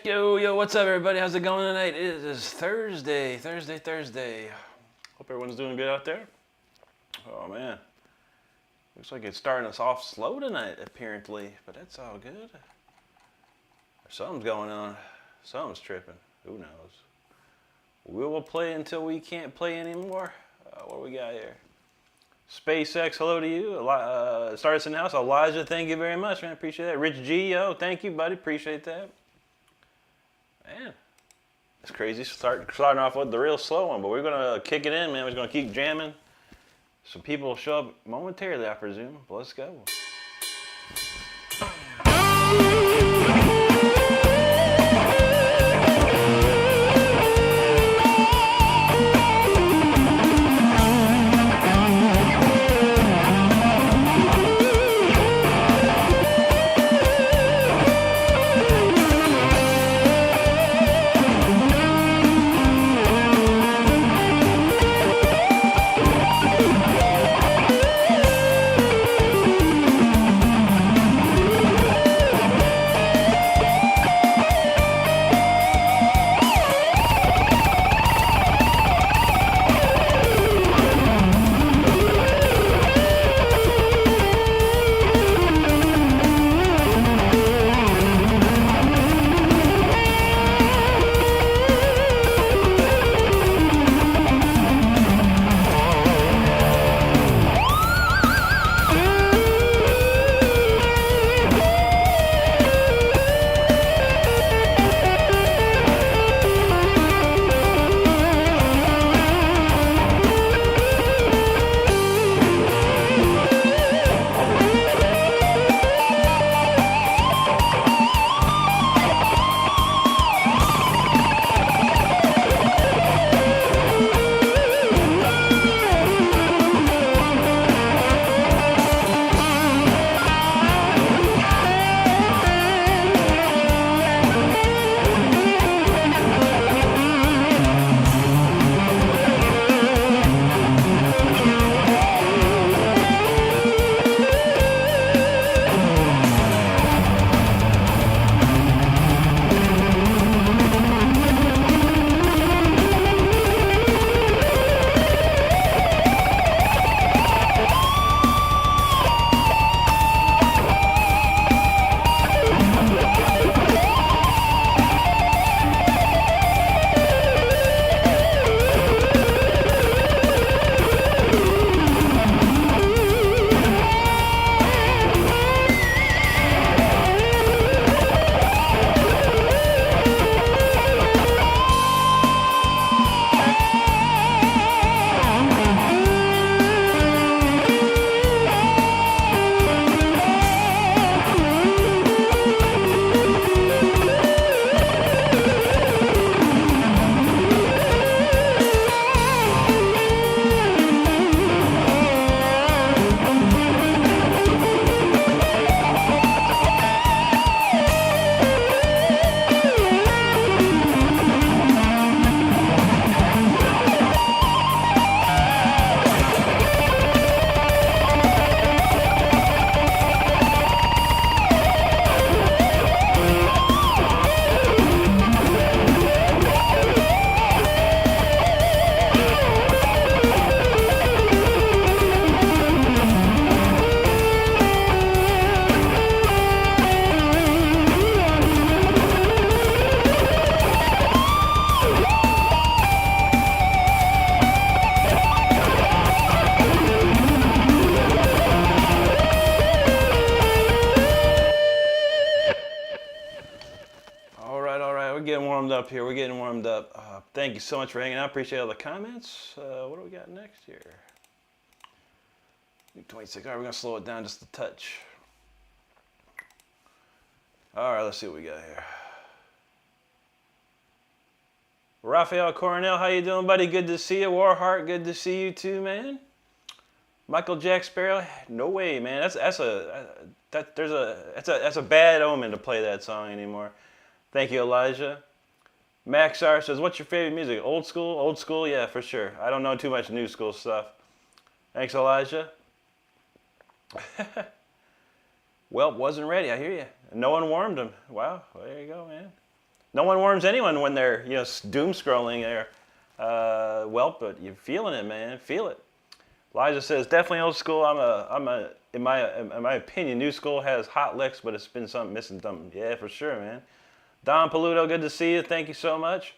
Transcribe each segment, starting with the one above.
check. Yo, what's up, everybody? How's it going tonight? It is Thursday. Hope everyone's doing good out there. Oh, man. Looks like it's starting us off slow tonight, apparently, but that's all good. Something's going on. Something's tripping. Who knows? We will play until we can't play anymore. What do we got here? SpaceX, hello to you. Start us in the house. Elijah, thank you very much, man. Appreciate that. Rich G, yo, thank you, buddy. Appreciate that. Man, it's crazy. Starting off with the real slow one, but we're going to kick it in, man. We're just going to keep jamming. Some people will show up momentarily, I presume. But let's go. We're getting warmed up. Thank you so much for hanging out. Appreciate all the comments. What do we got next here? 26. All right, we're going to slow it down just a touch. All right, let's see what we got here. Raphael Coronel, how you doing, buddy? Good to see you. Warheart, good to see you too, man. Michael Jack Sparrow, no way, man. That's a bad omen to play that song anymore. Thank you, Elijah. Max R says, what's your favorite music? Old school? Old school, yeah, for sure. I don't know too much new school stuff. Thanks, Elijah. Well, wasn't ready. I hear you. No one warmed him. Wow. Well, there you go, man. No one warns anyone when they're, you know, doom scrolling there. Well, but you're feeling it, man. Feel it. Elijah says, definitely old school. In my opinion, new school has hot licks, but it's been something missing something. Yeah, for sure, man. Don Paluto, good to see you. Thank you so much.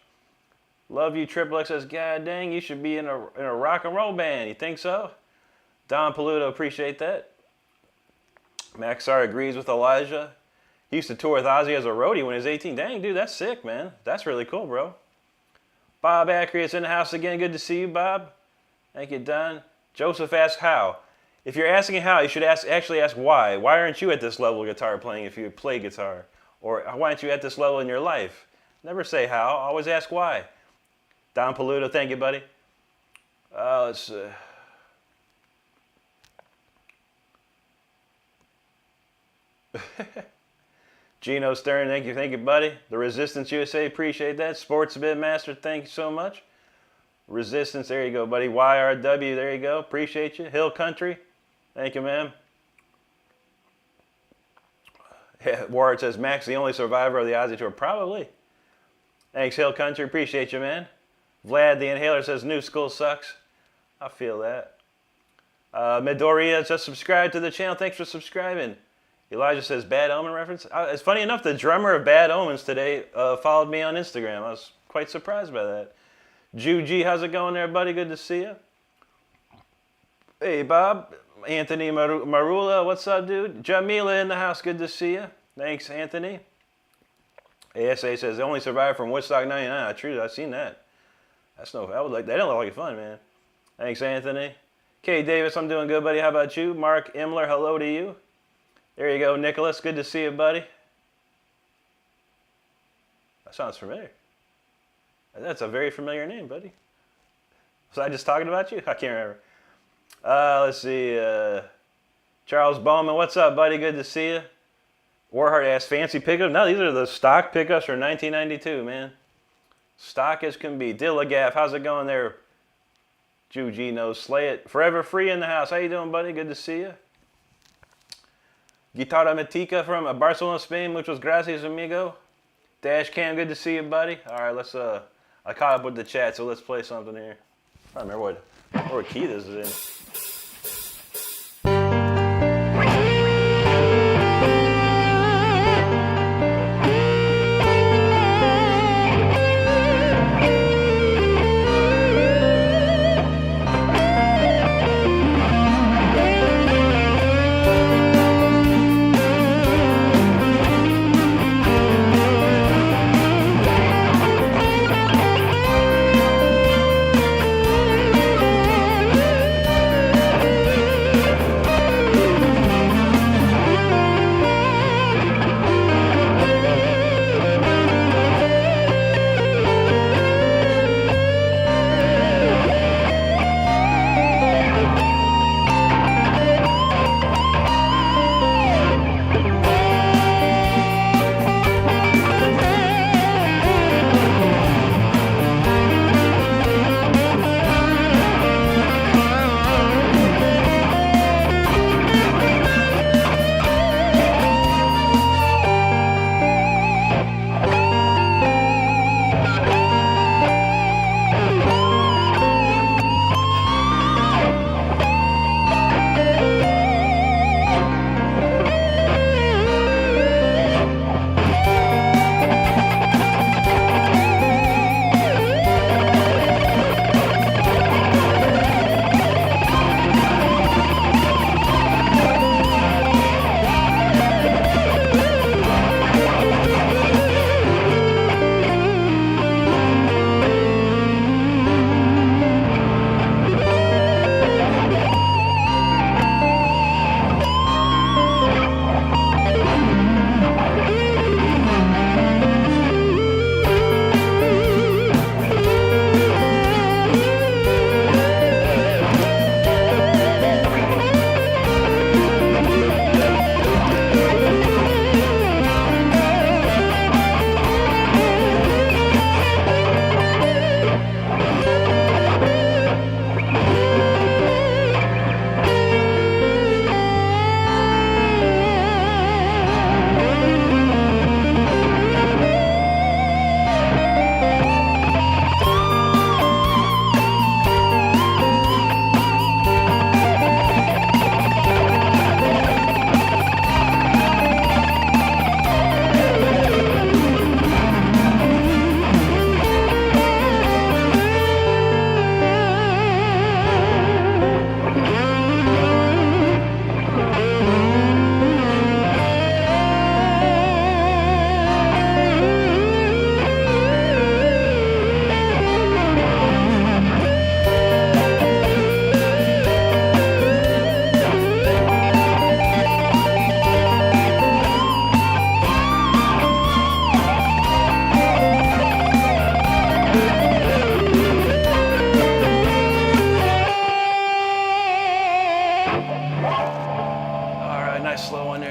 Love you. Triple X says, God dang, you should be in a rock and roll band. You think so? Don Paluto, appreciate that. Maxar agrees with Elijah. He used to tour with Ozzy as a roadie when he was 18. Dang, dude, that's sick, man. That's really cool, bro. Bob Acrea's in the house again. Good to see you, Bob. Thank you, Don. Joseph asks how. If you're asking how, you should actually ask why. Why aren't you at this level of guitar playing if you play guitar? Or why aren't you at this level in your life? Never say how. Always ask why. Don Paluto, thank you, buddy. Let's Gino Stern, thank you, buddy. The Resistance USA, appreciate that. Sportsbit Master, thank you so much. Resistance, there you go, buddy. YRW, there you go. Appreciate you. Hill Country, thank you, man. Yeah, Ward says, Max, the only survivor of the Ozzy tour. Probably. Thanks, Hill Country. Appreciate you, man. Vlad, the Inhaler, says, new school sucks. I feel that. Midoriya just subscribed to the channel. Thanks for subscribing. Elijah says, Bad Omen reference. It's funny enough, the drummer of Bad Omens today followed me on Instagram. I was quite surprised by that. Juji, how's it going there, buddy? Good to see you. Hey, Bob. Anthony Marula, what's up, dude? Jamila in the house, good to see you. Thanks, Anthony. ASA says, the only survivor from Woodstock 99. True, I've seen that. That don't look like fun, man. Thanks, Anthony. K. Davis, I'm doing good, buddy. How about you? Mark Imler, hello to you. There you go, Nicholas. Good to see you, buddy. That sounds familiar. That's a very familiar name, buddy. Was I just talking about you? I can't remember. Let's see. Charles Bowman, what's up, buddy? Good to see you. Warheart asks, fancy pickups? No, these are the stock pickups from 1992, man. Stock as can be. Dillagaff, how's it going there? Juji knows. Slay it. Forever Free in the house. How you doing, buddy? Good to see you. Guitarra Matica from Barcelona, Spain. Muchas gracias, amigo. Dash Cam, good to see you, buddy. All right, let's. I caught up with the chat, so let's play something here. I don't remember what key this is in.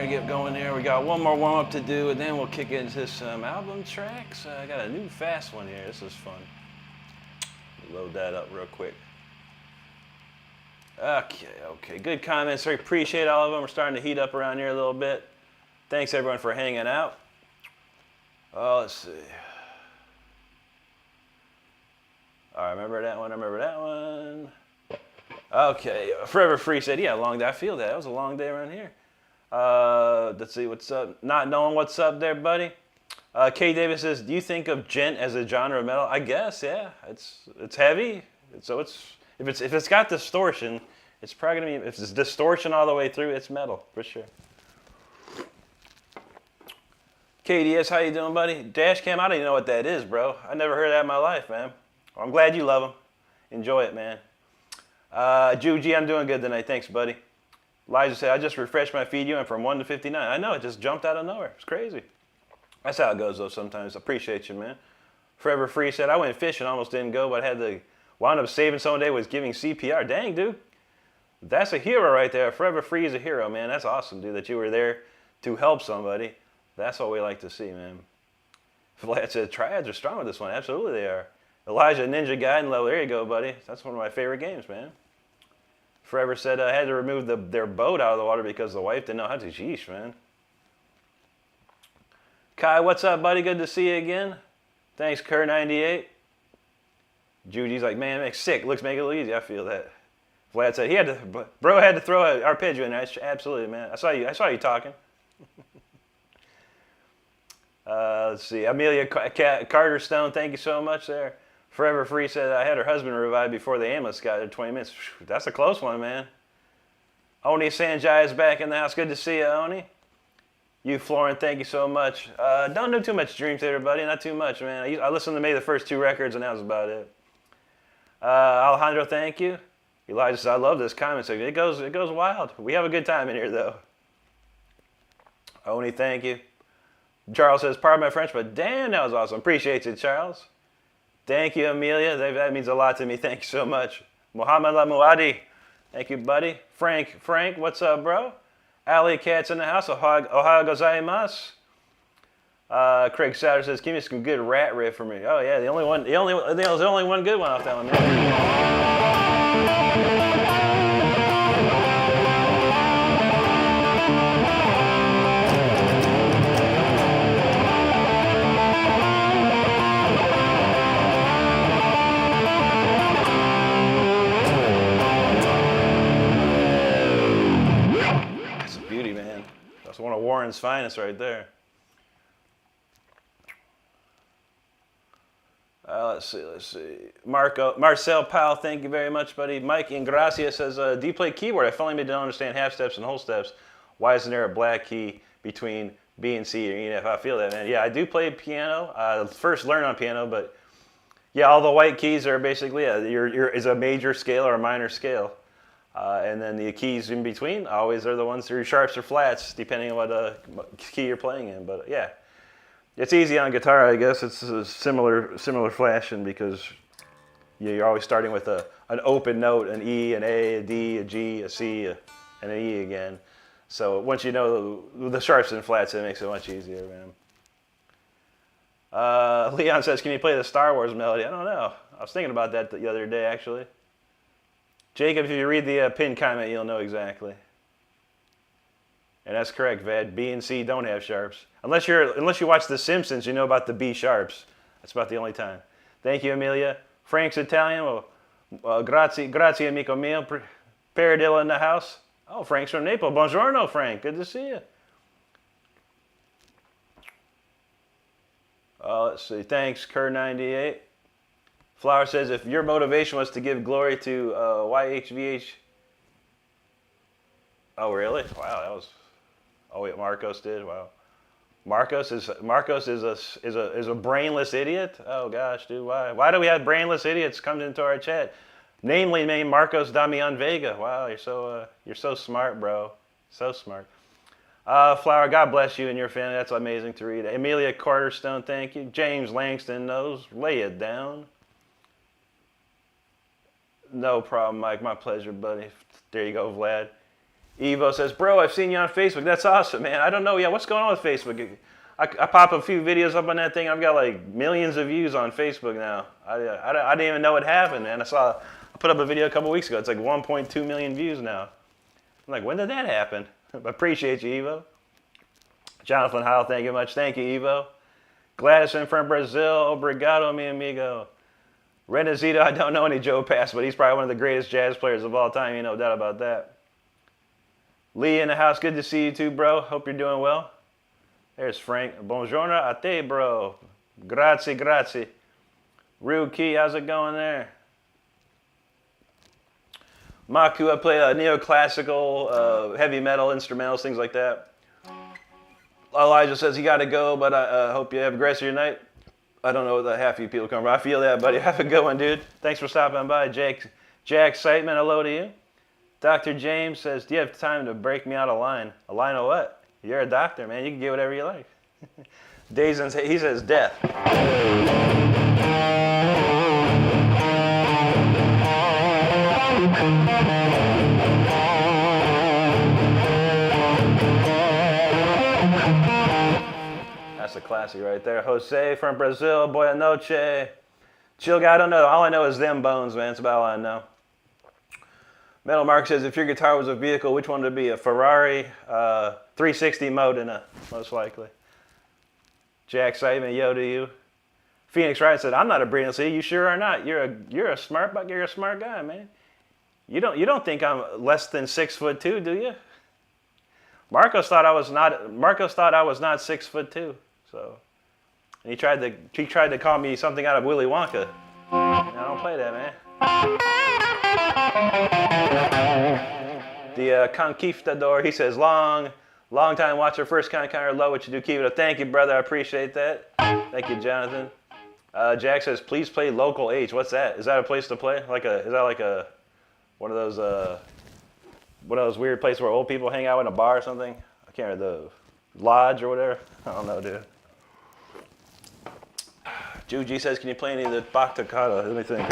here, get going here. We got one more warm-up to do, and then we'll kick into some album tracks. I got a new fast one here. This is fun. Load that up real quick. Okay. Good comments. I appreciate all of them. We're starting to heat up around here a little bit. Thanks, everyone, for hanging out. Oh, let's see. All right, remember that one. Okay, Forever Free said, yeah, long day. I feel that. It was a long day around here. Let's see, what's up? Not knowing what's up there, buddy. K. Davis says, do you think of gent as a genre of metal? I guess, yeah. It's heavy. If it's got distortion, it's probably gonna be, if it's distortion all the way through, it's metal, for sure. KDS, how you doing, buddy? Dashcam, I don't even know what that is, bro. I never heard that in my life, man. I'm glad you love them. Enjoy it, man. Juji, I'm doing good tonight. Thanks, buddy. Elijah said, I just refreshed my feed. You went from 1 to 59. I know, it just jumped out of nowhere. It's crazy. That's how it goes, though, sometimes. Appreciate you, man. Forever Free said, I went fishing, almost didn't go, but I had to wound up saving someone today, was giving CPR. Dang, dude. That's a hero right there. Forever Free is a hero, man. That's awesome, dude, that you were there to help somebody. That's what we like to see, man. Vlad said, triads are strong with this one. Absolutely they are. Elijah, Ninja Gaiden Low. There you go, buddy. That's one of my favorite games, man. Forever said, I had to remove their boat out of the water because the wife didn't know how to. Sheesh, man. Kai, what's up, buddy? Good to see you again. Thanks, Kerr98. Juji's like, man, it makes sick. Looks make it look easy. I feel that. Vlad said, bro had to throw an arpeggio in there. Absolutely, man. I saw you talking. Let's see. Amelia Carter Stone, thank you so much there. Forever Free said, I had her husband revived before the ambulance got there 20 minutes. That's a close one, man. Oni Sanjay is back in the house. Good to see you, Oni. You, Florin, thank you so much. Don't do too much Dream Theater, buddy. Not too much, man. I listened to maybe the first 2 records, and that was about it. Alejandro, thank you. Elijah says, I love this comment section. It goes wild. We have a good time in here, though. Oni, thank you. Charles says, pardon my French, but damn, that was awesome. Appreciate you, Charles. Thank you, Amelia. That means a lot to me. Thank you so much. Muhammad Lamuadi. Thank you, buddy. Frank, what's up, bro? Ali Cat's in the house. Ohio gozaimasu. Craig Sauter says, give me some good rat riff for me. Oh yeah, the only one good one off that one, man. That's one of Warren's finest right there. Let's see. Marcel Powell, thank you very much, buddy. Mike Ingracia says, do you play keyboard? I finally don't understand half steps and whole steps. Why isn't there a black key between B and C or E and F? I feel that, man. Yeah, I do play piano. First learned on piano, but yeah, all the white keys are basically, is a major scale or a minor scale. And then the keys in between always are the ones that are sharps or flats, depending on what key you're playing in. But yeah, it's easy on guitar, I guess. It's a similar fashion because you're always starting with an open note, an E, an A, a D, a G, a C, and an E again. So once you know the sharps and flats, it makes it much easier, man. Leon says, can you play the Star Wars melody? I don't know. I was thinking about that the other day, actually. Jacob, if you read the pinned comment, you'll know exactly. And that's correct, Vad. B and C don't have sharps. Unless you watch The Simpsons, you know about the B sharps. That's about the only time. Thank you, Amelia. Frank's Italian. Grazie, amico mio. Paradilla in the house. Oh, Frank's from Naples. Buongiorno, Frank. Good to see you. Let's see. Thanks, Kerr98. Flower says, if your motivation was to give glory to YHVH. Oh, really? Wow, that was. Oh wait, Marcos did. Wow. Marcos is a brainless idiot. Oh gosh, dude, why? Why do we have brainless idiots come into our chat? Namely, named Marcos Damian Vega. Wow, you're so smart, bro. So smart. Flower, God bless you and your family. That's amazing to read. Amelia Carterstone, thank you. James Langston knows. Lay it down. No problem, Mike. My pleasure, buddy. There you go, Vlad. Evo says, bro, I've seen you on Facebook. That's awesome, man. I don't know. Yeah, what's going on with Facebook? I pop a few videos up on that thing. I've got like millions of views on Facebook now. I didn't even know it happened, man. I put up a video a couple weeks ago. It's like 1.2 million views now. I'm like, when did that happen? I appreciate you, Evo. Jonathan Heil, thank you much. Thank you, Evo. Gladison from Brazil. Obrigado, mi amigo. Renazito, I don't know any Joe Pass, but he's probably one of the greatest jazz players of all time. No doubt about that. Lee in the house, good to see you too, bro. Hope you're doing well. There's Frank. Buongiorno a te, bro. Grazie, grazie. Real Key, how's it going there? Maku, I play neoclassical, heavy metal, instrumentals, things like that. Elijah says he got to go, but I hope you have a great rest of your night. I don't know what half of you people come from. I feel that, buddy. Have a good one, dude. Thanks for stopping by. Jack Excitement, hello to you. Dr. James says, do you have time to break me out a line? A line of what? You're a doctor, man. You can get whatever you like. Dazin, he says death. That's a classic right there. Jose from Brazil, boa noche. Chill guy, I don't know. All I know is them bones, man. That's about all I know. Metal Mark says, if your guitar was a vehicle, which one would it be? A Ferrari, 360 Modena, most likely. Jack Simon, yo to you. Phoenix Wright said, I'm not a Britney. See, you sure are not. You're a smart guy, man. You don't think I'm less than 6'2", do you? Marcos thought I was not 6'2", so. And he tried to call me something out of Willy Wonka. I don't play that, man. The Conquistador, he says, long time watcher, first kind of love what you do. Keep it up. Thank you, brother. I appreciate that. Thank you, Jonathan. Jack says, please play Local H. What's that? Is that a place to play? Is that like one of those weird places where old people hang out in a bar or something? I can't remember, the lodge or whatever. I don't know, dude. Juji says, can you play any of the Bach Toccata? Let me think.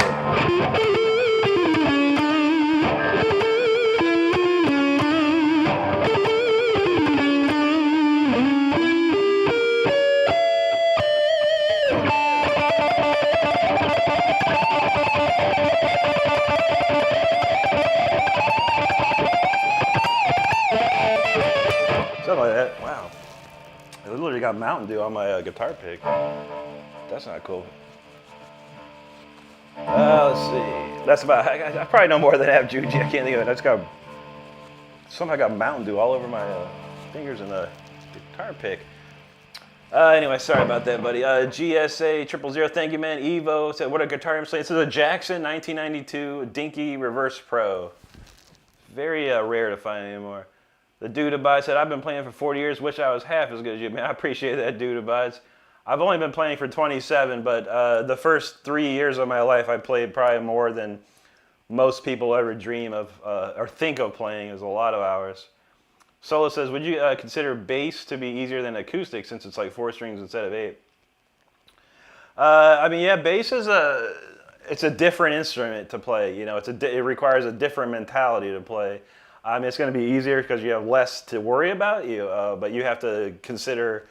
Something like that. Wow. I literally got Mountain Dew on my guitar pick. That's not cool. Let's see. That's about. I probably know more than I have, Juji. I can't think of it. Somehow got Mountain Dew all over my fingers in the guitar pick. Anyway, sorry about that, buddy. GSA 000, thank you, man. Evo said, what a guitar I'm playing. This is a Jackson 1992 Dinky Reverse Pro. Very rare to find anymore. The Dude Abides said, I've been playing for 40 years. Wish I was half as good as you, man. I appreciate that, Dude Abides. I've only been playing for 27, but the first 3 years of my life, I played probably more than most people ever dream of or think of playing. It was a lot of hours. Solo says, would you consider bass to be easier than acoustic since it's like 4 strings instead of 8? I mean, yeah, bass is it's a different instrument to play. You know, it requires a different mentality to play. I mean, it's going to be easier because you have less to worry about, but you have to consider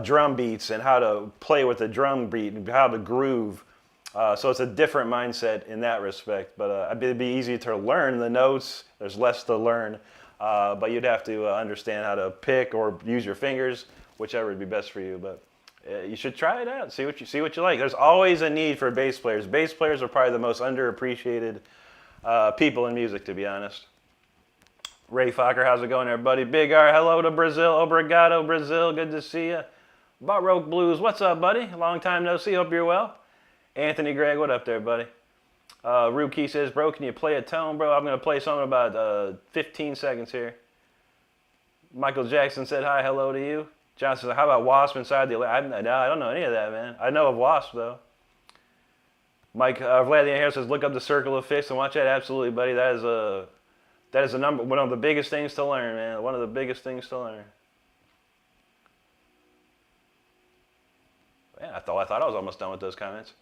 drum beats and how to play with the drum beat and how to groove. So it's a different mindset in that respect. But it'd be easy to learn the notes. There's less to learn. But you'd have to understand how to pick or use your fingers, whichever would be best for you. But you should try it out. See what you like. There's always a need for bass players. Bass players are probably the most underappreciated people in music, to be honest. Ray Fokker, how's it going there, buddy? Big R, hello to Brazil. Obrigado, Brazil. Good to see you. Baroque Blues, what's up, buddy? Long time no see. Hope you're well. Anthony Gregg, what up there, buddy? Ruki says, bro, can you play a tone, bro? I'm going to play something about 15 seconds here. Michael Jackson said, hi, hello to you. John says, how about Wasp inside the... I don't know any of that, man. I know of Wasp, though. Mike Vladimir here says, look up the Circle of Fists and watch that. Absolutely, buddy. That is one of the biggest things to learn, man. One of the biggest things to learn. Man, I thought I was almost done with those comments.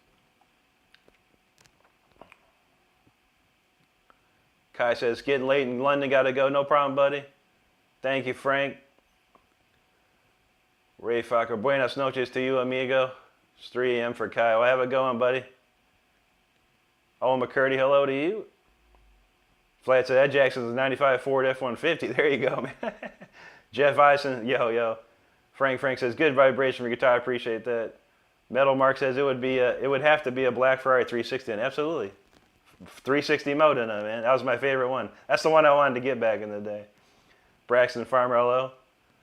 Kai says, getting late in London, gotta go. No problem, buddy. Thank you, Frank. Ray Fokker, buenas noches to you, amigo. It's 3 a.m. for Kai. Well, have it going, buddy. Owen McCurdy, hello to you. Flat said, Ed Jackson's a 95 Ford F-150. There you go, man. Jeff Eisen, yo. Frank says, good vibration for guitar. I appreciate that. Metal Mark says, it would have to be a black Ferrari 360. And absolutely. 360 Modena, man. That was my favorite one. That's the one I wanted to get back in the day. Braxton Farmer, hello.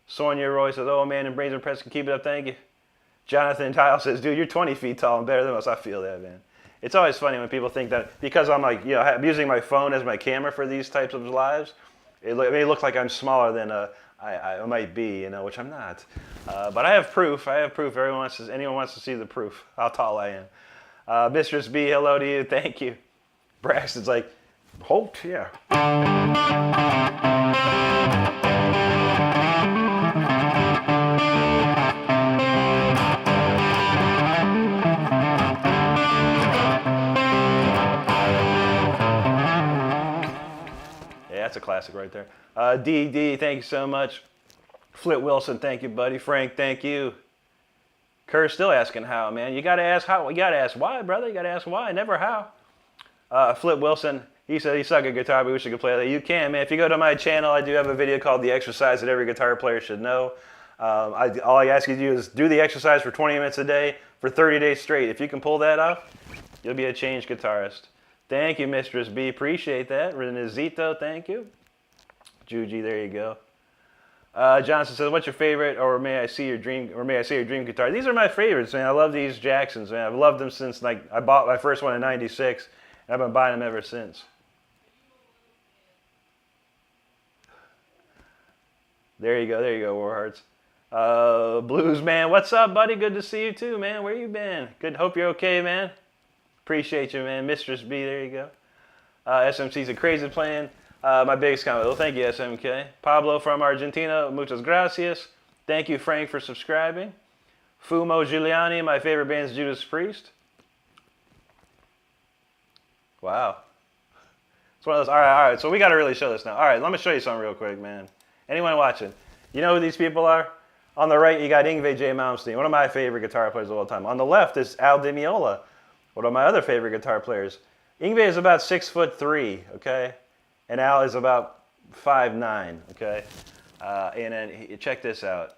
Sonia Roy says, oh man, and Brains and Press can keep it up, thank you. Jonathan Tile says, dude, you're 20 feet tall and better than us. I feel that, man. It's always funny when people think that because I'm like, I'm using my phone as my camera for these types of lives, it may look like I'm smaller than I might be, which I'm not. But I have proof. Anyone wants to see the proof, how tall I am. Mistress B, hello to you. Thank you. Braxton's like, Holt, yeah. That's a classic right there. DD, thank you so much. Flip Wilson, thank you, buddy. Frank, thank you. Kerr's still asking how, man. You got to ask how. You got to ask why, brother. You got to ask why, never how. Flip Wilson, he said he sucked at guitar, but we wish he could play that. You can, man. If you go to my channel, I do have a video called The Exercise that every guitar player should know. All I ask you to do is do the exercise for 20 minutes a day for 30 days straight. If you can pull that off, you'll be a changed guitarist. Thank you, Mistress B. Appreciate that. Renizito, thank you. Juji, there you go. Johnson says, "What's your favorite, or may I see your dream guitar?" These are my favorites, man. I love these Jacksons, man. I've loved them since I bought my first one in '96, and I've been buying them ever since. There you go, Warhearts. Blues man, what's up, buddy? Good to see you too, man. Where you been? Good. Hope you're okay, man. Appreciate you, man. Mistress B, there you go. SMC's a crazy plan. My biggest comment. Well, thank you, SMK. Pablo from Argentina, muchas gracias. Thank you, Frank, for subscribing. Fumo Giuliani, my favorite band is Judas Priest. Wow. It's one of those. All right. So we got to really show this now. All right, let me show you something real quick, man. Anyone watching? You know who these people are? On the right, you got Yngwie J. Malmsteen, one of my favorite guitar players of all time. On the left is Al Di Meola, one of my other favorite guitar players. Yngwie is about 6'3", okay? And Al is about 5'9", okay? And then check this out.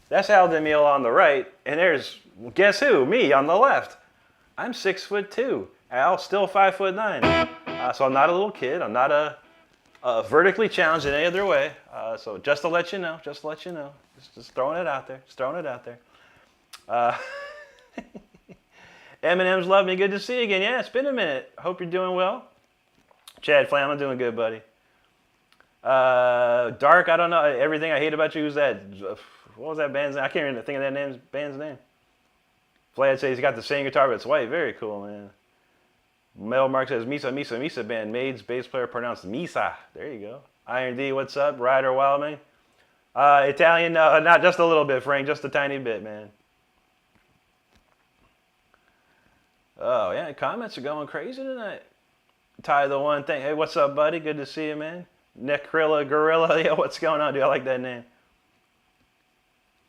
That's Al Di Meola on the right, and there's, guess who? Me on the left. I'm 6'2". Al still 5'9". So I'm not a little kid. I'm not a vertically challenged in any other way. So just to let you know, just throwing it out there. M&M's love me. Good to see you again. Yeah, it's been a minute. Hope you're doing well. Chad Flam, I'm doing good, buddy. Dark, I don't know. Everything I hate about you. Who's that? What was that band's name? I can't even think of that band's name. Vlad says he's got the same guitar, but it's white. Very cool, man. Mel Mark says Misa band. Maids, bass player pronounced Misa. There you go. Iron D, what's up? Ryder Wildman. Italian, no, not just a little bit, Frank. Just a tiny bit, man. Oh, yeah, comments are going crazy tonight. Ty the One thing. Hey, what's up, buddy? Good to see you, man. Necrilla Gorilla. Yeah, what's going on, dude? I like that name.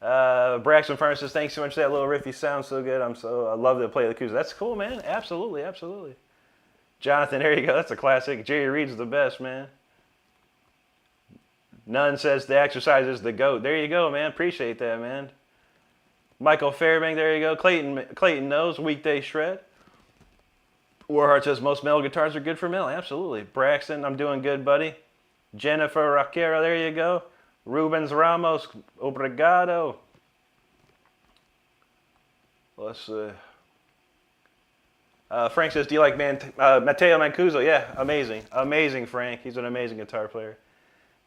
Braxton Furnace says, thanks so much for that little riffy sound. So good. I love to play the acoustic. That's cool, man. Absolutely. Jonathan, there you go. That's a classic. Jerry Reed's the best, man. Nunn says the exercise is the GOAT. There you go, man. Appreciate that, man. Michael Fairbank, there you go. Clayton knows. Weekday Shred. Warheart says most metal guitars are good for metal. Absolutely. Braxton, I'm doing good, buddy. Jennifer Raquera, there you go. Rubens Ramos, obrigado. Let's see. Frank says, do you like Matteo Mancuso? Yeah, amazing, Frank. He's an amazing guitar player.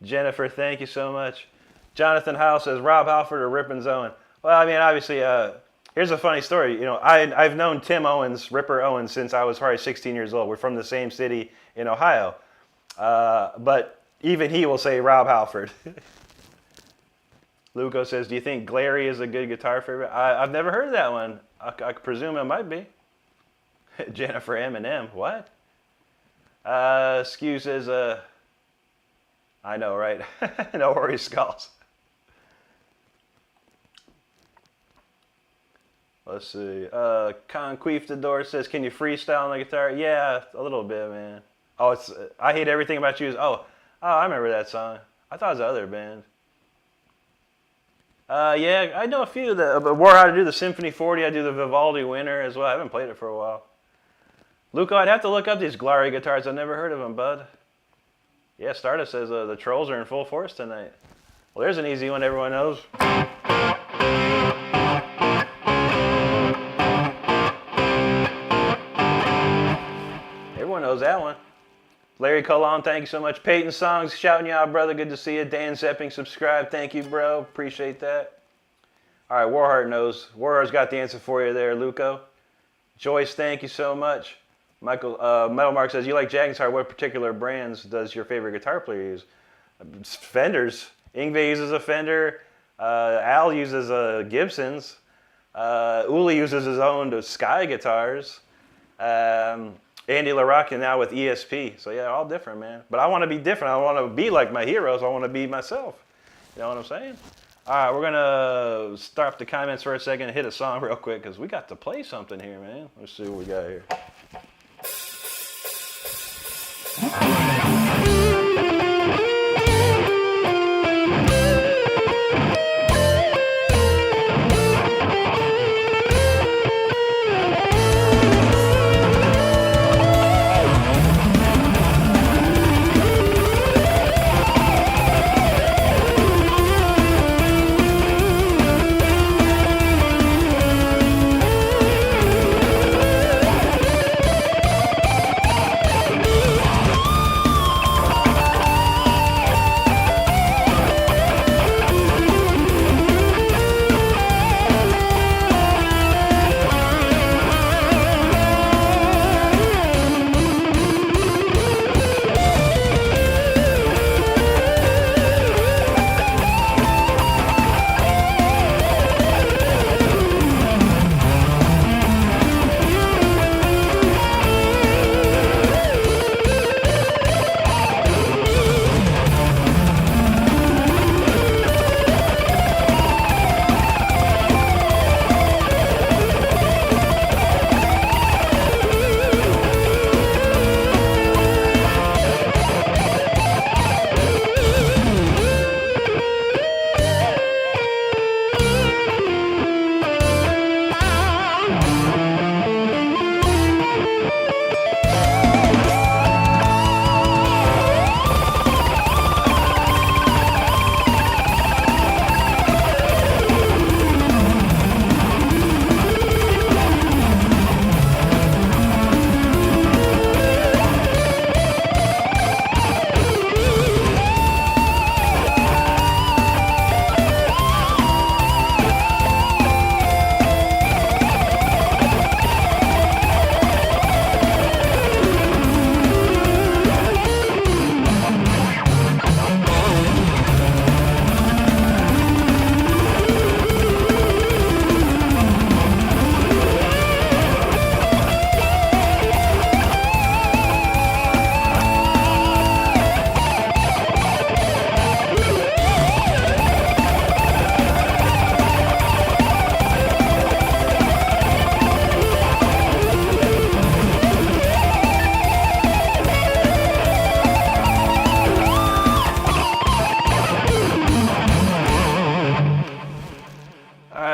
Jennifer, thank you so much. Jonathan Howell says, Rob Halford or Rippon's Owen? Well, I mean, obviously, here's a funny story. You know, I've known Tim Owens, Ripper Owens, since I was probably 16 years old. We're from the same city in Ohio. But even he will say Rob Halford. Luco says, do you think Glary is a good guitar favorite? I've never heard of that one. I presume it might be. Jennifer M&M, what? Skew says, I know, right? No worries, Skulls. Let's see. Conquistador says, can you freestyle on the guitar? Yeah, a little bit, man. Oh, it's I Hate Everything About You. I remember that song. I thought it was the other band. Yeah, I know a few of the. But How to do the Symphony 40. I do the Vivaldi Winter as well. I haven't played it for a while. Luca, I'd have to look up these Glary guitars. I've never heard of them, bud. Yeah, Stardust says the Trolls are in full force tonight. Well, there's an easy one everyone knows. Everyone knows that one. Larry Colon, thank you so much. Peyton Songs, shouting you out, brother. Good to see you. Dan Zepping, subscribe. Thank you, bro. Appreciate that. All right, Warheart knows. Warheart's got the answer for you there, Luco. Joyce, thank you so much. Michael Metal Mark says, you like Jaggins guitar. What particular brands does your favorite guitar player use? Fenders. Yngwie uses a Fender. Al uses a Gibson's. Uli uses his own Sky guitars. Andy LaRocque now with ESP. So yeah, all different, man. But I want to be different. I want to be like my heroes. I want to be myself. You know what I'm saying? All right, we're going to stop the comments for a second and hit a song real quick because we got to play something here, man. Let's see what we got here.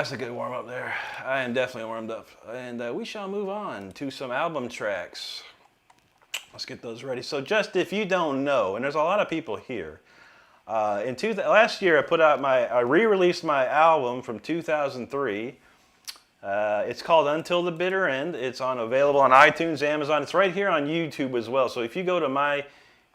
That's a good warm up there. I am definitely warmed up. And we shall move on to some album tracks. Let's get those ready. So just if you don't know, and there's a lot of people here, last year I re-released my album from 2003. It's called Until the Bitter End. It's available on iTunes, Amazon. It's right here on YouTube as well. So if you go to my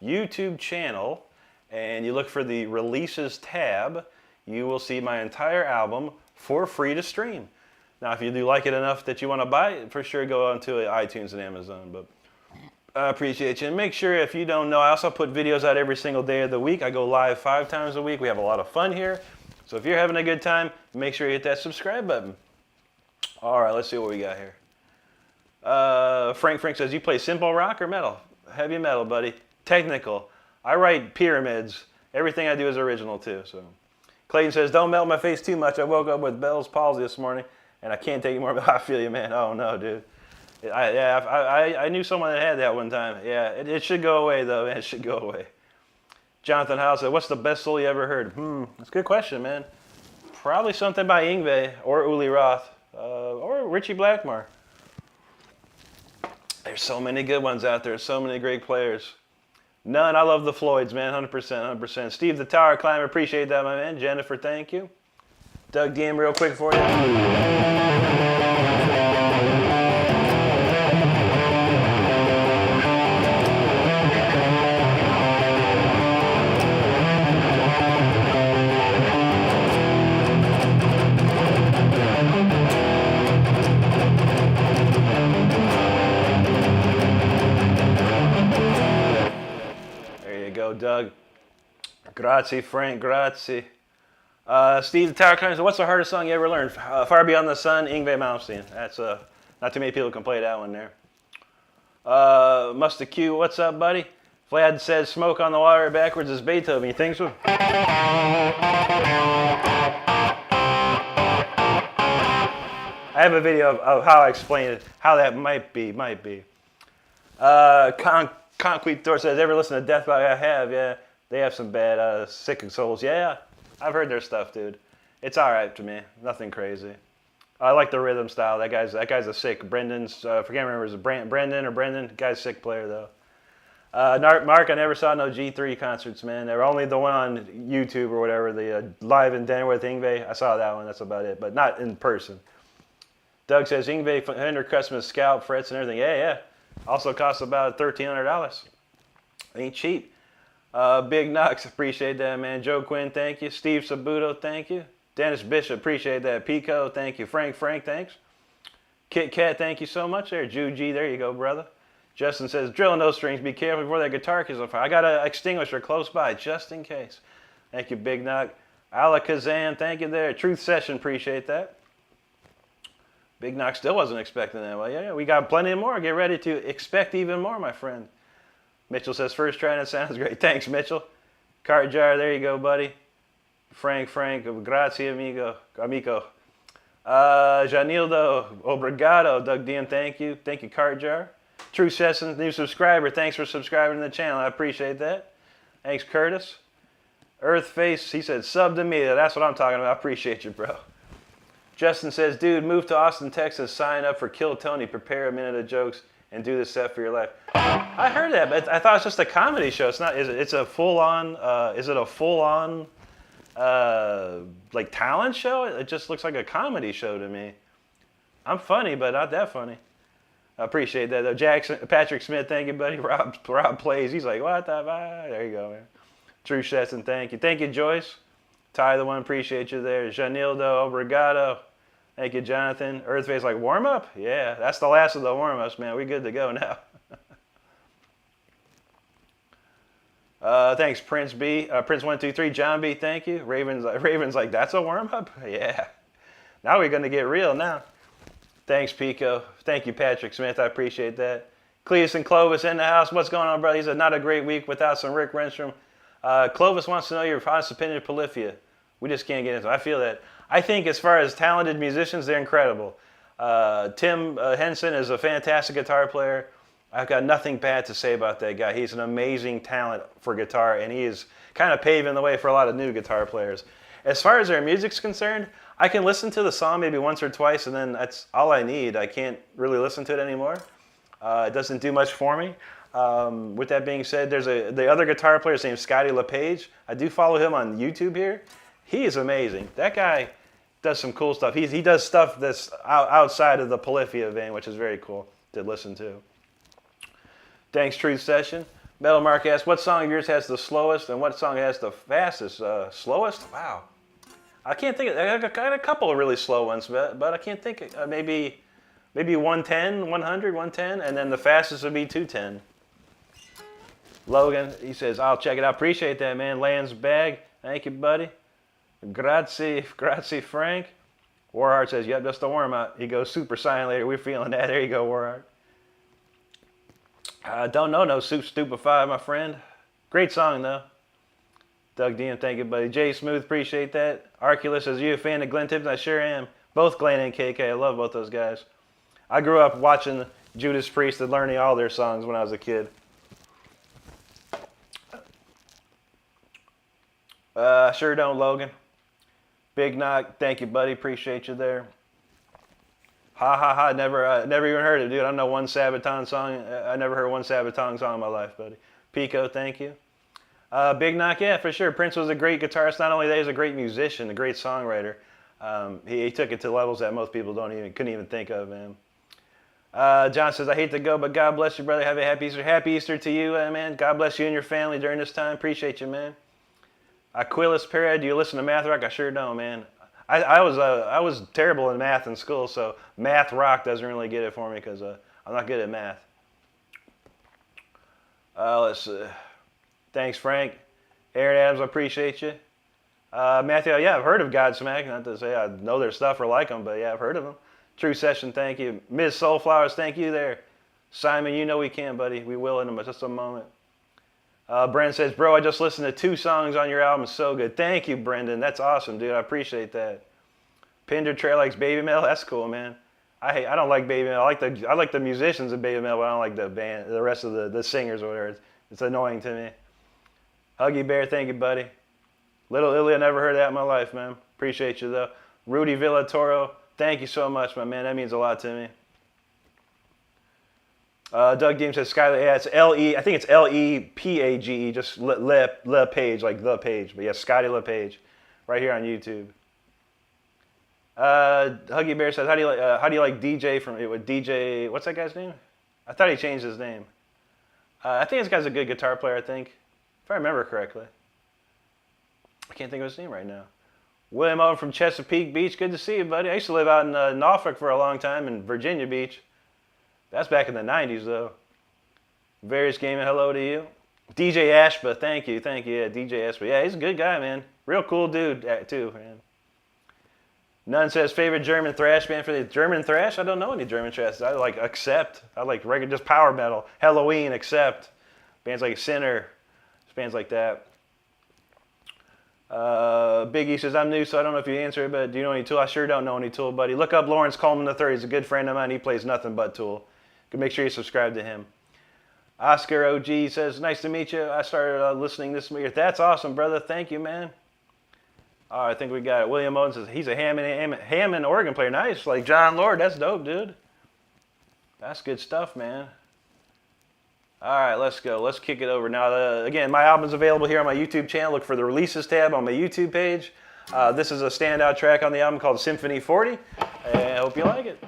YouTube channel and you look for the releases tab, you will see my entire album for free to stream. Now, if you do like it enough that you want to buy it, for sure go onto iTunes and Amazon. But I appreciate you. And make sure, if you don't know, I also put videos out every single day of the week. I go live 5 times a week. We have a lot of fun here. So if you're having a good time, make sure you hit that subscribe button. All right, let's see what we got here. Frank says, you play simple rock or metal? Heavy metal, buddy. Technical. I write pyramids. Everything I do is original, too. So, Clayton says, don't melt my face too much. I woke up with Bell's palsy this morning, and I can't take it more. I feel you, man. Oh, no, dude. I knew someone that had that one time. Yeah, it should go away, though, man. It should go away. Jonathan House said, what's the best soul you ever heard? That's a good question, man. Probably something by Yngwie or Uli Roth or Richie Blackmore. There's so many good ones out there. So many great players. None. I love the Floyds, man. 100%, 100%. Steve the Tower Climber, appreciate that, my man. Jennifer, thank you. Doug DM real quick for you. Doug. Grazie, Frank. Grazie. Steve the Tower Climber, what's the hardest song you ever learned? Far Beyond the Sun, Yngwie Malmsteen. That's not too many people can play that one there. Musta Q, what's up, buddy? Vlad says smoke on the water backwards is Beethoven. You think so? I have a video of how I explain it, how that might be. Concrete Door says, ever listen to Death by I have, yeah. They have some bad sick souls. Yeah, I've heard their stuff, dude. It's all right to me. Nothing crazy. I like the rhythm style. That guy's a sick. Brendan's, I can't remember, is it Brendan or Brendan? Guy's a sick player, though. Mark, I never saw no G3 concerts, man. They were only the one on YouTube or whatever, the live in Denver with Yngwie. I saw that one. That's about it, but not in person. Doug says, Yngwie Fender custom scalp, frets, and everything. Yeah. Also costs about $1,300. Ain't cheap. Big Knox, appreciate that, man. Joe Quinn, thank you. Steve Sabuto, thank you. Dennis Bishop, appreciate that. Pico, thank you. Frank, thanks. Kit Kat, thank you so much there. Ju G, there you go, brother. Justin says, drilling those strings, be careful before that guitar is on fire. I got an extinguisher close by, just in case. Thank you, Big Knock. Alakazam, thank you there. Truth Session, appreciate that. Big Knock still wasn't expecting that. Well, yeah, we got plenty more. Get ready to expect even more, my friend. Mitchell says, first try, that sounds great. Thanks, Mitchell. Cart Jar, there you go, buddy. Frank, grazie, amigo. Janildo, obrigado. Doug DM, thank you. Thank you, Cart Jar. True Session, new subscriber. Thanks for subscribing to the channel. I appreciate that. Thanks, Curtis. Earthface, he said, sub to me. That's what I'm talking about. I appreciate you, bro. Justin says, dude, move to Austin, Texas, sign up for Kill Tony, prepare a minute of jokes, and do this set for your life. I heard that, but I thought it's just a comedy show. It's not, it's a full-on, is it a full-on, like, talent show? It just looks like a comedy show to me. I'm funny, but not that funny. I appreciate that, though. Patrick Smith, thank you, buddy. Rob plays. He's like, what the fuck? There you go, man. True Stetson, thank you. Thank you, Joyce. Ty, the one, appreciate you there. Janildo, obrigado. Thank you, Jonathan. Earthface, like, warm-up? Yeah, that's the last of the warm-ups, man. We good to go now. Thanks, Prince B. Prince123. John B, thank you. Raven's like, that's a warm-up? Yeah. Now we're going to get real now. Thanks, Pico. Thank you, Patrick Smith. I appreciate that. Cleus and Clovis in the house. What's going on, brother? He said, not a great week without some Rick Renstrom. Clovis wants to know your honest opinion of Polyphia. We just can't get into it. I feel that. I think as far as talented musicians, they're incredible. Tim Henson is a fantastic guitar player. I've got nothing bad to say about that guy. He's an amazing talent for guitar, and he is kind of paving the way for a lot of new guitar players. As far as their music's concerned, I can listen to the song maybe once or twice, and then that's all I need. I can't really listen to it anymore. It doesn't do much for me. With that being said, there's the other guitar player, his name's Scotty LePage. I do follow him on YouTube here. He is amazing. That guy does some cool stuff. He does stuff that's outside of the Polyphia vein, which is very cool to listen to. Thanks, Truth Session. Metal Mark asks, what song of yours has the slowest and what song has the fastest? Slowest? Wow. I can't think of, I got a couple of really slow ones, but I can't think of, maybe 110, 100, 110, and then the fastest would be 210. Logan, he says, I'll check it out. Appreciate that, man. Land's Bag. Thank you, buddy. Grazie, Frank. Warheart says, yep, that's the warm-up. He goes Super Saiyan later. We're feeling that. There you go, Warheart. Don't know no Soup Stupefy, my friend. Great song though. Doug DM, thank you, buddy. Jay Smooth, appreciate that. Arculus says, you a fan of Glenn Tipton? I sure am. Both Glenn and KK, I love both those guys. I grew up watching Judas Priest and learning all their songs when I was a kid. Sure don't, Logan. Big Knock, thank you, buddy. Appreciate you there. Ha ha ha, never even heard it, dude. I don't know one Sabaton song. I never heard one Sabaton song in my life, buddy. Pico, thank you. Big Knock, yeah, for sure. Prince was a great guitarist. Not only that, he was a great musician, a great songwriter. He took it to levels that most people couldn't even think of, man. John says, I hate to go, but God bless you, brother. Have a happy Easter. Happy Easter to you, man. God bless you and your family during this time. Appreciate you, man. Aquilus Perez, do you listen to math rock? I sure don't, man. I was terrible in math in school, so math rock doesn't really get it for me because I'm not good at math. Let's see. Thanks, Frank. Aaron Adams, I appreciate you. Matthew, yeah, I've heard of Godsmack. Not to say I know their stuff or like them, but yeah, I've heard of them. True Session, thank you. Ms. Soulflowers, thank you there. Simon, you know we can, buddy. We will in just a moment. Brendan says, bro, I just listened to 2 songs on your album. So good. Thank you, Brendan. That's awesome, dude. I appreciate that. Pinder Trail likes Baby Metal. That's cool, man. I don't like Baby Metal. I like the musicians of Baby Metal, but I don't like the band, the rest of the singers or whatever. It's annoying to me. Huggy Bear, thank you, buddy. Little Illy, I never heard that in my life, man. Appreciate you, though. Rudy Villatoro, thank you so much, my man. That means a lot to me. Doug Deem says, Skylar, yeah, it's L-E, I think it's L-E-P-A-G-E, just Le Page, like The Page. But yeah, Scotty LePage, right here on YouTube. Huggy Bear says, how do you like DJ from DJ, what's that guy's name? I thought he changed his name. I think this guy's a good guitar player, I think, if I remember correctly. I can't think of his name right now. William Owen from Chesapeake Beach, good to see you, buddy. I used to live out in Norfolk for a long time, in Virginia Beach. That's back in the 90s, though. Various Gaming, hello to you. DJ Ashba, thank you, yeah, DJ Ashba. Yeah, he's a good guy, man. Real cool dude, too, man. Nunn says, favorite German thrash band for the German thrash? I don't know any German thrash. I like Accept. I like regular, just power metal. Halloween, Accept. Bands like Sinner. Bands like that. Big E says, I'm new, so I don't know if you answer it, but do you know any Tool? I sure don't know any Tool, buddy. Look up Lawrence Coleman III. He's a good friend of mine. He plays nothing but Tool. Make sure you subscribe to him. Oscar OG says, nice to meet you. I started listening this year. That's awesome, brother. Thank you, man. All right, I think we got it. William Owens says, he's a Hammond organ player. Nice. Like John Lord. That's dope, dude. That's good stuff, man. All right, let's go. Let's kick it over. Now, again, my album's available here on my YouTube channel. Look for the releases tab on my YouTube page. This is a standout track on the album called Symphony 40. I hope you like it.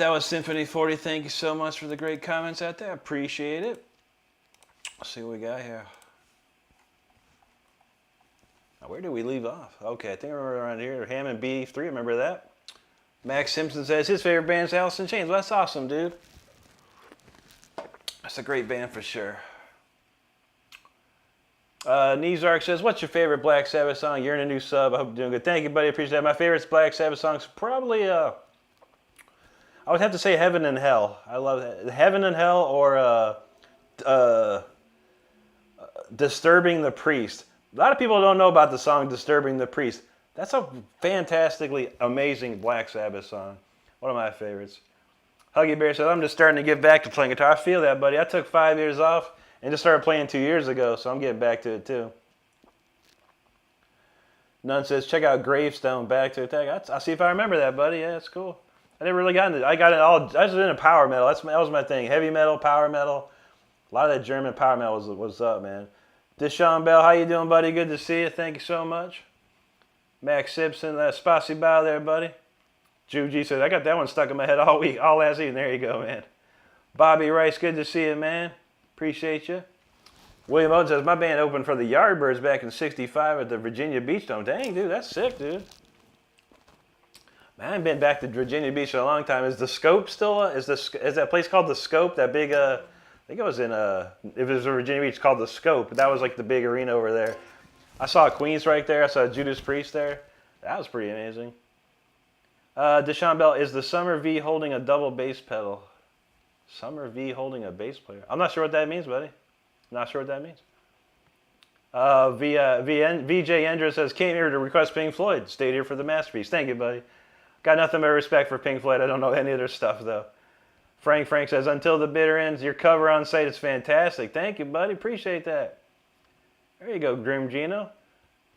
that was Symphony 40. Thank you so much for the great comments out there. Appreciate it. Let's see what we got here. Now, where did we leave off? Okay, I think we're around here. Hammond B3, remember that? Max Simpson says his favorite band is Alice in Chains. Well, that's awesome, dude. That's a great band for sure. Nizark says, what's your favorite Black Sabbath song? You're in a new sub. I hope you're doing good. Thank you, buddy. Appreciate that. My favorite Black Sabbath songs probably, I would have to say Heaven and Hell. I love that. Heaven and Hell or Disturbing the Priest. A lot of people don't know about the song Disturbing the Priest. That's a fantastically amazing Black Sabbath song. One of my favorites. Huggy Bear says, I'm just starting to get back to playing guitar. I feel that, buddy. I took 5 years off and just started playing 2 years ago, so I'm getting back to it too. Nunn says, check out Gravestone, Back to Attack. I'll see if I remember that, buddy. Yeah, that's cool. I never really got into it. I got it all. I was into power metal. That was my thing. Heavy metal, power metal. A lot of that German power metal was up, man. Deshaun Bell, how you doing, buddy? Good to see you. Thank you so much. Max Simpson, spasiba there, buddy. Juji said, I got that one stuck in my head all week, all last evening. There you go, man. Bobby Rice, good to see you, man. Appreciate you. William Oden says, my band opened for the Yardbirds back in '65 at the Virginia Beach Dome. Dang, dude, that's sick, dude. Man, I haven't been back to Virginia Beach in a long time. Is the Scope still, is that place called the Scope, that big, I think it was in, if it was in Virginia Beach, called the Scope. That was like the big arena over there. I saw Queens right there. I saw Judas Priest there. That was pretty amazing. Deshaun Bell, is the Summer V holding a double bass pedal? Summer V holding a bass player? I'm not sure what that means, buddy. Not sure what that means. VJ Endra says, came here to request Pink Floyd. Stayed here for the masterpiece. Thank you, buddy. Got nothing but respect for Pink Floyd. I don't know any of their stuff, though. Frank says, until the bitter ends, your cover on site is fantastic. Thank you, buddy. Appreciate that. There you go, Grim Gino.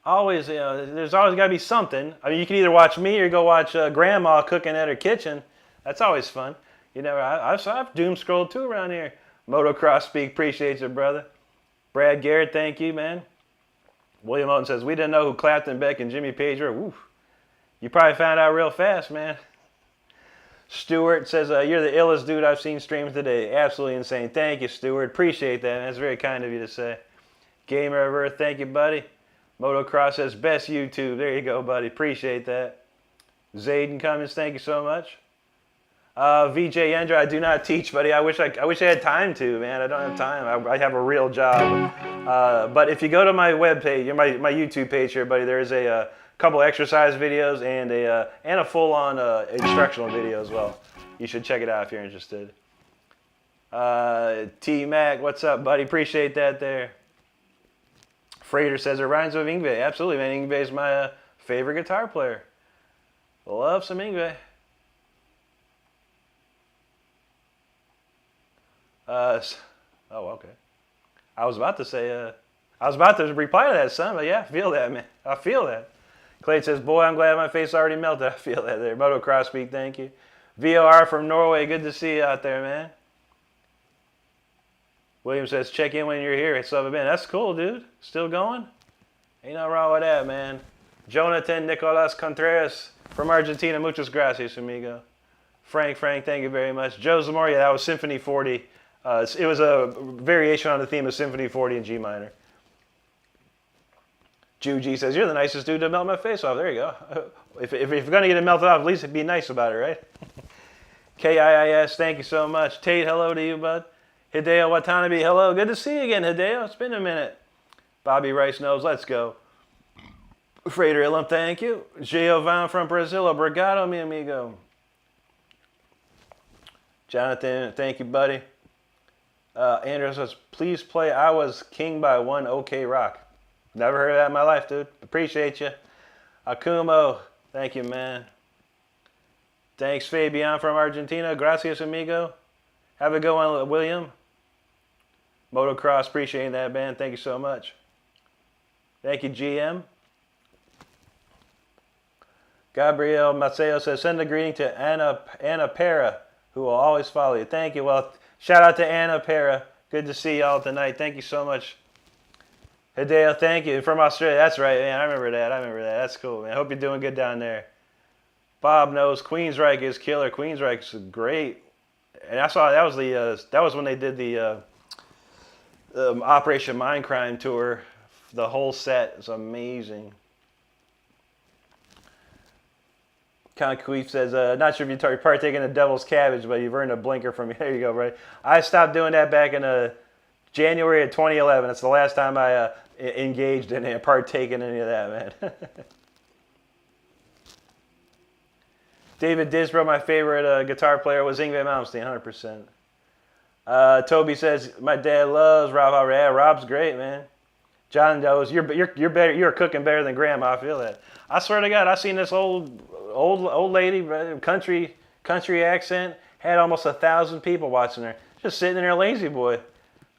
Always, there's always got to be something. I mean, you can either watch me or go watch Grandma cooking at her kitchen. That's always fun. You know, I've doom scrolled too around here. Motocross Speak, appreciate you, brother. Brad Garrett, thank you, man. William Oden says, we didn't know who Clapton, Beck, and Jimmy Page were. Woo. You probably found out real fast, man. Stuart says, you're the illest dude I've seen stream today. Absolutely insane. Thank you, Stuart. Appreciate that, man. That's very kind of you to say. Gamer of Earth, thank you, buddy. Motocross says, best YouTube. There you go, buddy. Appreciate that. Zayden Cummins, thank you so much. VJ Endra, I do not teach, buddy. I wish I had time to, man. I don't have time. I have a real job. But if you go to my webpage, my YouTube page here, buddy, there is a couple exercise videos and a full-on instructional video as well. You should check it out if you're interested. T-Mac, what's up, buddy? Appreciate that there. Freighter says it rhymes with Yngwie. Absolutely, man. Yngwie is my favorite guitar player. Love some Yngwie. Oh, okay. I was about to reply to that, son, but yeah, I feel that, man. I feel that. Clay says, boy, I'm glad my face already melted. I feel that there. Motocross Speak, thank you. VOR from Norway, good to see you out there, man. William says, check in when you're here at Sub Event. That's cool, dude. Still going? Ain't nothing wrong with that, man. Jonathan Nicolas Contreras from Argentina. Muchas gracias, amigo. Frank, thank you very much. Joe Zamora, that was Symphony 40. It was a variation on the theme of Symphony 40 in G minor. Juji says, you're the nicest dude to melt my face off. There you go. If you're going to get it melted off, at least be nice about it, right? KIIS, thank you so much. Tate, hello to you, bud. Hideo Watanabe, hello. Good to see you again, Hideo. It's been a minute. Bobby Rice knows. Let's go. Freighter Ilum, thank you. Giovan from Brazil. Obrigado, mi amigo. Jonathan, thank you, buddy. Andrew says, please play I Was King by One OK Rock. Never heard of that in my life, dude. Appreciate you. Akumo, thank you, man. Thanks, Fabian from Argentina. Gracias, amigo. Have a good one, William. Motocross, appreciating that, man. Thank you so much. Thank you, GM. Gabriel Maceo says, send a greeting to Anna Pera, who will always follow you. Thank you. Well, shout out to Anna Pera. Good to see y'all tonight. Thank you so much. Hideo, thank you. From Australia. That's right, man. I remember that. That's cool, man. I hope you're doing good down there. Bob knows Queensryche is killer. Queensryche's great, and I saw that was when they did the Operation Mindcrime tour. The whole set is amazing. Count Queef says, not sure if you partake in the devil's cabbage, but you've earned a blinker from me. There you go, right? I stopped doing that back in January of 2011. It's the last time I engaged in it, partaken in any of that, man. David Disbrow, my favorite guitar player, was Yngwie Malmsteen, 100%. Toby says, my dad loves Rob Halford. Yeah, Rob's great, man. John knows you're better. You're cooking better than Grandma. I feel that. I swear to God, I seen this old lady, country accent, had almost 1,000 people watching her, just sitting in her lazy boy.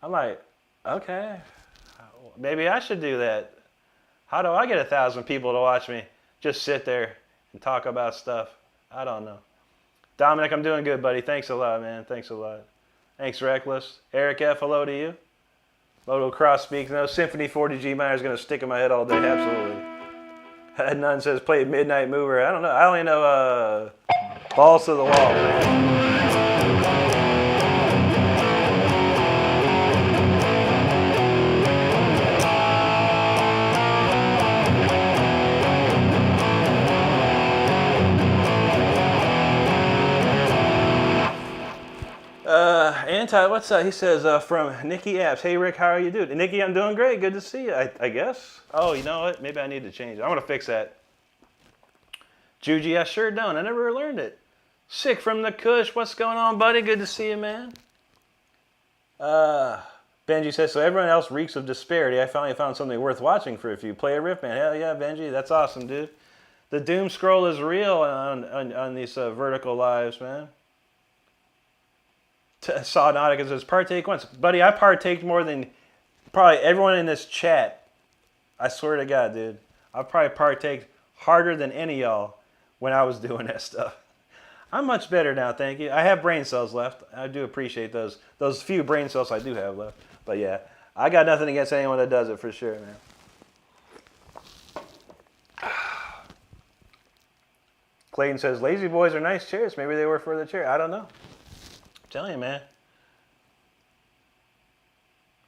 I'm like, okay, maybe I should do that. How do I get 1,000 people to watch me just sit there and talk about stuff? I don't know. Dominic, I'm doing good, buddy. Thanks a lot, man. Thanks a lot. Thanks, Reckless. Eric F, hello to you. Moto Cross speaks. No, Symphony 40G minor is going to stick in my head all day. Absolutely. None says play Midnight Mover. I don't know. I only know Balls to the Wall. What's up? He says from Nikki Apps. Hey Rick, how are you doing? Nikki, I'm doing great. Good to see you. I guess. Oh, you know what? Maybe I need to change it. I want to fix that. Juji, I sure don't. I never learned it. Sick from the Kush. What's going on, buddy? Good to see you, man. Benji says, so everyone else reeks of disparity. I finally found something worth watching for a few. Play a riff, man. Hell yeah, Benji. That's awesome, dude. The doom scroll is real on these vertical lives, man. Saw Nautica says, partake once. Buddy, I partaked more than probably everyone in this chat. I swear to God, dude. I probably partaked harder than any of y'all when I was doing that stuff. I'm much better now, thank you. I have brain cells left. I do appreciate those few brain cells I do have left. But yeah, I got nothing against anyone that does it for sure, man. Clayton says, lazy boys are nice chairs. Maybe they were for the chair. I don't know. I'm telling you, man.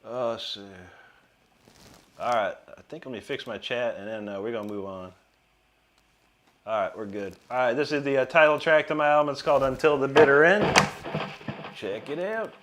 Oh, let's see. All right, I think let me fix my chat, and then we're going to move on. All right, we're good. All right, this is the title track to my album. It's called Until the Bitter End. Check it out.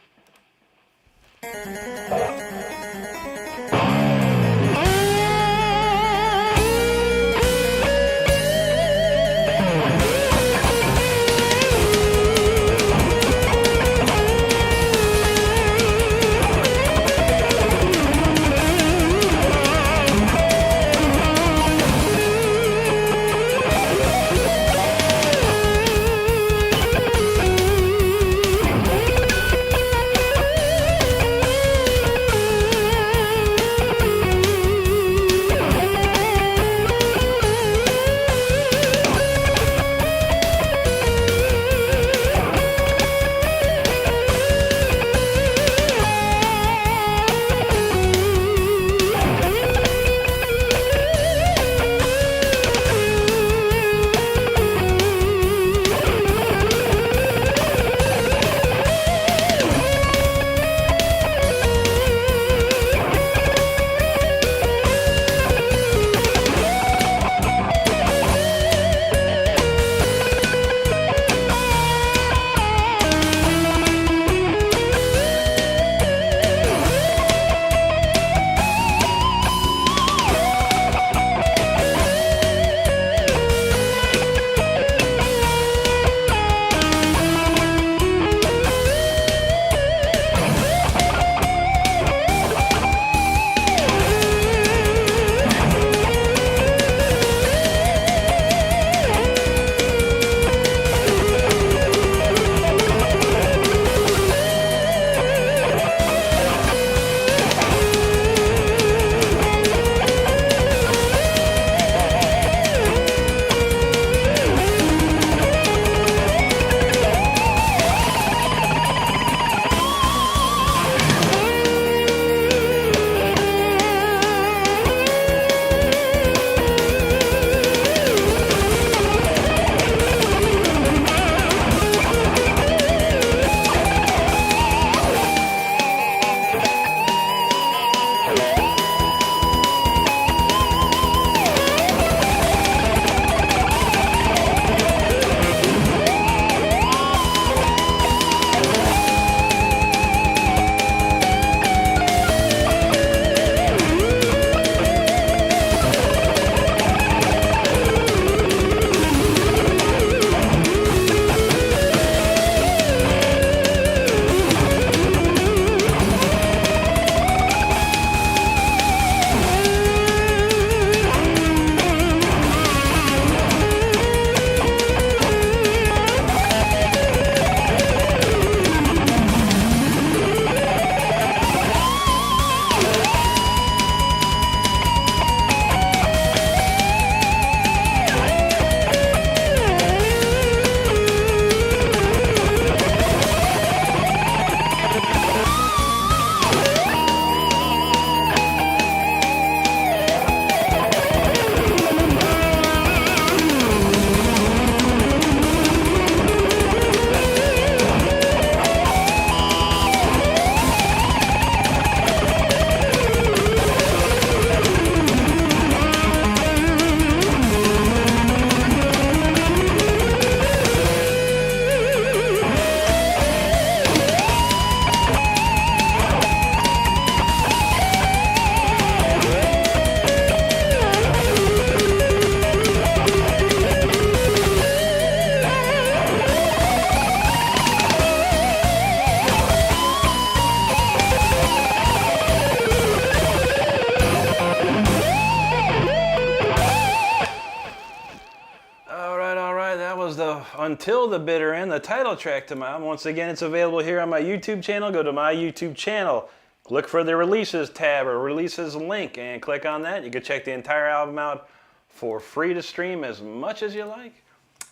the Until the Bitter End, the title track to my album. Once again, it's available here on my YouTube channel. Go to my YouTube channel, look for the releases tab or releases link, and click on that. You can check the entire album out for free to stream as much as you like.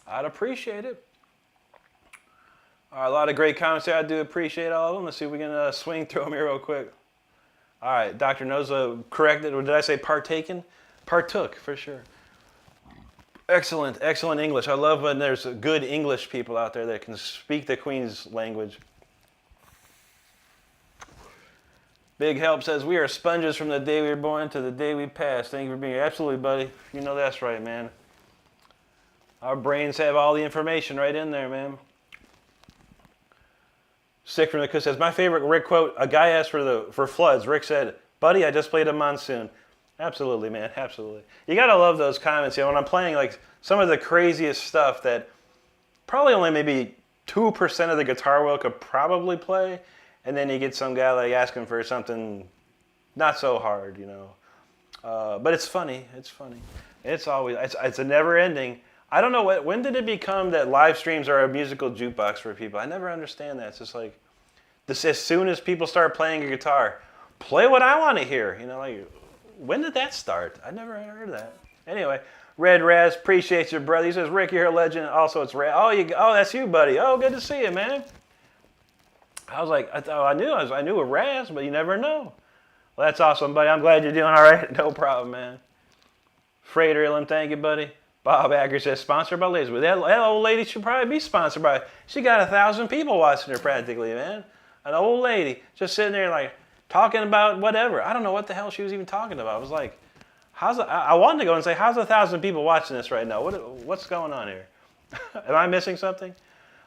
I'd appreciate it. All right, a lot of great comments there. I do appreciate all of them. Let's see if we can swing through them here real quick. All right, Dr. Noza corrected, or did I say partaken? Partook, for sure. Excellent, excellent English. I love when there's good English people out there that can speak the Queen's language. Big Help says, we are sponges from the day we were born to the day we pass. Thank you for being here. Absolutely, buddy. You know that's right, man. Our brains have all the information right in there, man. Sick from the Kush says, my favorite Rick quote, a guy asked for floods. Rick said, buddy, I just played a monsoon. Absolutely, man, absolutely. You gotta love those comments. You know, when I'm playing like some of the craziest stuff that probably only maybe 2% of the guitar world could probably play, and then you get some guy like asking for something not so hard, you know. But it's funny. It's funny. It's always it's a never ending. I don't know when did it become that live streams are a musical jukebox for people? I never understand that. It's just like this, as soon as people start playing a guitar, play what I want to hear. You know, like. When did that start? I never heard that. Anyway, Red Raz, appreciate your brother. He says, Rick, you're a legend. Also, it's Raz. Oh, that's you, buddy. Oh, good to see you, man. I was like, I knew a Raz, but you never know. Well, that's awesome, buddy. I'm glad you're doing all right. No problem, man. Freighter Elam, thank you, buddy. Bob Acker says, sponsored by Lazy. That old lady should probably be sponsored by. She got 1,000 people watching her practically, man. An old lady just sitting there like, talking about whatever. I don't know what the hell she was even talking about. I was like, I wanted to go and say, how's 1,000 people watching this right now? What's going on here? Am I missing something?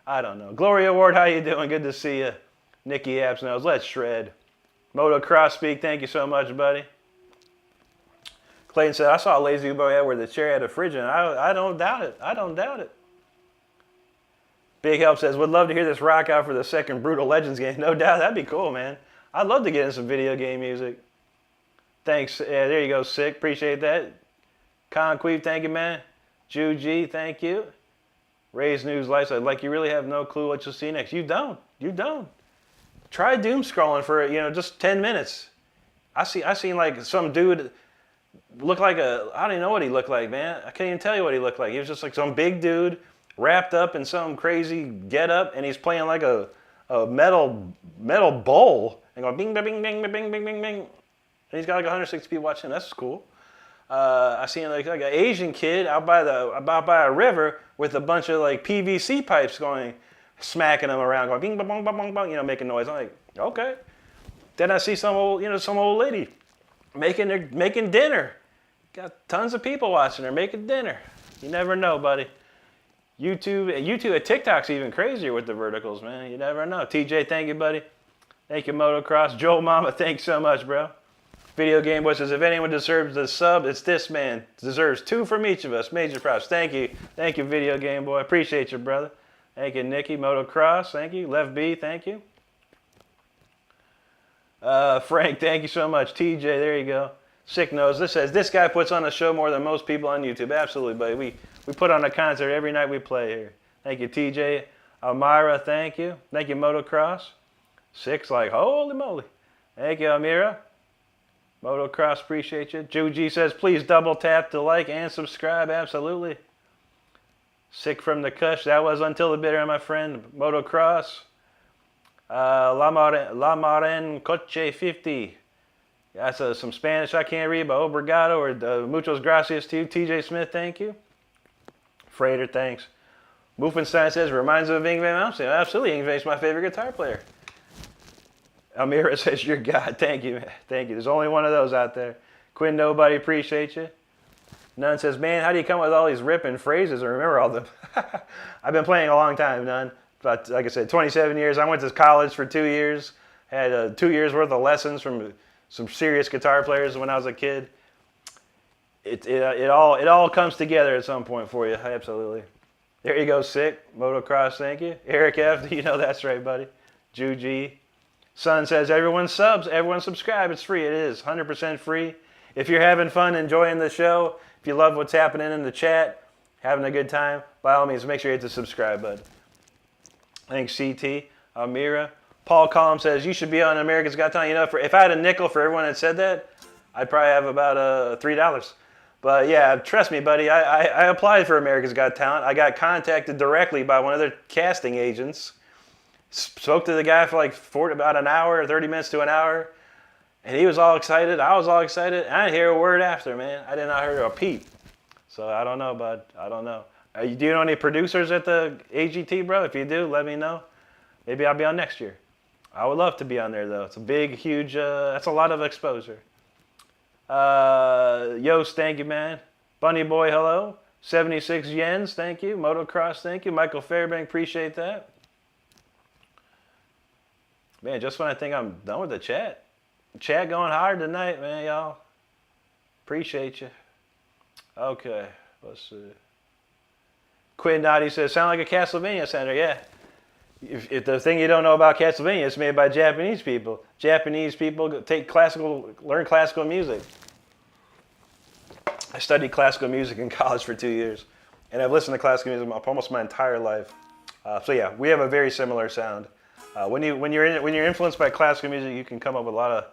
I don't know. Gloria Ward, how you doing? Good to see you. Nikki Apps knows. Let's shred. Motocross Speak, thank you so much, buddy. Clayton said, I saw a Lazy Boy where the chair had a fridge in it. I don't doubt it. I don't doubt it. Big Help says, would love to hear this rock out for the second Brutal Legends game. No doubt. That'd be cool, man. I'd love to get in some video game music. Thanks. Yeah, there you go, Sick. Appreciate that. Conqueef, thank you, man. Ju G, thank you. Ray's News Lifestyle, like you really have no clue what you'll see next. You don't. You don't. Try doom scrolling for, just 10 minutes. I seen like some dude look like I don't even know what he looked like, man. I can't even tell you what he looked like. He was just like some big dude wrapped up in some crazy getup, and he's playing like a metal bowl. And going bing, bing, bing, bing, bing, bing, bing, bing. And he's got like 160 people watching. That's cool. I seen like an Asian kid out by a river with a bunch of like PVC pipes going, smacking them around, going bing, bong, bong, bong, bong, making noise. I'm like, okay. Then I see some old lady making dinner. Got tons of people watching her making dinner. You never know, buddy. YouTube, TikTok's even crazier with the verticals, man. You never know. TJ, thank you, buddy. Thank you, Motocross. Joel Mama, thanks so much, bro. Video Game Boy says, if anyone deserves a sub, it's this man. Deserves 2 from each of us. Major props. Thank you. Thank you, Video Game Boy. Appreciate you, brother. Thank you, Nikki. Motocross, thank you. Left B, thank you. Frank, thank you so much. TJ, there you go. Sick Nose. This says, this guy puts on a show more than most people on YouTube. Absolutely, buddy. We put on a concert every night we play here. Thank you, TJ. Almira, thank you. Thank you, Motocross. Sick's like, holy moly. Thank you, Amira. Motocross, appreciate you. Juji says, please double tap to like and subscribe. Absolutely. Sick from the Kush. That was Until the Bitter, my friend. Motocross. La Maren Coche 50. That's some Spanish I can't read, but obrigado or muchos gracias to you. TJ Smith, thank you. Freighter, thanks. Wolfenstein says, reminds of Yngwie Malmsteen. Absolutely, Yngwie's my favorite guitar player. Almira says, you're God. Thank you, man. Thank you. There's only one of those out there. Quinn Nobody, appreciate you. Nunn says, man, how do you come up with all these ripping phrases and remember all of them? I've been playing a long time, Nunn. But like I said, 27 years. I went to college for 2 years. Had 2 years worth of lessons from some serious guitar players when I was a kid. It all comes together at some point for you. Absolutely. There you go, Sick. Motocross, thank you. Eric F, you know that's right, buddy. Juji. Sun says, everyone subs, everyone subscribe. It's free. It is 100% free. If you're having fun enjoying the show, if you love what's happening in the chat, Having a good time? By all means, make sure you hit the subscribe button. Thanks, CT. Amira. Paul Collum says, you should be on America's Got Talent. You know, if I had a nickel for everyone that said that, I'd probably have about $3. But yeah, trust me, buddy, I applied for America's Got Talent. I got contacted directly by one of their casting agents. Spoke to the guy for about an hour, 30 minutes to an hour. And he was all excited. I was all excited. I didn't hear a word after, man. I did not hear a peep. So I don't know, bud. I don't know. Do you know any producers at the AGT, bro? If you do, let me know. Maybe I'll be on next year. I would love to be on there, though. It's a big, huge, that's a lot of exposure. Yost, thank you, man. Bunny Boy, hello. 76 Yens, thank you. Motocross, thank you. Michael Fairbank, appreciate that. Man, just when I think I'm done with the chat. Chat going hard tonight, man, y'all. Appreciate you. Okay, let's see. Quinn Noddy says, sound like a Castlevania center. Yeah. If the thing you don't know about Castlevania, it's made by Japanese people. Japanese people learn classical music. I studied classical music in college for 2 years, and I've listened to classical music almost my entire life. So yeah, we have a very similar sound. When you're influenced by classical music, you can come up with a lot of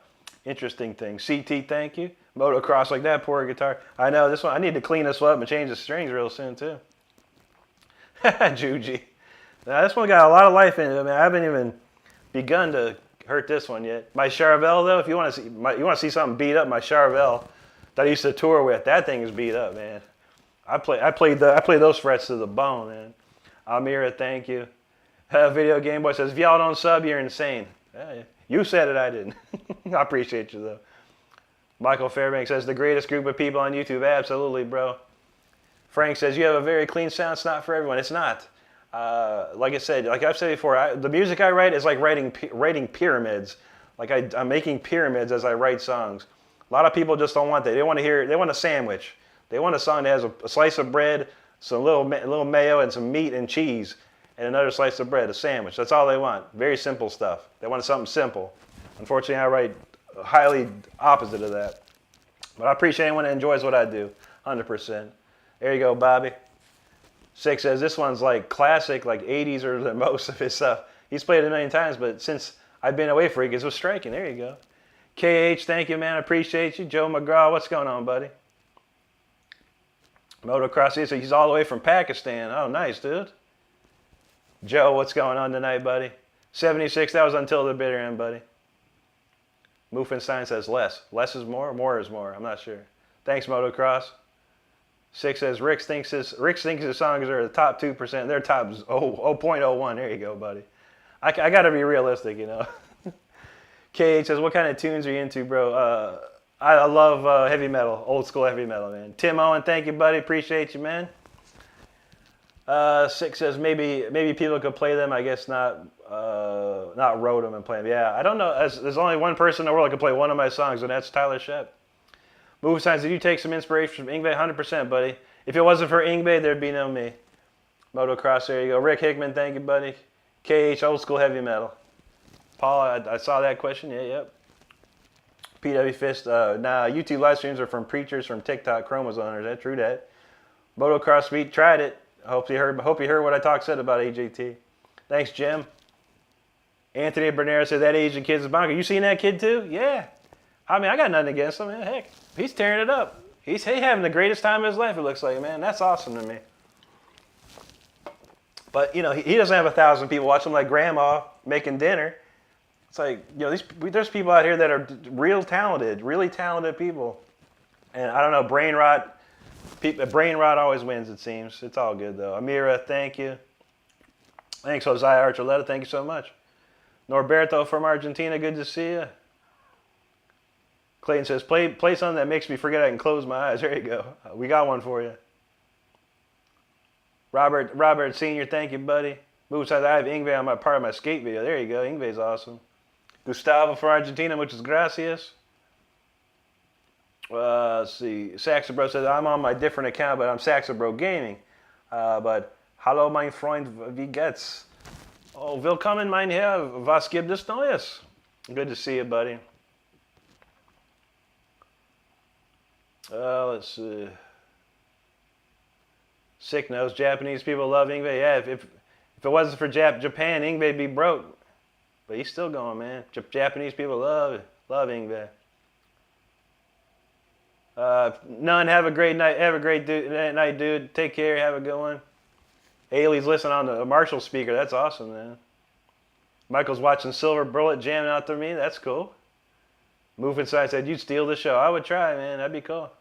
interesting things. CT, thank you. Motocross like that, poor guitar. I know this one. I need to clean this up and change the strings real soon too. Juji. Now this one got a lot of life in it. I mean, I haven't even begun to hurt this one yet. My Charvel though, if you want to see something beat up, my Charvel that I used to tour with, that thing is beat up, man. I played those frets to the bone, man. Amira, thank you. Video Game Boy says, if y'all don't sub, you're insane. You said it, I didn't. I appreciate you though. Michael Fairbanks says, the greatest group of people on YouTube. Absolutely, bro. Frank says, you have a very clean sound. It's not for everyone. It's not. Like I said, like I've said before, the music I write is like writing pyramids. Like I'm making pyramids as I write songs. A lot of people just don't want that. They want a sandwich. They want a song that has a slice of bread, some little mayo, and some meat and cheese, and another slice of bread, a sandwich. That's all they want. Very simple stuff. They want something simple. Unfortunately, I write highly opposite of that. But I appreciate anyone that enjoys what I do, 100%. There you go, Bobby. 6 says, this one's like classic, like 80s or the most of his stuff. He's played it a million times, but since I've been away for it, it was striking. There you go. KH, thank you, man. I appreciate you. Joe McGraw, what's going on, buddy? Motocross, he's all the way from Pakistan. Oh, nice, dude. Joe, what's going on tonight, buddy? 76, that was until the bitter end, buddy. Muffenstein says less. Less is more is more. I'm not sure. Thanks, Motocross. 6 says, Rick thinks his songs are the top 2%. They're top 0.01. There you go, buddy. I got to be realistic, you know. KH says, what kind of tunes are you into, bro? I love heavy metal, old school heavy metal, man. Tim Owen, thank you, buddy. Appreciate you, man. 6 says, maybe people could play them. I guess not wrote them and play them. Yeah, I don't know. There's only one person in the world that can play one of my songs, and that's Tyler Shep. Move Signs, did you take some inspiration from Ingve? 100%, buddy. If it wasn't for Ingve, there'd be no me. Motocross, there you go. Rick Hickman, thank you, buddy. KH, old school heavy metal. Paul, I saw that question. Yeah, yep. PW Fist, nah, YouTube live streams are from preachers from TikTok chromosomes. Is that true, that? Motocross Beat, tried it. Hope you heard what I said about AJT. Thanks, Jim. Anthony Bernera said that Asian kid's a bonker. You seen that kid too? Yeah. I mean, I got nothing against him, man. Heck, he's tearing it up. He's having the greatest time of his life, it looks like, man. That's awesome to me. But, you know, he doesn't have 1,000 people watching him like grandma making dinner. It's like, you know, there's people out here that are really talented people. And I don't know, brain rot always wins, it seems. It's all good, though. Amira, thank you. Thanks, Josiah Archuleta. Thank you so much. Norberto from Argentina, good to see you. Clayton says, play something that makes me forget I can close my eyes. There you go. We got one for you. Robert Sr., thank you, buddy. Move says, I have Ingve on my part of my skate video. There you go. Ingve's awesome. Gustavo from Argentina, muchas gracias. Let's see. Saxabro says, I'm on my different account, but I'm Saxabro Gaming. But hallo, mein Freund, wie geht's? Oh, willkommen, mein Herr. Was gibt es Neues? Good to see you, buddy. Let's see. Sick knows Japanese people love Ingve. Yeah, if it wasn't for Japan, Ingve'd be broke. But he's still going, man. Japanese people love Ingve. None, have a great night. Have a great night, dude. Take care. Have a good one. Ailey's listening on the Marshall speaker. That's awesome, man. Michael's watching Silver Bullet jamming out to me. That's cool. Move Inside said, you'd steal the show. I would try, man. That'd be cool.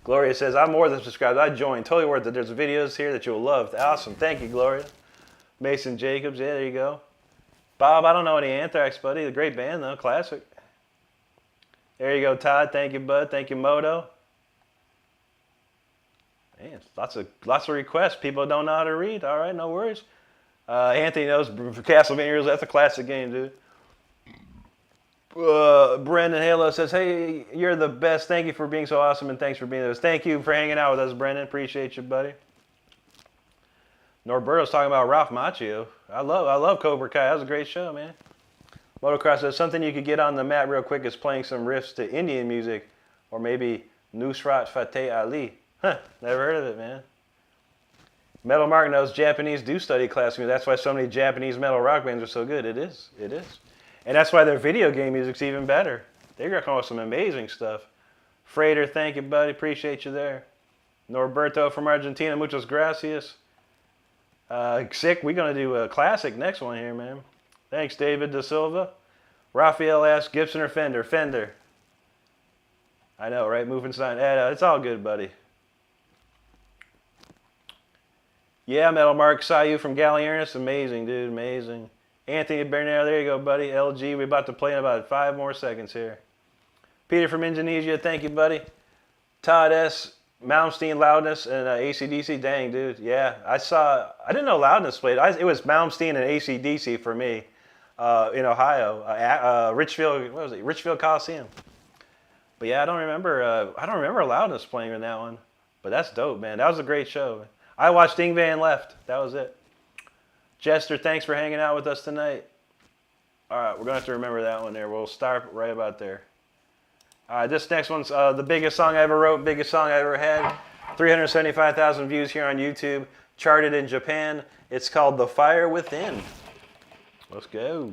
Gloria says, I'm more than subscribed. I joined. Totally worth it. There's videos here that you'll love. Awesome. Thank you, Gloria. Mason Jacobs. Yeah, there you go. Bob, I don't know any Anthrax, buddy. A great band, though. Classic. There you go, Todd. Thank you, bud. Thank you, Moto. Man, lots of requests. People don't know how to read. All right, no worries. Anthony knows Castlevania. That's a classic game, dude. Brendan Halo says, hey, you're the best. Thank you for being so awesome, and thanks for being with us. Thank you for hanging out with us, Brendan. Appreciate you, buddy. Norberto's talking about Ralph Macchio. I love Cobra Kai. That was a great show, man. Motocross says, something you could get on the mat real quick is playing some riffs to Indian music, or maybe Nusrat Fateh Ali. Huh, never heard of it, man. Metal Mark knows Japanese do study classical music. That's why so many Japanese metal rock bands are so good. It is. And that's why their video game music's even better. They're going to come up with some amazing stuff. Freighter, thank you, buddy. Appreciate you there. Norberto from Argentina, muchas gracias. Sick, we're going to do a classic next one here, man. Thanks, David Da Silva. Raphael asks, Gibson or Fender? Fender. I know, right? Moving sign. It's all good, buddy. Yeah, Metal Mark. Saw you from Galliernus. Amazing, dude. Amazing. Anthony Bernal, there you go, buddy. LG, we're about to play in about 5 more seconds here. Peter from Indonesia, thank you, buddy. Todd S., Malmsteen, Loudness, and AC/DC. Dang, dude. Yeah, I didn't know Loudness played. It was Malmsteen and AC/DC for me in Ohio. Richfield, what was it? Richfield Coliseum. But yeah, I don't remember Loudness playing in that one. But that's dope, man. That was a great show. I watched Ingve and left. That was it. Jester, thanks for hanging out with us tonight. All right, we're going to have to remember that one there. We'll start right about there. All right, this next one's the biggest song I ever wrote, biggest song I ever had. 375,000 views here on YouTube. Charted in Japan. It's called The Fire Within. Let's go.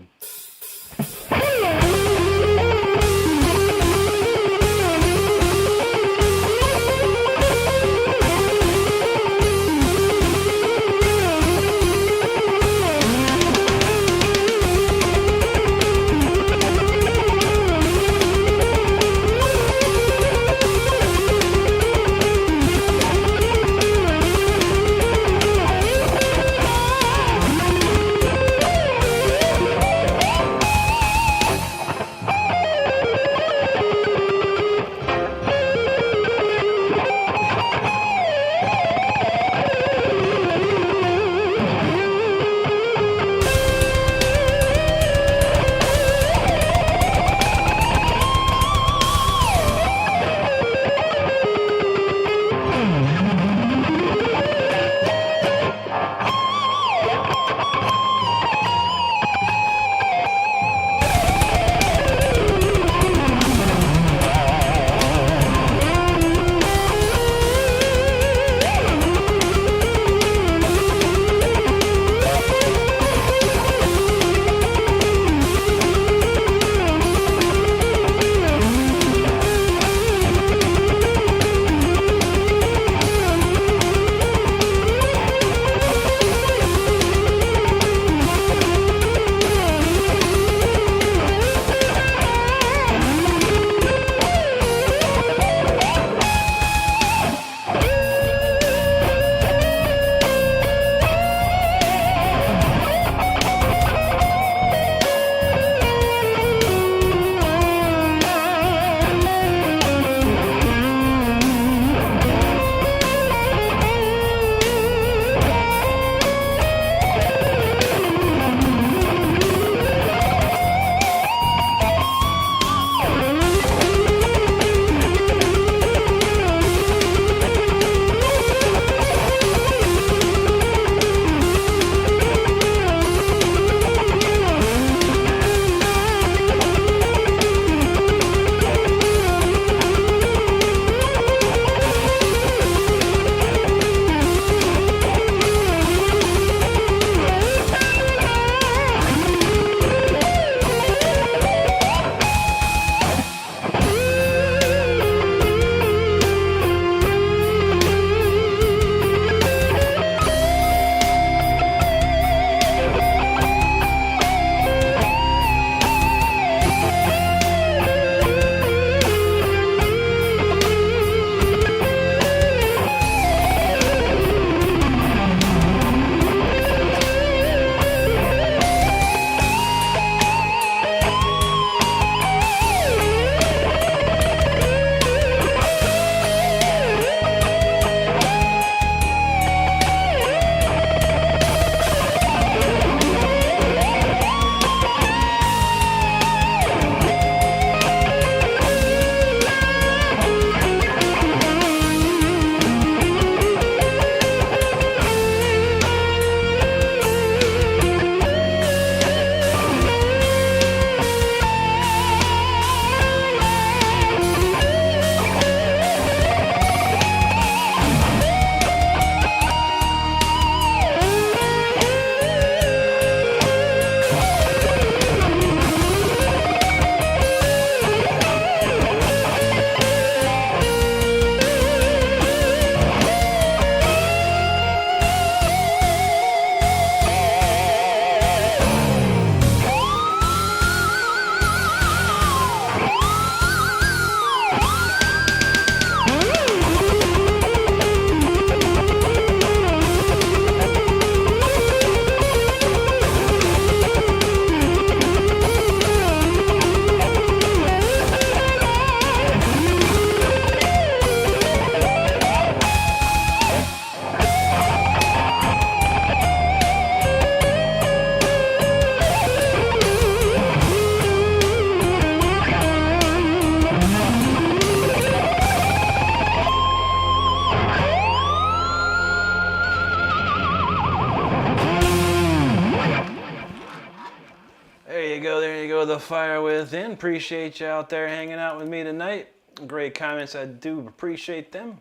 fire within. Appreciate you out there hanging out with me tonight. Great comments. I do appreciate them.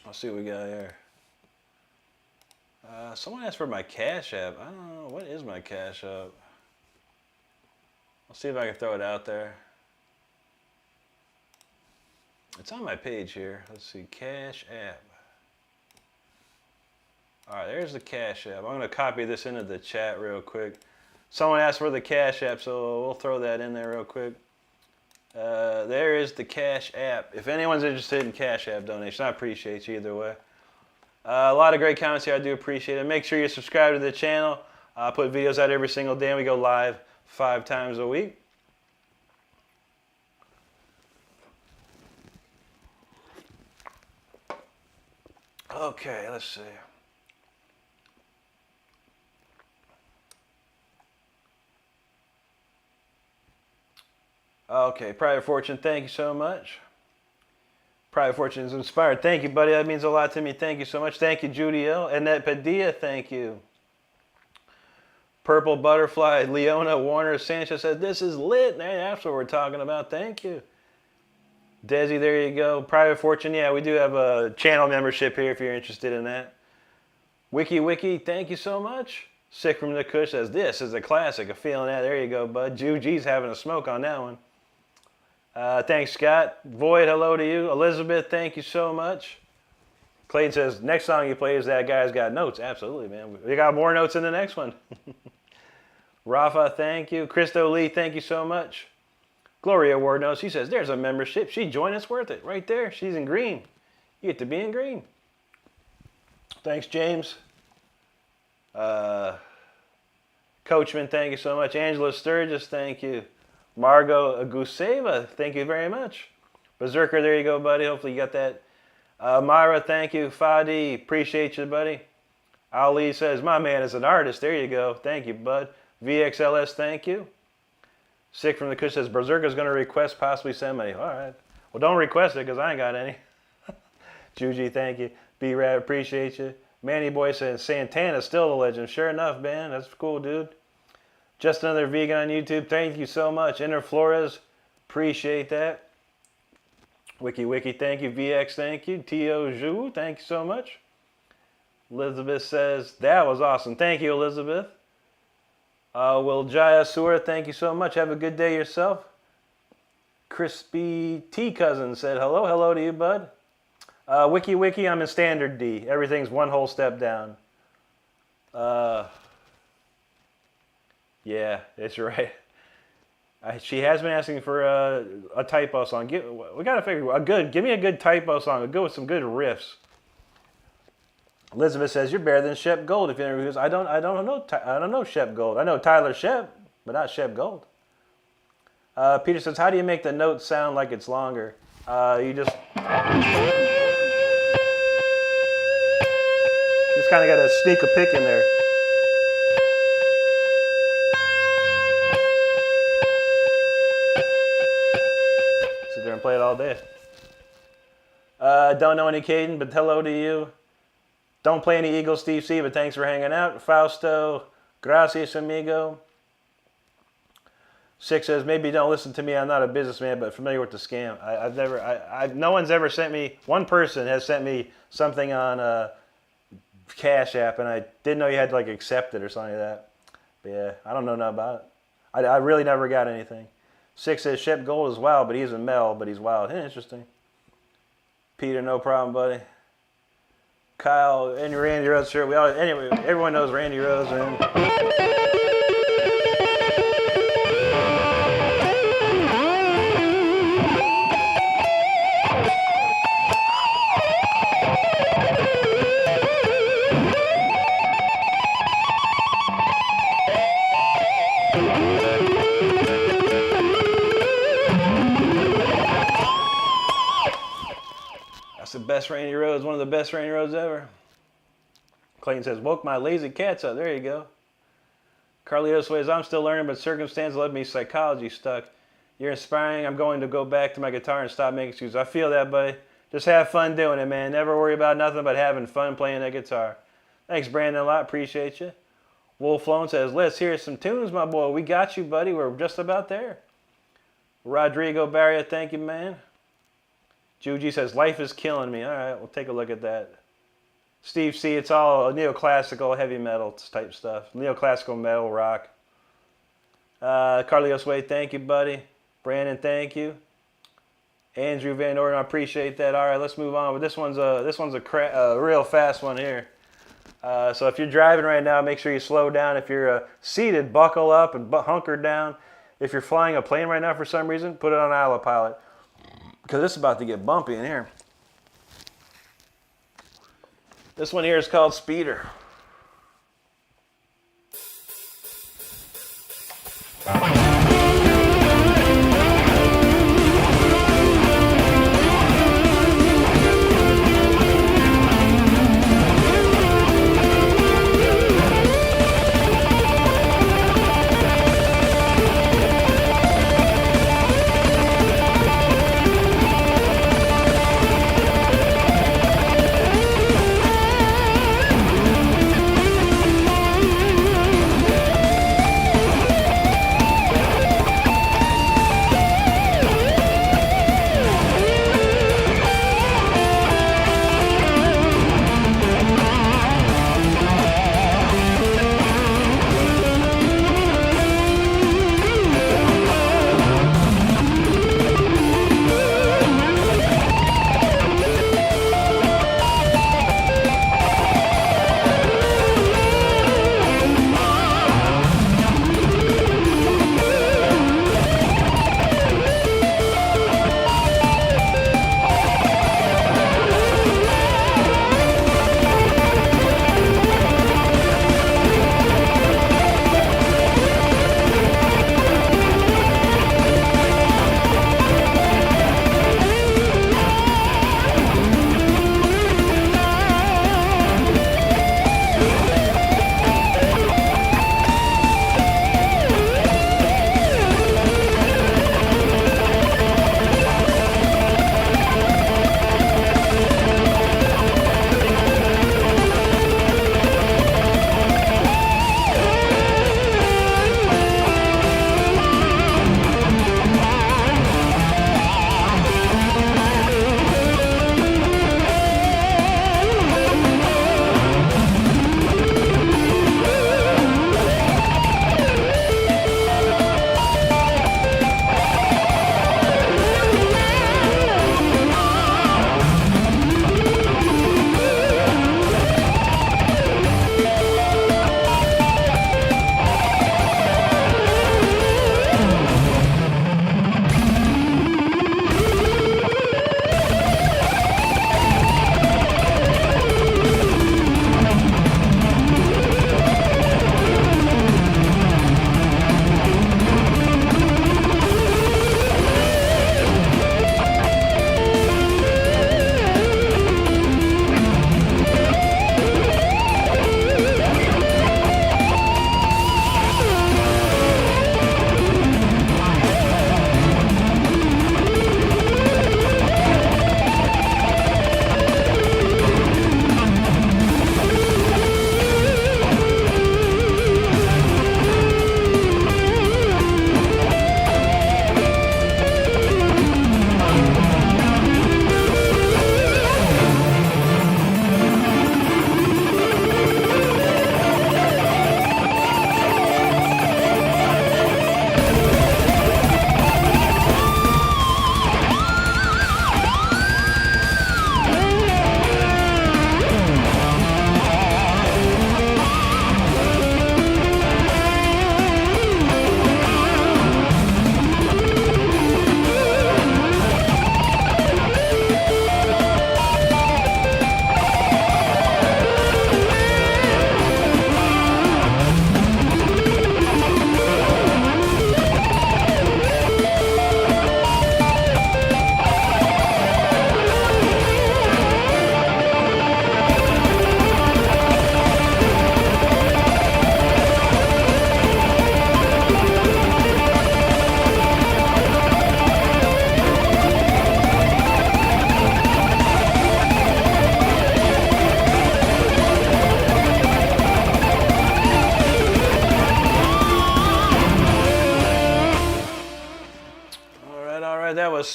Let's see what we got here. Someone asked for my Cash App. I don't know. What is my Cash App? I'll see if I can throw it out there. It's on my page here. Let's see. Cash App. All right, there's the Cash App. I'm going to copy this into the chat real quick. Someone asked for the Cash App, so we'll throw that in there real quick. There is the Cash App. If anyone's interested in Cash App donation, I appreciate you either way. A lot of great comments here. I do appreciate it. Make sure you subscribe to the channel. I put videos out every single day, and we go live 5 times a week. Okay, let's see. Okay, Private Fortune, thank you so much. Private Fortune is inspired. Thank you, buddy. That means a lot to me. Thank you so much. Thank you, Judy L. Annette Padilla, thank you. Purple Butterfly, Leona Warner Sanchez said, this is lit. Hey, that's what we're talking about. Thank you. Desi, there you go. Private Fortune, yeah, we do have a channel membership here if you're interested in that. Wiki, thank you so much. Sick from the Kush says, this is a classic. I'm feeling that. There you go, bud. Juji's having a smoke on that one. Thanks, Scott. Void, hello to you. Elizabeth, thank you so much. Clayton says, next song you play is That Guy's Got Notes. Absolutely, man. We got more notes in the next one. Rafa, thank you. Christo Lee, thank you so much. Gloria Ward knows. She says, there's a membership. She joined. It's worth it. Right there. She's in green. You get to be in green. Thanks, James. Coachman, thank you so much. Angela Sturgis, thank you. Margot Aguseva, thank you very much. Berserker, there you go, buddy. Hopefully you got that. Myra, thank you. Fadi, appreciate you, buddy. Ali says, my man is an artist. There you go. Thank you, bud. VXLS, thank you. Sick from the Kush says, Berserker's going to request possibly send money. All right. Well, don't request it because I ain't got any. Juji, thank you. B-Rad, appreciate you. Manny Boy says, Santana's still the legend. Sure enough, man. That's cool, dude. Just another vegan on YouTube. Thank you so much. Inter Flores, appreciate that. Wiki, thank you. VX, thank you. T.O. Zhu, thank you so much. Elizabeth says, that was awesome. Thank you, Elizabeth. Will Jaya Sura, thank you so much. Have a good day yourself. Crispy T Cousin said, hello to you, bud. Wiki, I'm in standard D. Everything's one whole step down. Yeah, that's right. She has been asking for a typo song. We gotta figure give me a good typo song. Go with some good riffs. Elizabeth says you're better than Shep Gold. If you ever goes, I don't know Shep Gold. I know Tyler Shep, but not Shep Gold. Peter says, how do you make the note sound like it's longer? You just kind of got to sneak a pick in there. Sit there and play it all day. Don't know any Caden, but hello to you. Don't play any Eagles, Steve C, but thanks for hanging out. Fausto, gracias, amigo. 6 says, maybe don't listen to me. I'm not a businessman, but familiar with the scam. No one's ever sent me, one person has sent me something on Cash App, and I didn't know you had to like accept it or something like that. But yeah, I don't know nothing about it. I really never got anything. 6 says, Shep Gold is wild, but he's a Mel, but he's wild. Interesting. Peter, no problem, buddy. Kyle and Randy Rose, sure. Anyway, everyone knows Randy Rose, man. That's the best Randy Rhodes, one of the best Randy Rhodes ever. Clayton says, woke my lazy cats up. There you go. Carlitos says, I'm still learning, but circumstance led me psychology stuck. You're inspiring. I'm going to go back to my guitar and stop making excuses. I feel that, buddy. Just have fun doing it, man. Never worry about nothing but having fun playing that guitar. Thanks, Brandon, a lot. Appreciate you. Wolf Lone says, let's hear some tunes, my boy. We got you, buddy. We're just about there. Rodrigo Barria, thank you, man. Juji says, life is killing me. All right, we'll take a look at that. Steve C, it's all neoclassical, heavy metal type stuff. Neoclassical metal rock. Carlios Wade, thank you, buddy. Brandon, thank you. Andrew Van Orden, I appreciate that. All right, let's move on. But this one's a real fast one here. So if you're driving right now, make sure you slow down. If you're seated, buckle up and hunker down. If you're flying a plane right now for some reason, put it on autopilot, because it's about to get bumpy in here. This one here is called Speeder.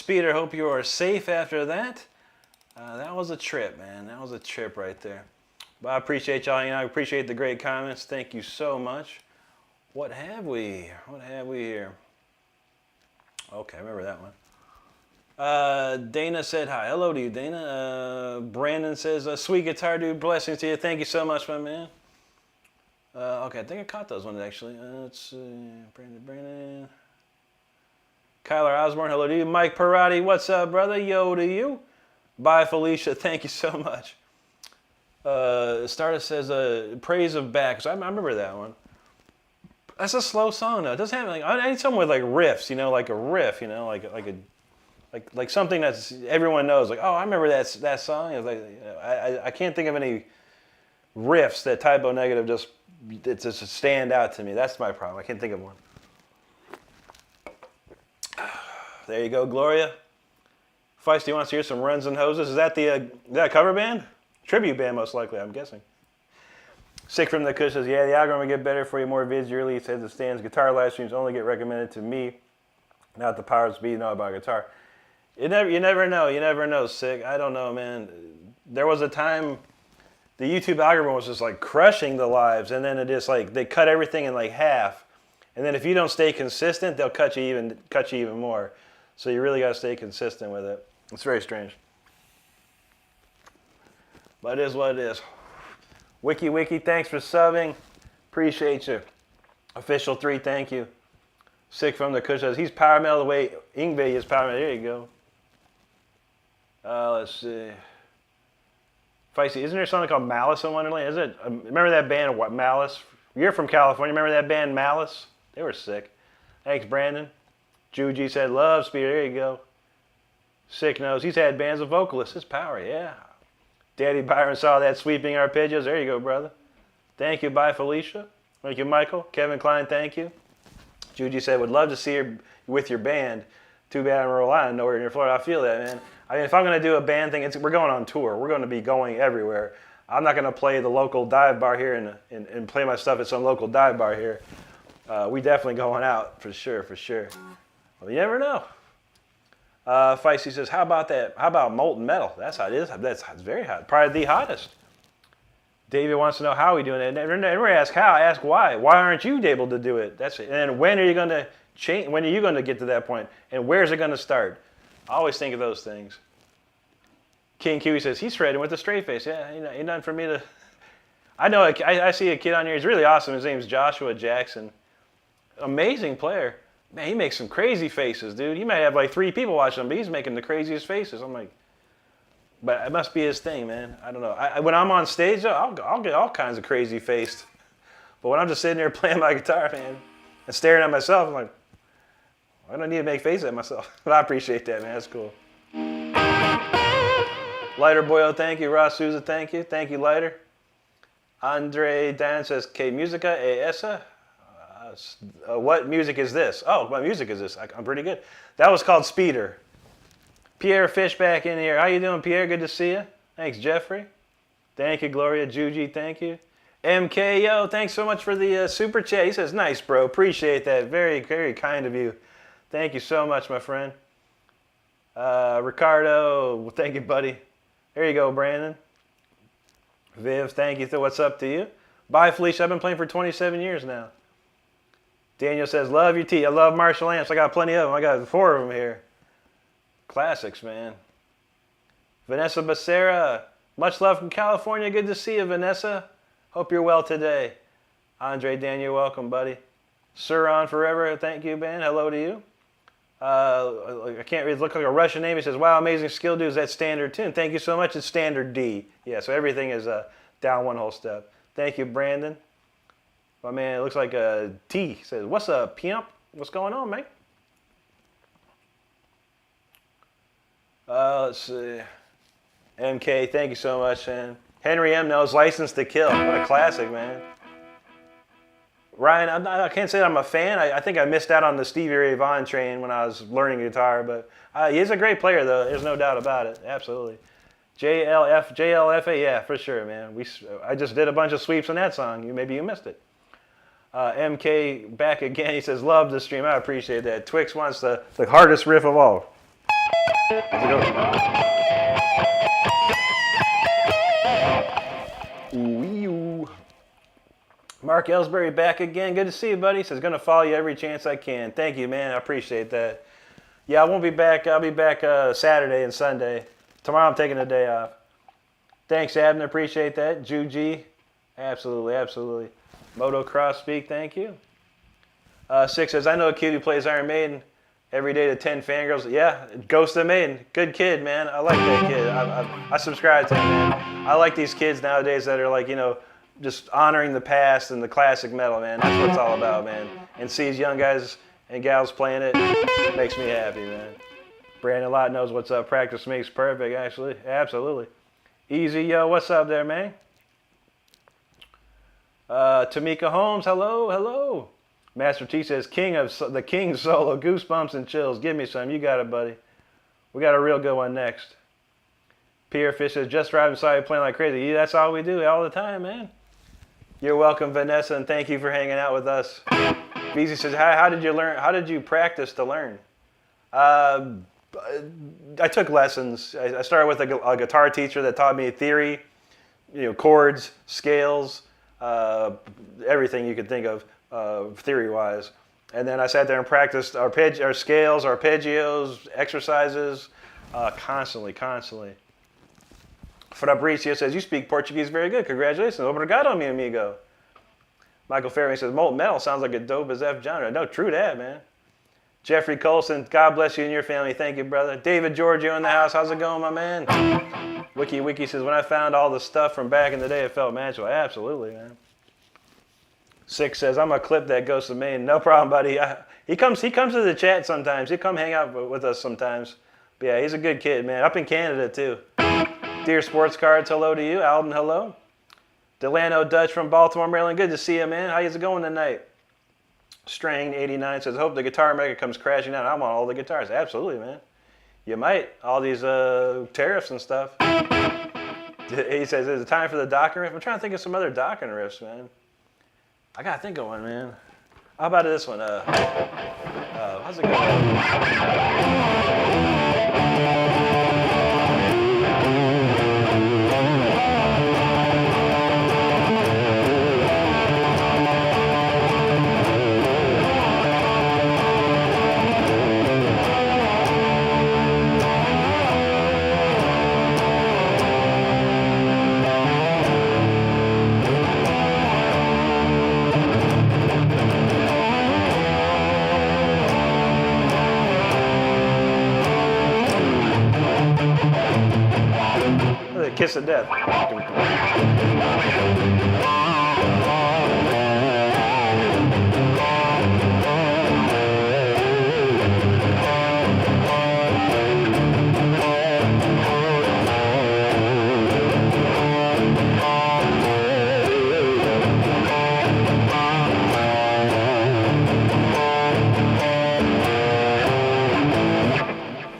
Speeder, hope you are safe after that. That was a trip, man. That was a trip right there. But I appreciate y'all. I appreciate the great comments. Thank you so much. What have we? What have we here? Okay, I remember that one. Dana said hi. Hello to you, Dana. Brandon says, sweet guitar dude, blessings to you. Thank you so much, my man. Okay, I think I caught those ones actually. Let's see. Brandon. Kyler Osborne, hello to you. Mike Parati, what's up, brother? Yo to you. Bye, Felicia. Thank you so much. Stardust says, praise of back. So I remember that one. That's a slow song though. It doesn't have I need something with like riffs, like a riff, like something that's everyone knows. Like, oh, I remember that song. It's like I can't think of any riffs that Typo Negative just stand out to me. That's my problem. I can't think of one. There you go, Gloria. Feisty wants to hear some Runs and Hoses. Is that that cover band? Tribute band, most likely, I'm guessing. Sick from the Kush says, yeah, the algorithm will get better for you, more vids yearly. He says it stands. Guitar live streams only get recommended to me, not the powers be know about guitar. You never know, Sick. I don't know, man. There was a time the YouTube algorithm was just like crushing the lives, and then it just like they cut everything in like half. And then if you don't stay consistent, they'll cut you even more. So you really got to stay consistent with it. It's very strange. But it is what it is. Wiki, thanks for subbing. Appreciate you. Official 3, thank you. Sick from the Kush says, he's power metal the way Ingve is power metal. There you go. Let's see. Feisty, isn't there a song called Malice in Wonderland? Is it? Remember that band, what, Malice? You're from California. Remember that band, Malice? They were sick. Thanks, Brandon. Juji said, love, Speeder. There you go. Sick knows. He's had bands of vocalists. His power, yeah. Daddy Byron saw that sweeping arpeggios. There you go, brother. Thank you. Bye, Felicia. Thank you, Michael. Kevin Klein, thank you. Juji said, would love to see you with your band. Too bad I'm in Rhode Island, nowhere near Florida. I feel that, man. I mean, if I'm going to do a band thing, we're going on tour. We're going to be going everywhere. I'm not going to play the local dive bar here and play my stuff at some local dive bar here. We definitely going out, for sure. Well, you never know. Feisty says, how about that? How about Molten Metal? That's hot. That's very hot. Probably the hottest. David wants to know how we doing it. Never ask how. Ask why. Why aren't you able to do it? That's it. And then when are you going to change? When are you going to get to that point? And where's it going to start? I always think of those things. King Kiwi says, he's shredding with a straight face. Yeah, ain't nothing for me to... I know, I see a kid on here. He's really awesome. His name's Joshua Jackson. Amazing player. Man, he makes some crazy faces, dude. He might have like 3 people watching him, but he's making the craziest faces. I'm like, but it must be his thing, man. I don't know. When I'm on stage, I'll get all kinds of crazy faced. But when I'm just sitting there playing my guitar, man, and staring at myself, I'm like, I don't need to make faces at myself. But I appreciate that, man. That's cool. Lighter Boyo, thank you. Ross Souza, thank you. Thank you, Lighter. Andre Dan says, Que musica e esa? What music is this? Oh, what music is this? I'm pretty good. That was called Speeder. Pierre Fish back in here. How you doing, Pierre? Good to see you. Thanks, Jeffrey. Thank you, Gloria. Juji, thank you. MKO, thanks so much for the super chat. He says, nice, bro. Appreciate that. Very, very kind of you. Thank you so much, my friend. Ricardo, well, thank you, buddy. There you go, Brandon. Viv, thank you. What's up to you? Bye, Felicia. I've been playing for 27 years now. Daniel says, love your tea. I love Marshall amps. I got plenty of them. I got 4 of them here. Classics, man. Vanessa Becerra, much love from California. Good to see you, Vanessa. Hope you're well today. Andre Daniel, welcome, buddy. Suron Forever, thank you, man. Hello to you. I can't read. Look like a Russian name. He says, wow, amazing skill, dude. Is that standard tune? Thank you so much. It's standard D. Yeah, so everything is down 1 whole step. Thank you, Brandon. My man, it looks like a T. He says, what's up, pimp? What's going on, man? Let's see. MK, thank you so much, man. Henry M knows License to Kill. What a classic, man. Ryan, I can't say that I'm a fan. I think I missed out on the Stevie Ray Vaughan train when I was learning guitar, but he's a great player, though. There's no doubt about it. Absolutely. JLFA, yeah, for sure, man. I just did a bunch of sweeps on that song. Maybe you missed it. MK back again. He says, love the stream. I appreciate that. Twix wants the hardest riff of all. How's it going? Ooh. Mark Ellsbury back again. Good to see you, buddy. Says, gonna follow you every chance I can. Thank you, man. I appreciate that. Yeah, I won't be back. I'll be back Saturday and Sunday. Tomorrow I'm taking a day off. Thanks, Abner. Appreciate that. Juji. Absolutely, absolutely. Motocross Speak, thank you. 6 says, I know a kid who plays Iron Maiden every day to 10 fangirls. Yeah, Ghost of Maiden. Good kid, man. I like that kid. I subscribe to him, man. I like these kids nowadays that are like, you know, just honoring the past and the classic metal, man. That's what it's all about, man. And sees young guys and gals playing it makes me happy, man. Brandon Lott knows what's up. Practice makes perfect, actually. Absolutely. Easy, yo. What's up there, man? Tamika Holmes, hello, hello. Master T says, the King solo, goosebumps and chills. Give me some. You got it, buddy. We got a real good one next. Pierre Fish says, just driving, sorry, playing like crazy. Yeah, that's all we do all the time, man. You're welcome, Vanessa, and thank you for hanging out with us. Beezy says, how did you learn? How did you practice to learn? I took lessons. I started with a guitar teacher that taught me theory, you know, chords, scales, everything you could think of theory-wise. And then I sat there and practiced our scales, arpeggios, exercises, constantly. Fabricio says, you speak Portuguese very good. Congratulations. Obrigado, mi amigo. Michael Fairbanks says, molten metal sounds like a dope as F genre. No, true that, man. Jeffrey Colson, God bless you and your family. Thank you, brother. David Giorgio in the house. How's it going, my man? Wiki says, when I found all the stuff from back in the day, it felt magical. Absolutely, man. 6 says, I'm going to clip that Ghost of Maine. No problem, buddy. He comes to the chat sometimes. He'll come hang out with us sometimes. But yeah, he's a good kid, man. Up in Canada, too. Dear Sports Cards, hello to you. Alden, hello. Delano Dutch from Baltimore, Maryland. Good to see you, man. How's it going tonight? Strang89 says, hope the guitar maker comes crashing down. I want all the guitars. Absolutely, man. You might. All these tariffs and stuff. He says, is it time for the Dokken riff? I'm trying to think of some other Dokken riffs, man. I got to think of one, man. How about this one? How's it going? Kiss of Death.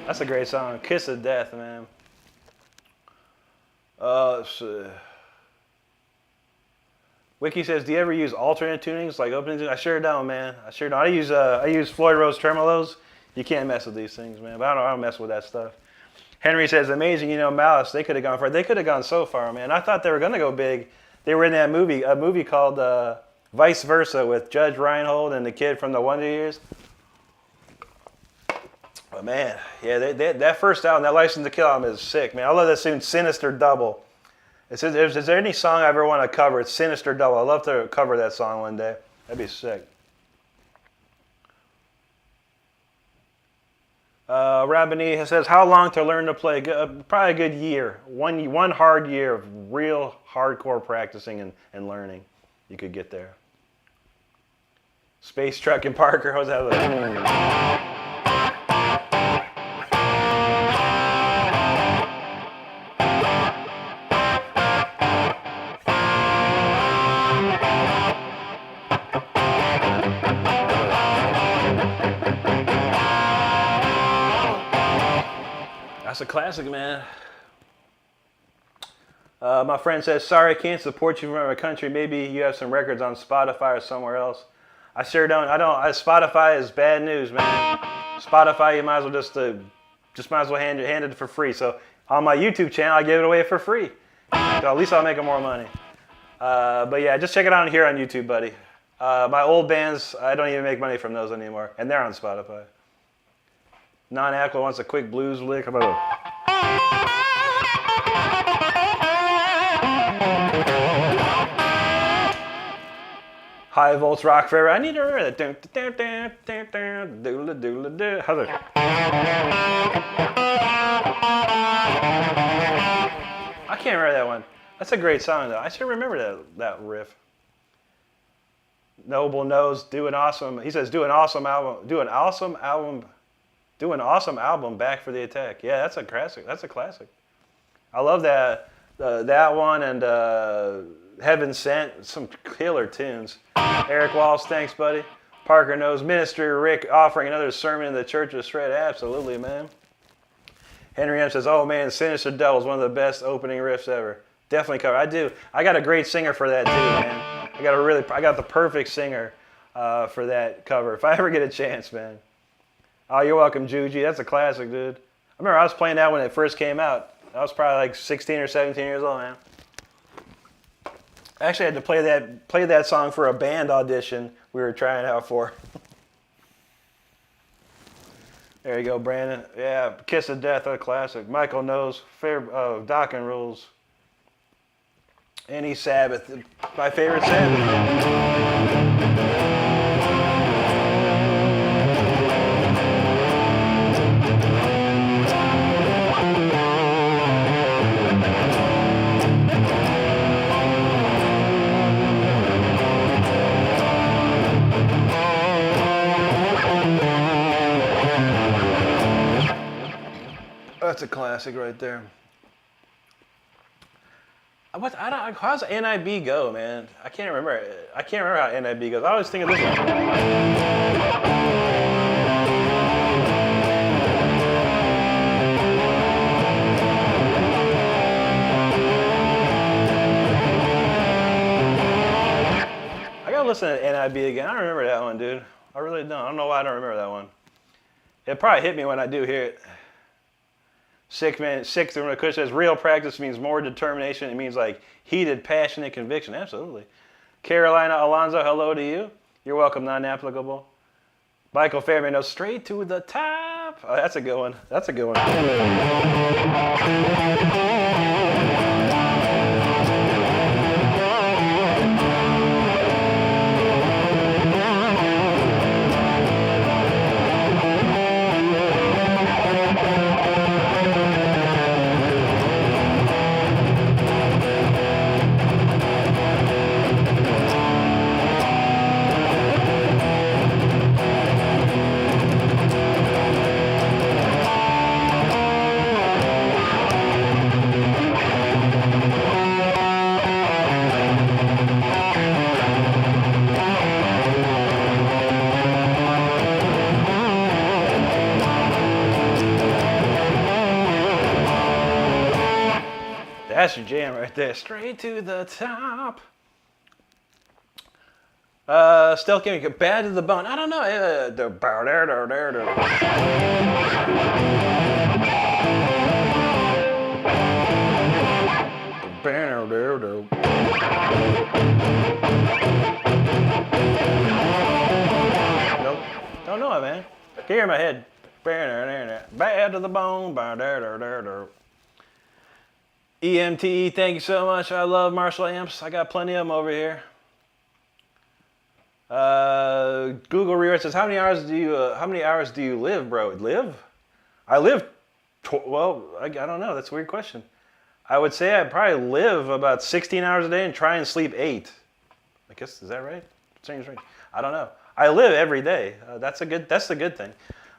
That's a great song. Kiss of Death, man. Wiki says, do you ever use alternate tunings like opening tunings? I sure don't, man. I sure don't. I use Floyd Rose tremolos. You can't mess with these things, man. But I don't mess with that stuff. Henry says, amazing, you know, Malice, they could have gone far. They could have gone so far, man. I thought they were going to go big. They were in that movie, a movie called Vice Versa with Judge Reinhold and the kid from the Wonder Years. But man, yeah, that first album, that License to Kill album is sick, man. I love that tune, Sinister Double. It says, is there any song I ever want to cover? It's Sinister Double. I'd love to cover that song one day. That'd be sick. Rabini says, how long to learn to play? Probably a good year. One hard year of real hardcore practicing and learning. You could get there. Space Truck and Parker, how's that look? That's a classic, man. My friend says, sorry, I can't support you from our country. Maybe you have some records on Spotify or somewhere else. I sure don't. Spotify is bad news, man. Spotify, you might as well just just might as well hand it for free. So on my YouTube channel, I give it away for free. So at least I'll make more money. But yeah, just check it out here on YouTube, buddy. My old bands, I don't even make money from those anymore, and they're on Spotify. Non-Aqua wants a quick blues lick. How about a... High volts rock forever. I need to remember that. How's it? I can't remember that one. That's a great song though. I should remember that riff. Noble knows, do an awesome. He says, do an awesome album back for the attack. Yeah, that's a classic. That's a classic. I love that. That one and Heaven Sent, some killer tunes. Eric Walsh, thanks, buddy. Parker knows ministry. Rick offering another sermon in the Church of Shred. Absolutely, man. Henry M says, oh man, Sinister Devil is one of the best opening riffs ever. Definitely cover. I do. I got a great singer for that too, man. I got the perfect singer for that cover. If I ever get a chance, man. Oh, you're welcome, Juji. That's a classic, dude. I remember I was playing that when it first came out. I was probably like 16 or 17 years old, man. I actually had to play that song for a band audition we were trying out for. There you go, Brandon. Yeah, Kiss of Death, a classic. Michael knows, Docking Rules. Any Sabbath, my favorite Sabbath. That's a classic right there. How's NIB go, man? I can't remember how NIB goes. I always think of this one. I gotta listen to NIB again. I don't remember that one, dude. I really don't. I don't know why I don't remember that one. It probably hit me when I do hear it. Sixth from the Kush says, real practice means more determination. It means like heated, passionate conviction. Absolutely. Carolina Alonzo, hello to you. You're welcome, non-applicable. Michael Fairman knows straight to the top. Oh, that's a good one. That's a good one. That's your jam right there. Straight to the top. Stealth Gaming, bad to the bone. I don't know. Nope. Don't know it, man. Can hear in my head. Bad to the bone. EMTE, thank you so much. I love Marshall amps. I got plenty of them over here. Google Rewrite says, how many hours do you live, bro? Live? I live. I don't know. That's a weird question. I would say I probably live about 16 hours a day and try and sleep 8. I guess, is that right? Strange. I don't know. I live every day. That's the good thing.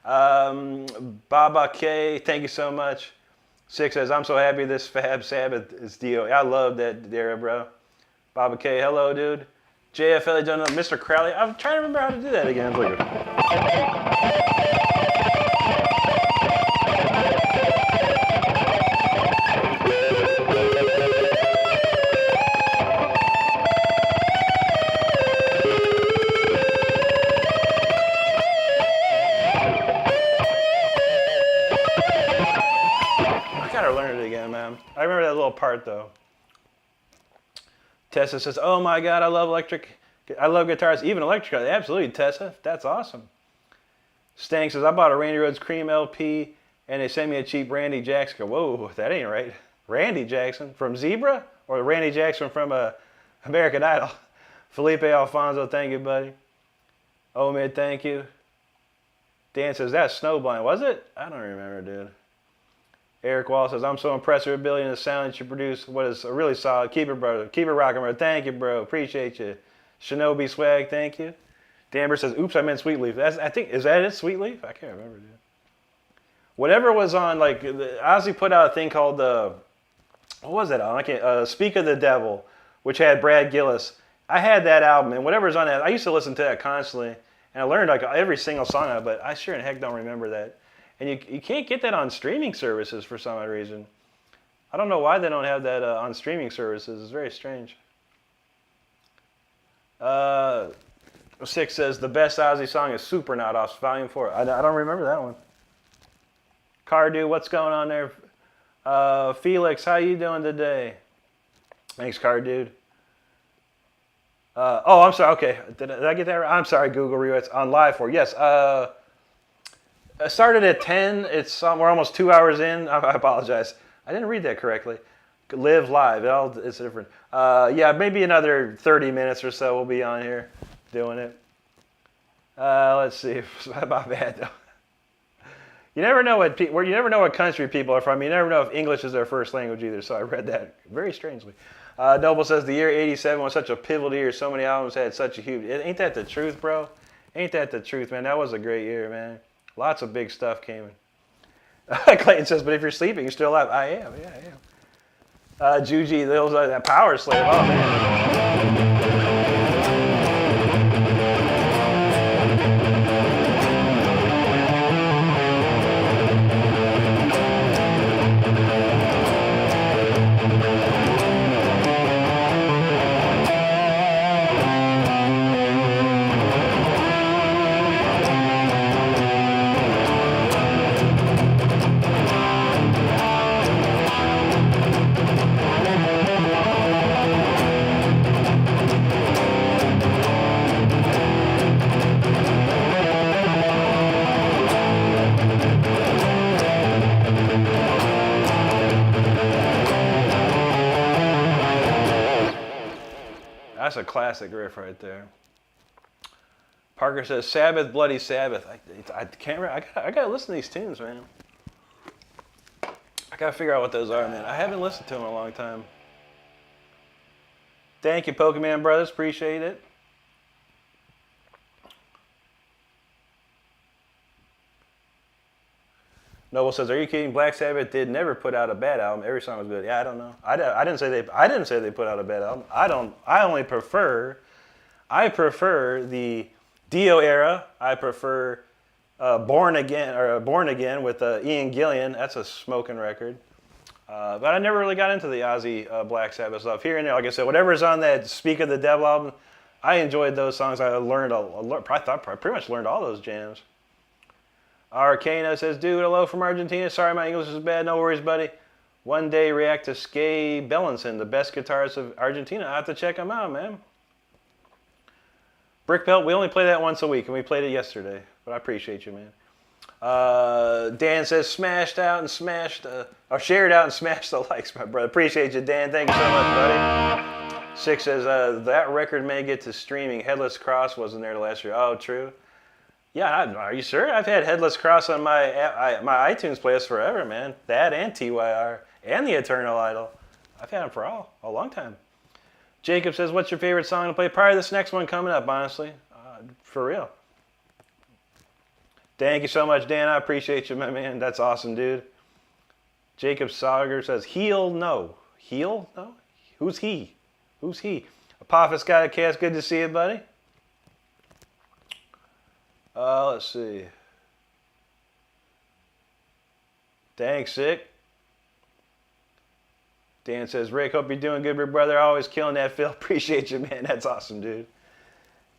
Baba K, thank you so much. 6 says, I'm so happy this Fab Sabbath is DO. I love that, Dara, bro. Baba K, hello, dude. JFL, don't know. Mr. Crowley, I'm trying to remember how to do that again. apart though. Tessa says, "Oh my God, I love guitars, even electric." Absolutely, Tessa. That's awesome. Stank says, "I bought a Randy Rhoads Cream LP and they sent me a cheap Randy Jackson." Whoa, that ain't right. Randy Jackson from Zebra or Randy Jackson from American Idol? Felipe Alfonso, thank you, buddy. Omid, thank you. Dan says, "That's Snowblind." Was it? I don't remember, dude. Eric Wall says, "I'm so impressed with your ability and the sound that you produce. What is a really solid. Keep it, brother. Keep it rocking, bro. Thank you, bro. Appreciate you." Shinobi Swag, thank you. Danber says, "Oops, I meant Sweetleaf." I think, is that it, Sweetleaf? I can't remember, dude. Whatever was on, like, Ozzy put out a thing called, what was that on? I can't, Speak of the Devil, which had Brad Gillis. I had that album, and whatever's on that, I used to listen to that constantly, and I learned like every single song on it, but I sure in heck don't remember that. And you can't get that on streaming services for some odd reason. I don't know why they don't have that on streaming services. It's very strange. 6 says, "The best Ozzy song is Supernaut off Volume 4. I don't remember that one. Cardu, what's going on there? Felix, how you doing today? Thanks, Cardude. Oh, I'm sorry. Okay, did I get that right? I'm sorry, Google Rewrites on live for. Yes. I started at 10. We're almost 2 hours in. I apologize. I didn't read that correctly. Live live. It's different. Yeah, maybe another 30 minutes or so we'll be on here doing it. Let's see. My bad though. You never know what country people are from. You never know if English is their first language either. So I read that very strangely. Noble says the year '87 was such a pivotal year. So many albums had such a huge. Ain't that the truth, bro? Ain't that the truth, man? That was a great year, man. Lots of big stuff came in. Clayton says, "But if you're sleeping, you're still alive." I am. Yeah, I am. Juji, that Power Slave. Oh man. That's a classic riff right there. Parker says, "Sabbath, Bloody Sabbath." I can't remember. I gotta listen to these tunes, man. I gotta figure out what those are, man. I haven't listened to them in a long time. Thank you, Pokemon Brothers. Appreciate it. Noble says, "Are you kidding? Black Sabbath did never put out a bad album. Every song was good." Yeah, I don't know. I didn't say they put out a bad album. I prefer the Dio era. I prefer Born Again with Ian Gillan. That's a smoking record. But I never really got into the Ozzy Black Sabbath stuff. Here and there, like I said, whatever's on that Speak of the Devil album, I enjoyed those songs. I pretty much learned all those jams. Arcana says, "Dude, hello from Argentina. Sorry my English is bad. No worries, buddy. One day react to Skay Bellinson, the best guitarist of Argentina. I have to check him out, man." Brick Belt, we only play that once a week, and we played it yesterday. But I appreciate you, man. Dan says, shared out and smashed the likes, my brother. Appreciate you, Dan. Thank you so much, buddy. 6 says, that record may get to streaming. Headless Cross wasn't there last year. Oh, true. Yeah, are you sure? I've had Headless Cross on my iTunes playlist forever, man. That and TYR and the Eternal Idol. I've had them for a long time. Jacob says, "What's your favorite song to play?" Probably this next one coming up, honestly. For real. Thank you so much, Dan. I appreciate you, my man. That's awesome, dude. Jacob Sauger says, "Heel, no." Heel, no? Who's he? Who's he? Apophis got a cast. Good to see you, buddy. Let's see. Thanks, Sick. Dan says, "Rick, hope you're doing good, big brother. Always killing that, Phil." Appreciate you, man. That's awesome, dude.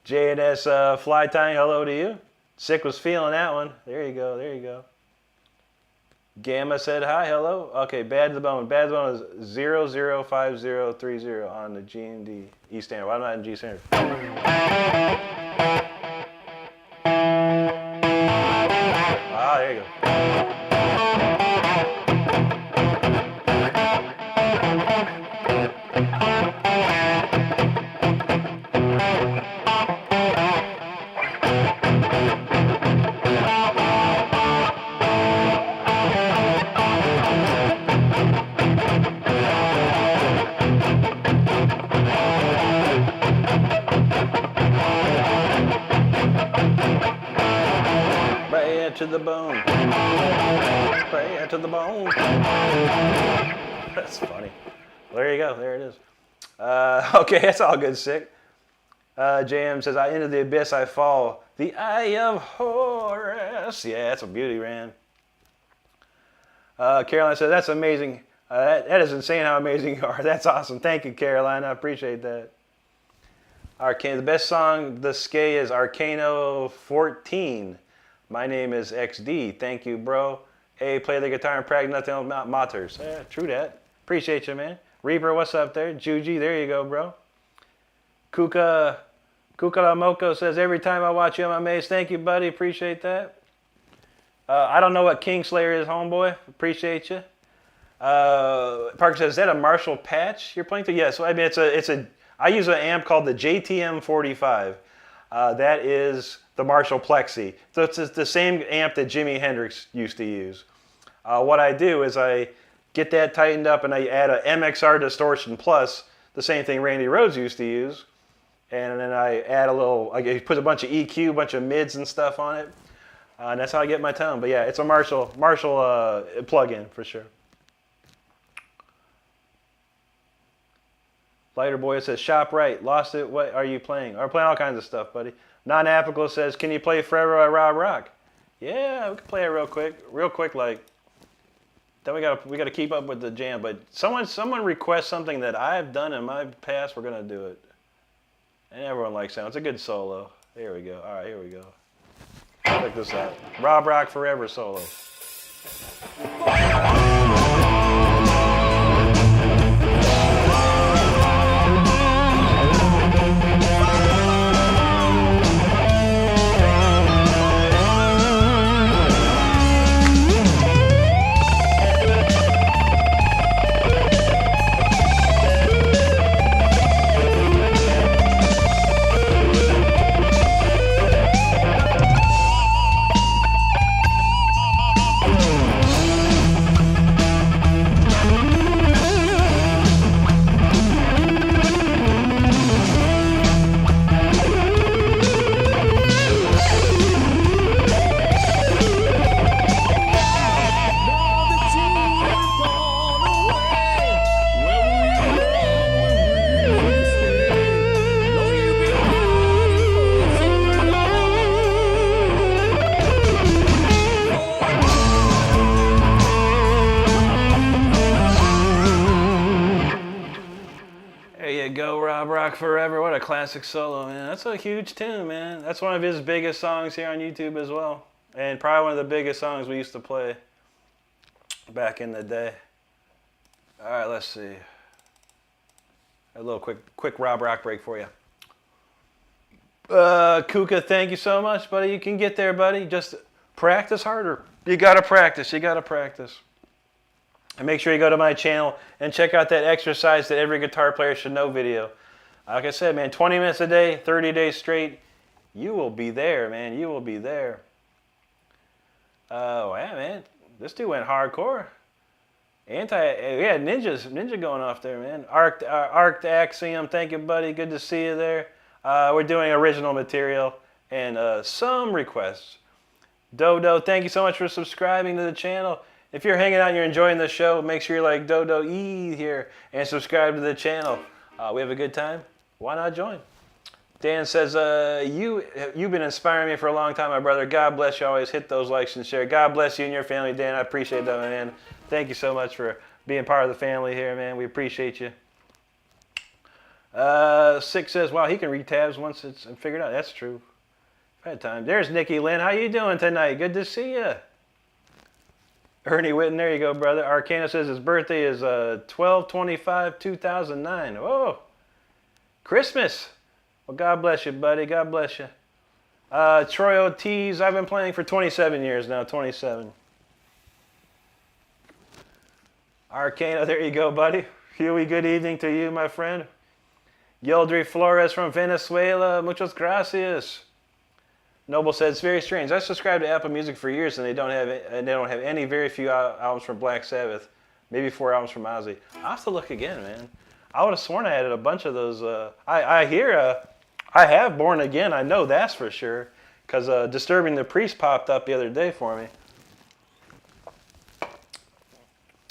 J&S Fly Tying, hello to you. Sick was feeling that one. There you go. There you go. Gamma said hi, hello. Okay, Bad to the Bone. Bad to the Bone is 005030 on the G and D E standard. Why am I not in G standard? Ah, there you go. Bad to the bone. Bad to the bone. That's funny. Well, there you go. There it is. Okay, that's all good, sick. JM says, I into the abyss I fall. The eye of Horus. Yeah, that's a beauty, man. Caroline says, that's amazing. That is insane how amazing you are. That's awesome. Thank you, Caroline. I appreciate that. The best song, the Skay is Arcano 14. My name is XD. Thank you, bro. Hey, play the guitar and practice, nothing else matters. Yeah, true that. Appreciate you, man. Reaper, what's up there? Juji, there you go, bro. Kuka Moko says, every time I watch you, I'm amazed. Thank you, buddy. Appreciate that. I don't know what Kingslayer is, homeboy. Appreciate you. Parker says, is that a Marshall patch you're playing to? Yes. I mean, I use an amp called the JTM 45. That is the Marshall Plexi. So it's the same amp that Jimi Hendrix used to use. What I do is I get that tightened up and I add a MXR distortion plus, the same thing Randy Rhoads used to use. And then I add a little, I put a bunch of EQ, a bunch of mids and stuff on it. And that's how I get my tone. But yeah, it's a Marshall plug-in for sure. Lighter Boy says, shop right, lost it, what are you playing? I'm playing all kinds of stuff, buddy. Non-Apical says, can you play Forever by Rob Rock? Yeah, we can play it real quick, like. Then we gotta keep up with the jam. But someone requests something that I've done in my past, we're gonna do it. And everyone likes that. It's a good solo. Here we go. All right, here we go. Check this out. Rob Rock Forever solo. Forever, what a classic solo, man. That's a huge tune, man. That's one of his biggest songs here on YouTube as well. And probably one of the biggest songs we used to play back in the day. All right, let's see. A little quick Rob Rock break for you. Kuka, thank you so much, buddy. You can get there, buddy. Just practice harder. You gotta practice. You gotta practice. And make sure you go to my channel and check out that exercise that every guitar player should know video. Like I said, man, 20 minutes a day, 30 days straight, you will be there, man. You will be there. Oh, yeah, man. This dude went hardcore. We had Ninja going off there, man. Arc Axiom, thank you, buddy. Good to see you there. We're doing original material and some requests. Dodo, thank you so much for subscribing to the channel. If you're hanging out and you're enjoying the show, make sure you're like Dodo E here and subscribe to the channel. We have a good time. Why not join? Dan says, you've been inspiring me for a long time, my brother. God bless you. Always hit those likes and share. God bless you and your family, Dan. I appreciate that, man. Thank you so much for being part of the family here, man. We appreciate you. Six says, wow, he can read tabs once it's figured out. That's true. I've had time. There's Nikki Lynn. How you doing tonight? Good to see you. Ernie Witten, there you go, brother. Arcana says his birthday is 12/25/2009. Oh, Christmas. Well, God bless you, buddy. God bless you. Troy Ortiz, I've been playing for 27 years now. 27. Arcana, there you go, buddy. Huey, good evening to you, my friend. Yeldry Flores from Venezuela. Muchas gracias. Noble said it's very strange. I subscribed to Apple Music for years, and they don't have any. Very few albums from Black Sabbath. Maybe 4 albums from Ozzy. I'll have to look again, man. I would have sworn I had a bunch of those. I have Born Again. I know that's for sure, because Disturbing the Priest popped up the other day for me.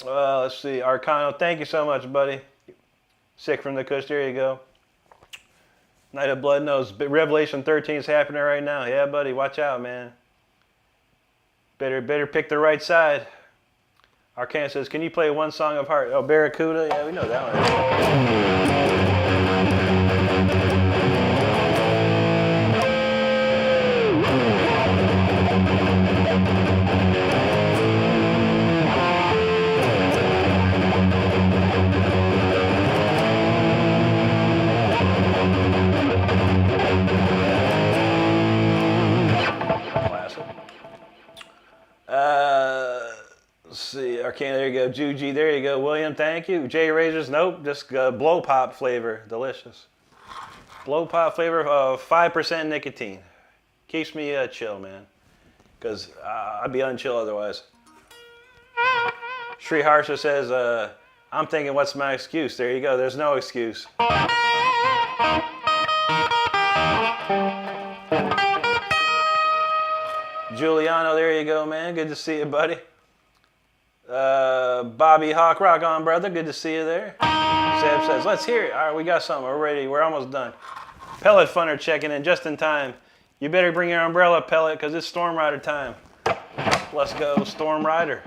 Let's see. Arcano, thank you so much, buddy. Sick from the Kush. There you go. Night of Blood Nose. Revelation 13 is happening right now. Yeah, buddy, watch out, man. Better pick the right side. Arcana says, can you play one song of Heart? Oh, Barracuda? Yeah, we know that let's see. Arcana, there you go. Juji, there you go. William, thank you. J Razors, nope. Just blow pop flavor. Delicious. Blow pop flavor of 5% nicotine. Keeps me chill, man. Because I'd be unchill otherwise. Sri Harsha says, I'm thinking, what's my excuse? There you go. There's no excuse. Giuliano, there you go, man. Good to see you, buddy. Bobby Hawk, rock on, brother. Good to see you there. Seb says, let's hear it. All right, we got something. We're ready. We're almost done. Pellet Funner checking in just in time. You better bring your umbrella, Pellet, because it's Storm Rider time. Let's go, Storm Rider.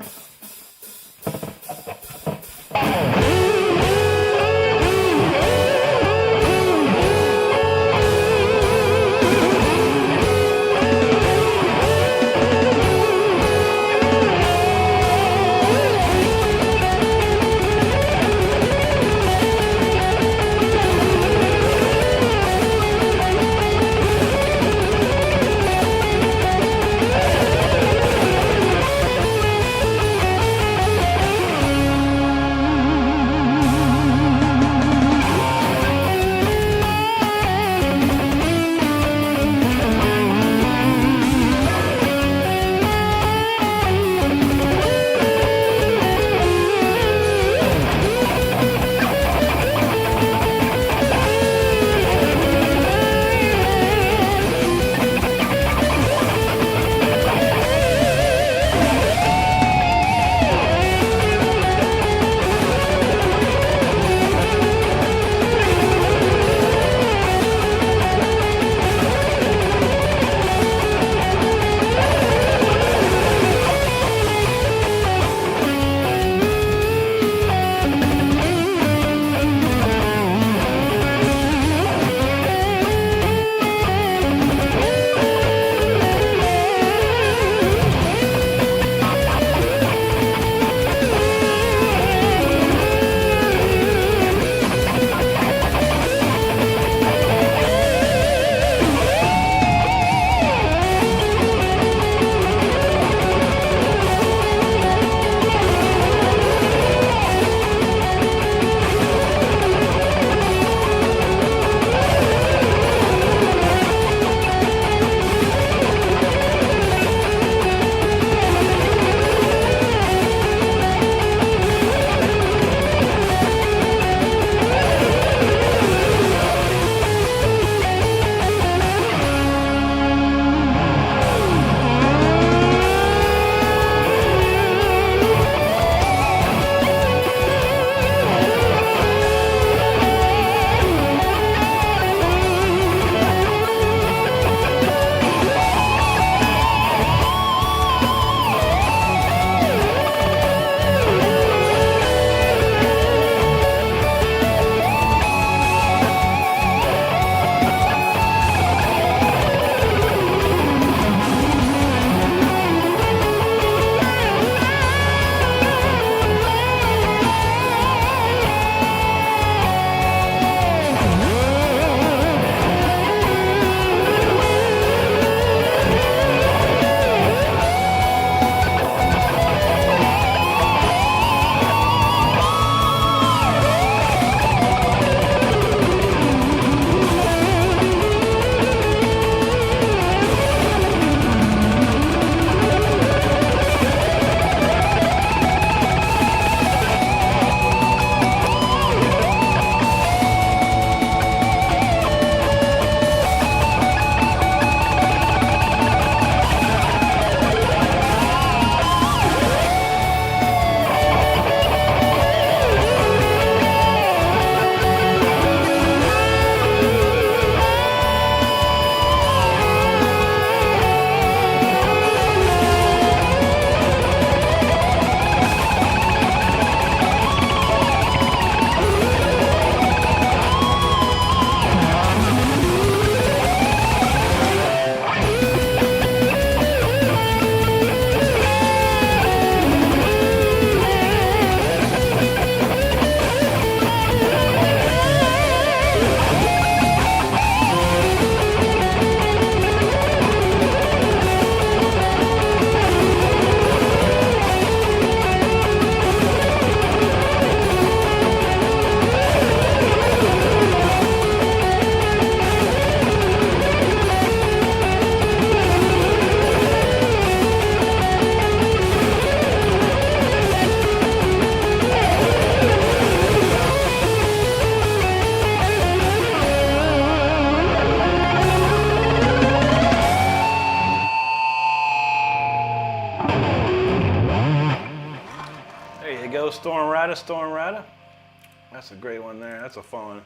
That's a great one there. That's a fun one.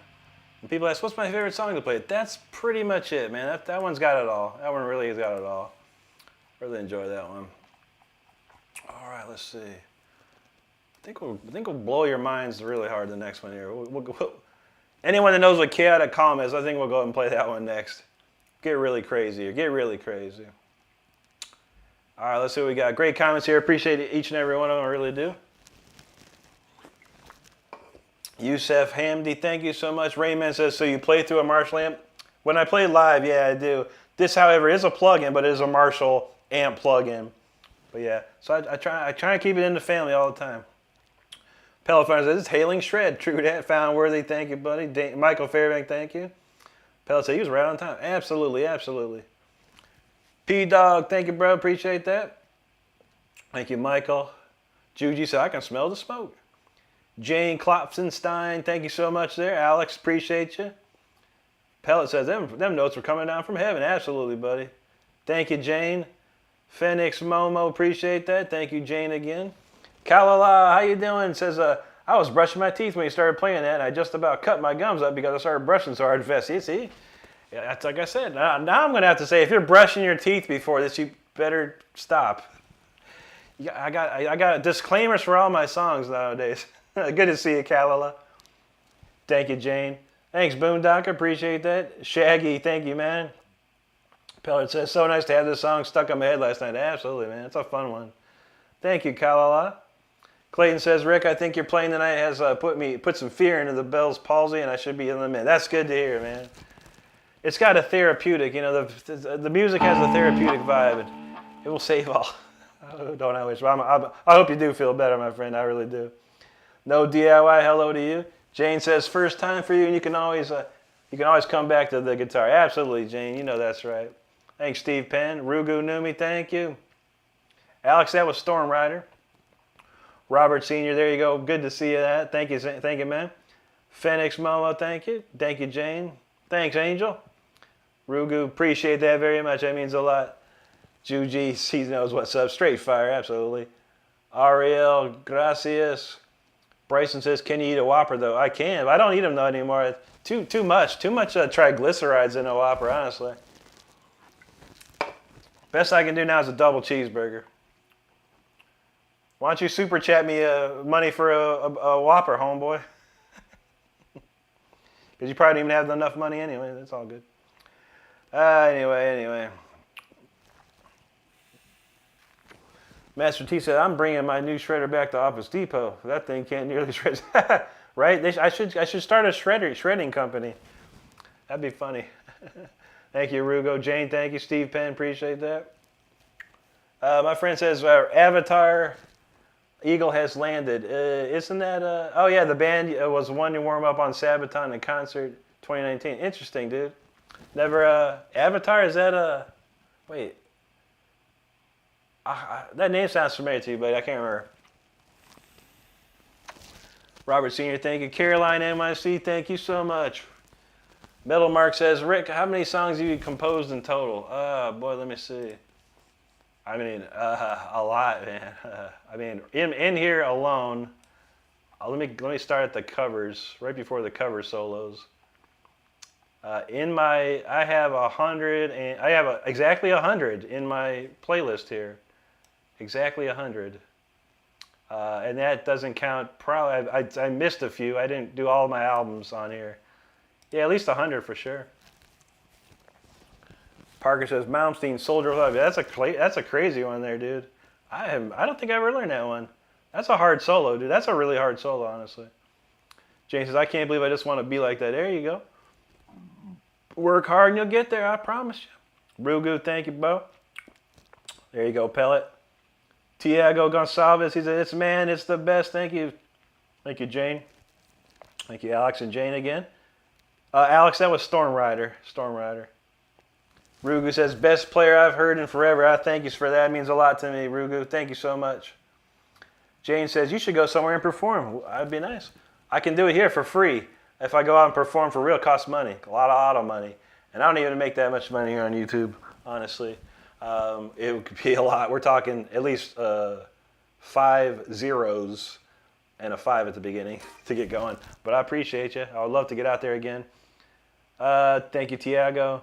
And people ask, what's my favorite song to play? That's pretty much it, man. That one's got it all. That one really has got it all. Really enjoy that one. All right, let's see. I think we'll blow your minds really hard the next one here. Anyone that knows what chaotic calm is, I think we'll go ahead and play that one next. Get really crazy. Get really crazy. All right, let's see what we got. Great comments here. Appreciate each and every one of them. I really do. Yusef Hamdi, thank you so much. Rayman says, so you play through a Marshall amp? When I play live, yeah, I do. This, however, is a plug-in, but it is a Marshall amp plug-in. But yeah, so I try to keep it in the family all the time. Pellet says, it's hailing shred. True that. Found worthy. Thank you, buddy. Michael Fairbank, thank you. Pellet said, he was right on time. Absolutely, absolutely. P-Dog, thank you, bro. Appreciate that. Thank you, Michael. Juji said, I can smell the smoke. Jane Klopfenstein, thank you so much there. Alex, appreciate you. Pellet says, them notes were coming down from heaven. Absolutely, buddy. Thank you, Jane. Phoenix Momo, appreciate that. Thank you, Jane, again. Kalala, how you doing? Says, I was brushing my teeth when you started playing that, and I just about cut my gums up because I started brushing so hard fast. See? Yeah, that's like I said. Now I'm going to have to say, if you're brushing your teeth before this, you better stop. I got disclaimers for all my songs nowadays. Good to see you, Kalala. Thank you, Jane. Thanks, Boondocker. Appreciate that. Shaggy, thank you, man. Pellet says, so nice to have this song stuck on my head last night. Absolutely, man. It's a fun one. Thank you, Kalala. Clayton says, Rick, I think your playing tonight has put some fear into the Bell's palsy, and I should be in the mid. That's good to hear, man. It's got a therapeutic, you know, the music has a therapeutic vibe, and it will save all. Don't I wish? I hope you do feel better, my friend. I really do. No DIY, hello to you. Jane says, first time for you, and you can always come back to the guitar. Absolutely, Jane. You know that's right. Thanks, Steve Penn. Rugu Numi, thank you. Alex, that was Storm Rider. Robert Sr., there you go. Good to see you. Thank you, man. Phoenix Momo, thank you. Thank you, Jane. Thanks, Angel. Rugu, appreciate that very much. That means a lot. Juji, he knows what's up. Straight fire, absolutely. Ariel, gracias. Bryson says, can you eat a Whopper, though? I can, but I don't eat them, though, anymore. Too much triglycerides in a Whopper, honestly. Best I can do now is a double cheeseburger. Why don't you super chat me money for a Whopper, homeboy? Because you probably don't even have enough money anyway. That's all good. Anyway. Master T said, I'm bringing my new shredder back to Office Depot. That thing can't nearly shred. Right? I should start a shredding company. That'd be funny. Thank you, Rugo. Jane, thank you. Steve Penn, appreciate that. My friend says, Avatar Eagle has landed. Isn't that, oh yeah, the band was one to warm up on Sabaton in concert 2019. Interesting, dude. Never, Avatar, is that wait. That name sounds familiar to you, but I can't remember. Robert Sr., thank you. Caroline MIC, thank you so much. Metal Mark says, Rick, how many songs have you composed in total? Boy, let me see. I mean, a lot, man. I mean, in here alone, let me start at the covers, right before the cover solos. I have 100, and I have exactly 100 in my playlist here. Exactly 100. And that doesn't count, probably, I missed a few. I didn't do all my albums on here. Yeah, at least 100 for sure. Parker says, Malmsteen, Soldier of Love. Yeah, that's a crazy one there, dude. I don't think I ever learned that one. That's a hard solo, dude. That's a really hard solo, honestly. Jane says, I can't believe I just want to be like that. There you go. Work hard and you'll get there, I promise you. Rugu, thank you, Bo. There you go, Pellet. Tiago Gonsalves, he said, it's the best. Thank you. Thank you, Jane. Thank you, Alex and Jane again. Alex, that was Storm Rider. Rugu says, best player I've heard in forever. I thank you for that. It means a lot to me, Rugu. Thank you so much. Jane says, you should go somewhere and perform. That'd be nice. I can do it here for free. If I go out and perform for real, it costs money. A lot of auto money. And I don't even make that much money here on YouTube, honestly. It could be a lot. We're talking at least 5 zeros and a 5 at the beginning to get going. But I appreciate you. I would love to get out there again. Thank you, Tiago.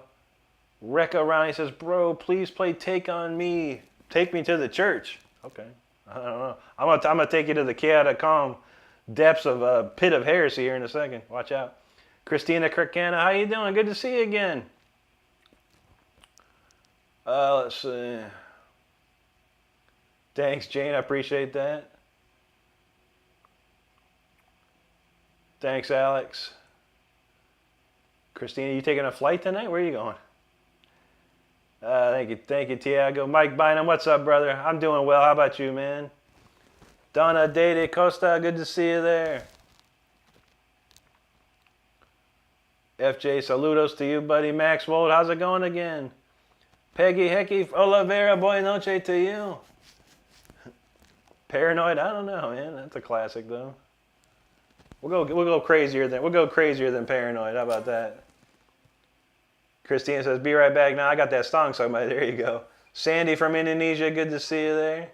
Rekka Ronnie says, bro, please play Take On Me. Take me to the church. Okay. I don't know. I'm gonna take you to the chaotic calm depths of a pit of heresy here in a second. Watch out. Christina Kirkana, how you doing? Good to see you again. Let's see. Thanks, Jane. I appreciate that. Thanks, Alex. Christina, you taking a flight tonight? Where are you going? Thank you, Tiago. Mike Bynum, what's up, brother? I'm doing well. How about you, man? Donna Dede Costa, good to see you there. FJ, saludos to you, buddy. Max Wold, how's it going again? Peggy Hecky Oliveira, boy noche to you. Paranoid, I don't know, man. That's a classic, though. We'll go crazier than Paranoid. How about that? Christina says, be right back. Now I got that song, so there you go. Sandy from Indonesia, good to see you there.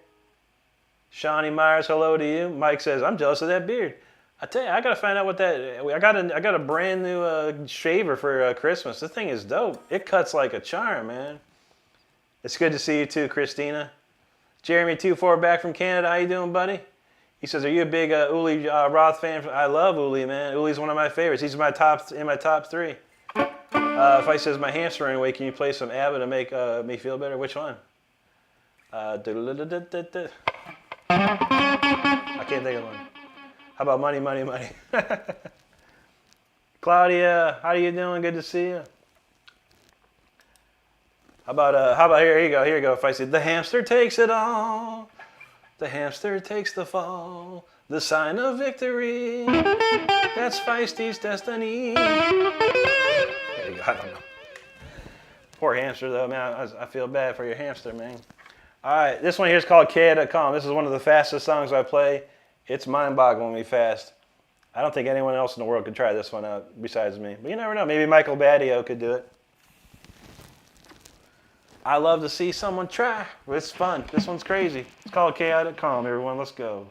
Shawnee Myers, hello to you. Mike says, I'm jealous of that beard. I tell you, I gotta find out what that. I got a brand new shaver for Christmas. This thing is dope. It cuts like a charm, man. It's good to see you too, Christina. Jeremy24 back from Canada. How you doing, buddy? He says, are you a big Uli Roth fan? I love Uli, man. Uli's one of my favorites. He's in my top 3. If I says my hamster ran away, can you play some ABBA to make me feel better? Which one? I can't think of one. How about money, money, money? Claudia, how you doing? Good to see you. How about here you go. If I say the hamster takes it all, the hamster takes the fall, the sign of victory, that's Feisty's destiny. There you go. I don't know. Poor hamster though, man. I feel bad for your hamster, man. All right, this one here is called Chaotic Calm. This is one of the fastest songs I play. It's mind-bogglingly fast. I don't think anyone else in the world could try this one out besides me. But you never know. Maybe Michael Badio could do it. I love to see someone try. It's fun. This one's crazy. It's called Chaotic Calm, everyone. Let's go.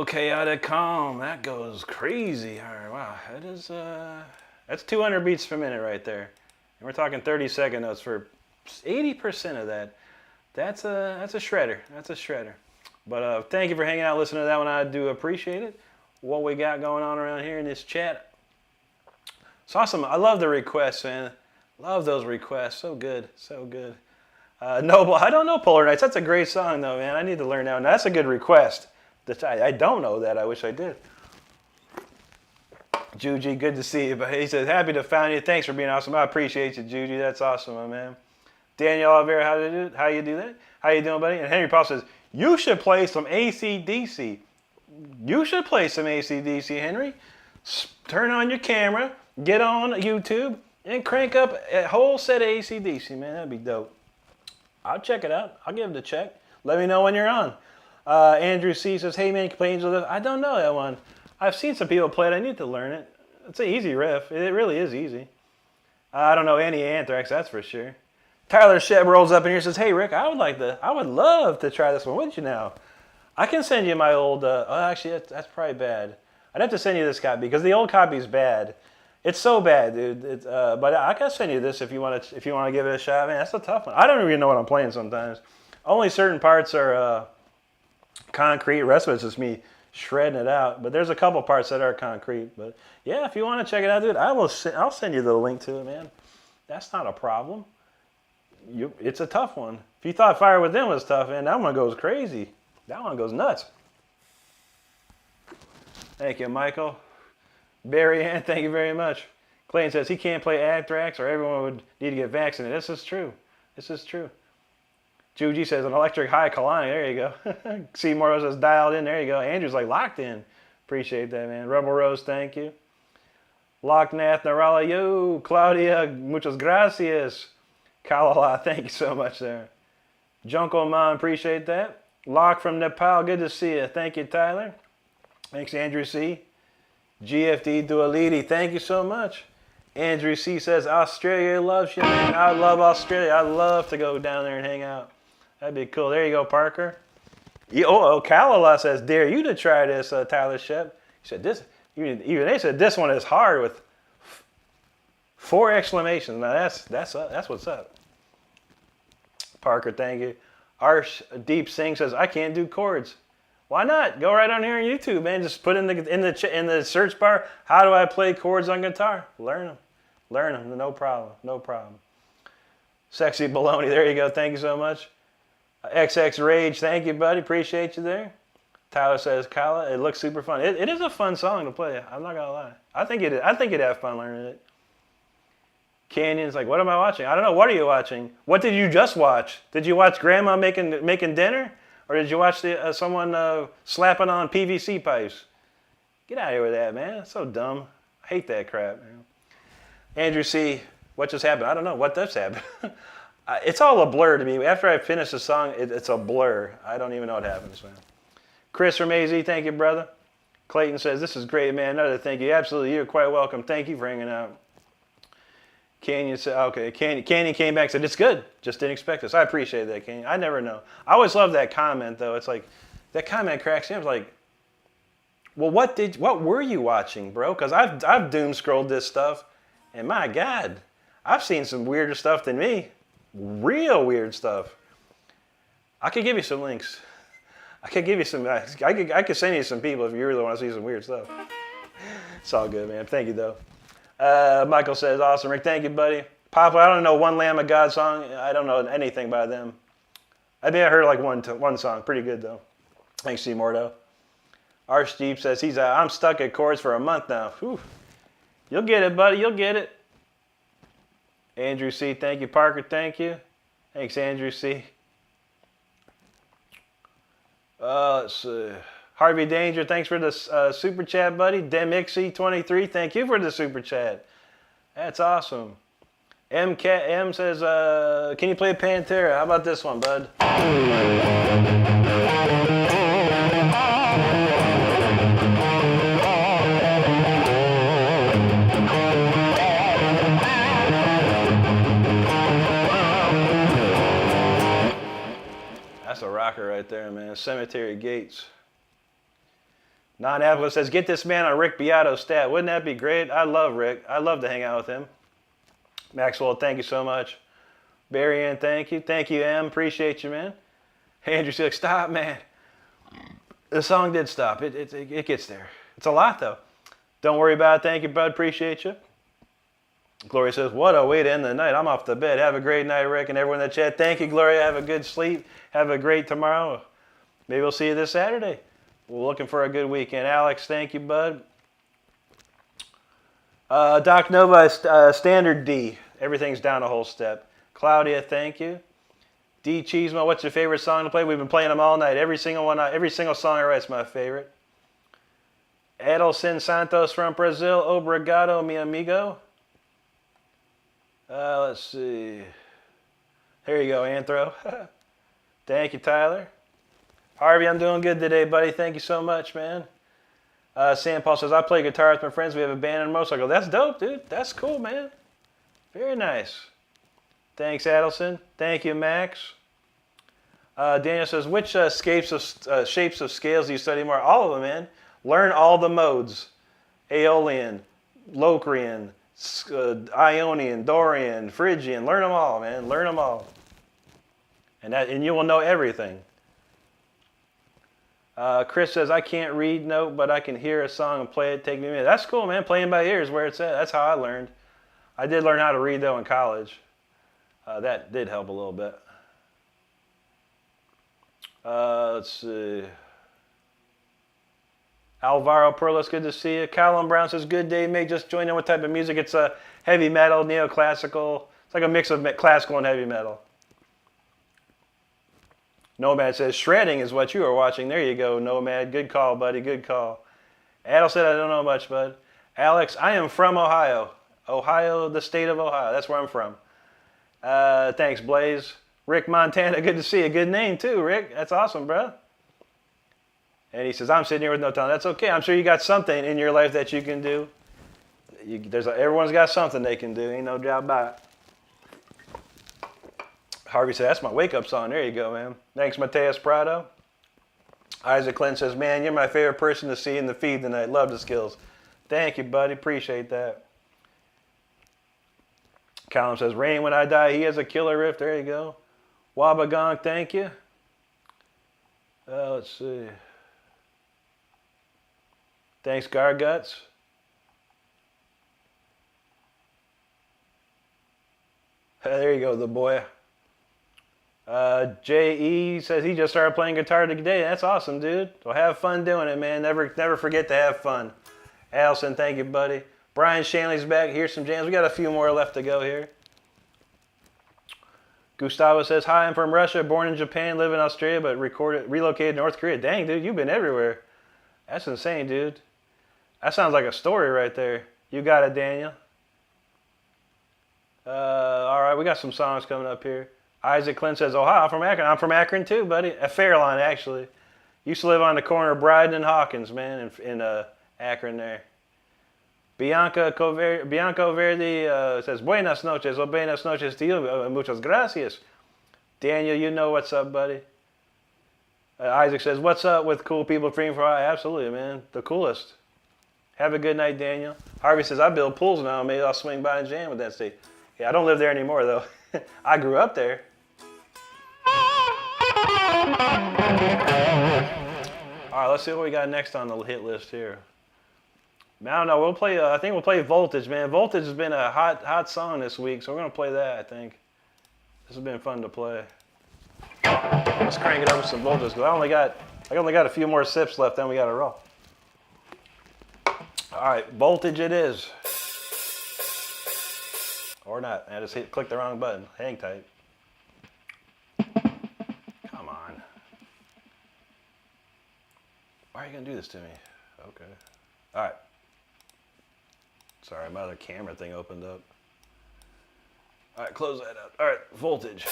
go chaotic calm. That goes crazy hard. Wow, that is that's 200 beats per minute right there. And we're talking 30-second notes for 80% of that. That's a shredder. That's a shredder. But thank you for hanging out, listening to that one. I do appreciate it. What we got going on around here in this chat. It's awesome. I love the requests, man. Love those requests. So good. So good. Noble, I don't know Polar Nights. That's a great song, though, man. I need to learn that one. That's a good request. I don't know that. I wish I did. Juji, good to see you. But he says, happy to find you. Thanks for being awesome. I appreciate you, Juji. That's awesome, my man. Danielle Oliveira, how you do that? How you doing, buddy? And Henry Paul says, you should play some AC/DC. You should play some AC/DC, Henry. Turn on your camera, get on YouTube, and crank up a whole set of AC/DC, man. That'd be dope. I'll check it out. I'll give it a check. Let me know when you're on. Andrew C. says, hey, man, you can play Angel Dust. I don't know that one. I've seen some people play it. I need to learn it. It's an easy riff. It really is easy. I don't know any Anthrax, that's for sure. Tyler Sheb rolls up in here and says, hey, Rick, I would love to try this one. Wouldn't you now? I can send you my old, actually, that's probably bad. I'd have to send you this copy because the old copy is bad. It's so bad, dude. But I can send you this if you want to give it a shot, man. That's a tough one. I don't even know what I'm playing sometimes. Only certain parts are concrete. The rest of it's just me shredding it out. But there's a couple parts that are concrete. But yeah, if you want to check it out, dude, I'll send you the link to it, man. That's not a problem. It's a tough one. If you thought Fire Within was tough, man, that one goes crazy. That one goes nuts. Thank you, Michael. Barry Ann, thank you very much. Clayton says he can't play Anthrax or everyone would need to get vaccinated. This is true. This is true. Juji says an electric high colonic. There you go. Seymour says dialed in. There you go. Andrew's like locked in. Appreciate that, man. Rebel Rose, thank you. Locknath Narala, yo. Claudia, muchas gracias. Kalala, thank you so much there. Junko Man, appreciate that. Lock from Nepal, good to see you. Thank you, Tyler. Thanks, Andrew C. GFD Dualidi, thank you so much. Andrew C says, Australia loves you, man. I love Australia. I'd love to go down there and hang out. That'd be cool. There you go, Parker. Kalala says, dare you to try this, Tyler Shep. He said, even they said this one is hard with 4 exclamations. Now that's what's up. Parker, thank you. Arsh Deep Singh says, I can't do chords. Why not? Go right on here on YouTube, man. Just put in the search bar, how do I play chords on guitar? Learn them. Learn them. No problem. No problem. Sexy Baloney. There you go. Thank you so much. XX Rage. Thank you, buddy. Appreciate you there. Tyler says, Kyla, it looks super fun. It is a fun song to play. I'm not going to lie. I think you'd have fun learning it. Canyon's like, what am I watching? I don't know. What are you watching? What did you just watch? Did you watch Grandma making dinner? Or did you watch someone slapping on PVC pipes? Get out of here with that, man. That's so dumb. I hate that crap, man. Andrew C., what just happened? I don't know. What does happen? It's all a blur to me. After I finish the song, it's a blur. I don't even know what happens, man. Chris from AZ, thank you, brother. Clayton says, this is great, man. Another thank you. Absolutely, you're quite welcome. Thank you for hanging out. Canyon said, okay, Canyon came back and said, it's good. Just didn't expect this. I appreciate that, Canyon. I never know. I always love that comment, though. It's like, that comment cracks me. I was like, well, what were you watching, bro? Because I've doom scrolled this stuff, and my God, I've seen some weirder stuff than me. Real weird stuff. I could give you some links. I could send you some people if you really want to see some weird stuff. It's all good, man. Thank you, though. Michael says, awesome, Rick. Thank you, buddy. Papa, I don't know one Lamb of God song. I don't know anything by them. I think I heard like one song. Pretty good, though. Thanks, Seymour, though. Arch Jeep says, I'm stuck at chords for a month now. Whew. You'll get it, buddy. You'll get it. Andrew C., thank you. Parker, thank you. Thanks, Andrew C. Let's see. Harvey Danger, thanks for the super chat, buddy. Demixie23, thank you for the super chat. That's awesome. M says, can you play Pantera? How about this one, bud? That's a rocker right there, man. Cemetery Gates. Non-applicant says, get this man on Rick Beato's stat. Wouldn't that be great? I love Rick. I'd love to hang out with him. Maxwell, thank you so much. Barry Ann, thank you. Thank you, M. Appreciate you, man. Andrew's like, stop, man. The song did stop. It gets there. It's a lot, though. Don't worry about it. Thank you, bud. Appreciate you. Gloria says, what a way to end the night. I'm off to bed. Have a great night, Rick, and everyone in the chat. Thank you, Gloria. Have a good sleep. Have a great tomorrow. Maybe we'll see you this Saturday. We're looking for a good weekend. Alex, thank you, bud. Doc Nova, standard D. Everything's down a whole step. Claudia, thank you. D. Cheesemo, what's your favorite song to play? We've been playing them all night. Every single song I write's my favorite. Adelson Santos from Brazil. Obrigado, mi amigo. Let's see. There you go, Anthro. Thank you, Tyler. Harvey, I'm doing good today, buddy. Thank you so much, man. Sam Paul says, I play guitar with my friends. We have a band and a motorcycle. That's dope, dude. That's cool, man. Very nice. Thanks, Adelson. Thank you, Max. Daniel says, which shapes of scales do you study more? All of them, man. Learn all the modes. Aeolian, Locrian, Ionian, Dorian, Phrygian. Learn them all, man. Learn them all. And you will know everything. Chris says, I can't read note, but I can hear a song and play it. Take me a minute. That's cool, man. Playing by ear is where it's at. That's how I learned. I did learn how to read, though, in college. That did help a little bit. Let's see. Alvaro Perlas, good to see you. Callum Brown says, good day, mate. Just joined in. What type of music? It's heavy metal, neoclassical. It's like a mix of classical and heavy metal. Nomad says, shredding is what you are watching. There you go, Nomad. Good call, buddy. Good call. Adel said, I don't know much, bud. Alex, I am from Ohio. Ohio, the state of Ohio. That's where I'm from. Thanks, Blaze. Rick Montana, good to see you. Good name, too, Rick. That's awesome, bro. And he says, I'm sitting here with no talent. That's okay. I'm sure you got something in your life that you can do. Everyone's got something they can do. Ain't no doubt about it. Harvey said, that's my wake-up song. There you go, man. Thanks, Mateus Prado. Isaac Clinton says, man, you're my favorite person to see in the feed tonight. Love the skills. Thank you, buddy. Appreciate that. Callum says, Rain When I Die. He has a killer riff. There you go. Wabagong, thank you. Let's see. Thanks, Garguts. There you go, the boy. J.E. says he just started playing guitar today. That's awesome, dude. So have fun doing it, man. Never forget to have fun. Allison, thank you, buddy. Brian Shanley's back. Here's some jams. We got a few more left to go here. Gustavo says, hi, I'm from Russia, born in Japan, live in Australia, but relocated to North Korea. Dang, dude, you've been everywhere. That's insane, dude. That sounds like a story right there. You got it, Daniel. All right, we got some songs coming up here. Isaac Clint says, Ohio, I'm from Akron. I'm from Akron too, buddy. At Fairlawn, actually. Used to live on the corner of Bryden and Hawkins, man, in Akron there. Bianca Verdi says, buenas noches, o buenas noches to you, muchas gracias. Daniel, you know what's up, buddy. Isaac says, what's up with cool people freeing for Ohio? Absolutely, man. The coolest. Have a good night, Daniel. Harvey says, I build pools now. Maybe I'll swing by and jam with that state. Yeah, I don't live there anymore, though. I grew up there. All right, let's see what we got next on the hit list here. I don't know. We'll play. I think we'll play Voltage, man. Voltage has been a hot song this week, so we're gonna play that. I think this has been fun to play. Let's crank it up with some Voltage. I only got a few more sips left, then we got to roll. All right, Voltage it is. Or not. I just clicked the wrong button. Hang tight. Come on. Why are you gonna do this to me? Okay. All right. Sorry, my other camera thing opened up. All right, close that out. All right, Voltage.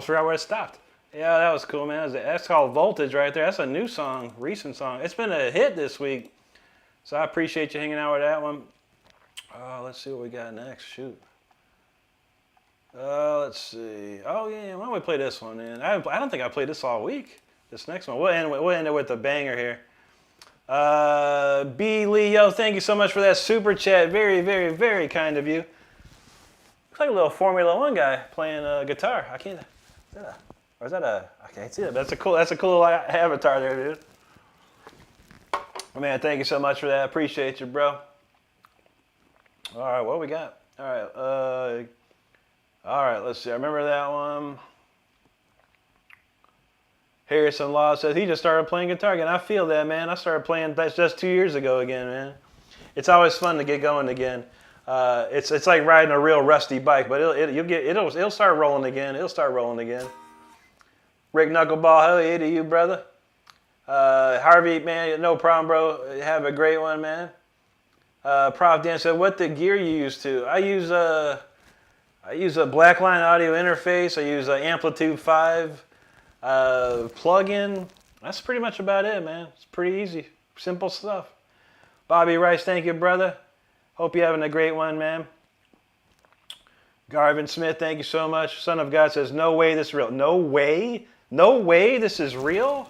forgot where it stopped. Yeah, that was cool, man. That's called Voltage right there. That's a new song, recent song. It's been a hit this week. So I appreciate you hanging out with that one. Let's see what we got next. Shoot. Let's see. Oh, yeah, why don't we play this one, man? I don't think I played this all week. This next one. We'll end it with a banger here. B. Leo, thank you so much for that super chat. Very, very, very kind of you. Looks like a little Formula One guy playing guitar. I can't. Or is that I can't see it. That's a cool little avatar there, dude. Man, thank you so much for that. Appreciate you, bro. All right, what we got? All right, let's see. I remember that one. Harrison Law says he just started playing guitar again. I feel that, man. I started playing that's just 2 years ago again, man. It's always fun to get going again. It's like riding a real rusty bike, but it'll start rolling again. It'll start rolling again. Rick Knuckleball, hell yeah to you, brother. Harvey, man, no problem, bro. Have a great one, man. Prof Dan said, what the gear you use to? I use a Blackline audio interface. I use an Amplitude 5 plug-in. That's pretty much about it, man. It's pretty easy, simple stuff. Bobby Rice, thank you, brother. Hope you're having a great one, man. Garvin Smith, thank you so much. Son of God says, no way this is real. No way? No way this is real?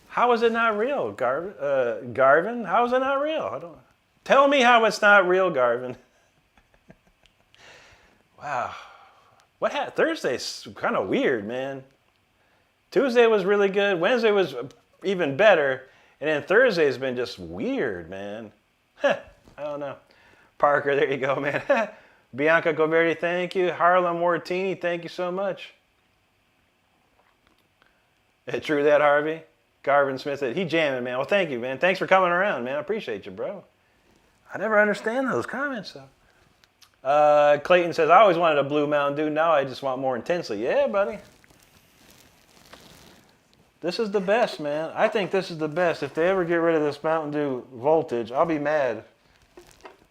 How is it not real, Garvin? How is it not real? Tell me how it's not real, Garvin. Wow. What happened? Thursday's kind of weird, man. Tuesday was really good. Wednesday was even better. And then Thursday's been just weird, man. I don't know. Parker, there you go, man. Bianca Goverdi, thank you. Harlem Mortini, thank you so much. True that, Harvey. Garvin Smith said, he jamming, man. Well, thank you, man. Thanks for coming around, man. I appreciate you, bro. I never understand those comments, though. Clayton says, I always wanted a blue Mountain Dew. Now I just want more intensely. Yeah, buddy. This is the best, man. I think this is the best. If they ever get rid of this Mountain Dew Voltage, I'll be mad.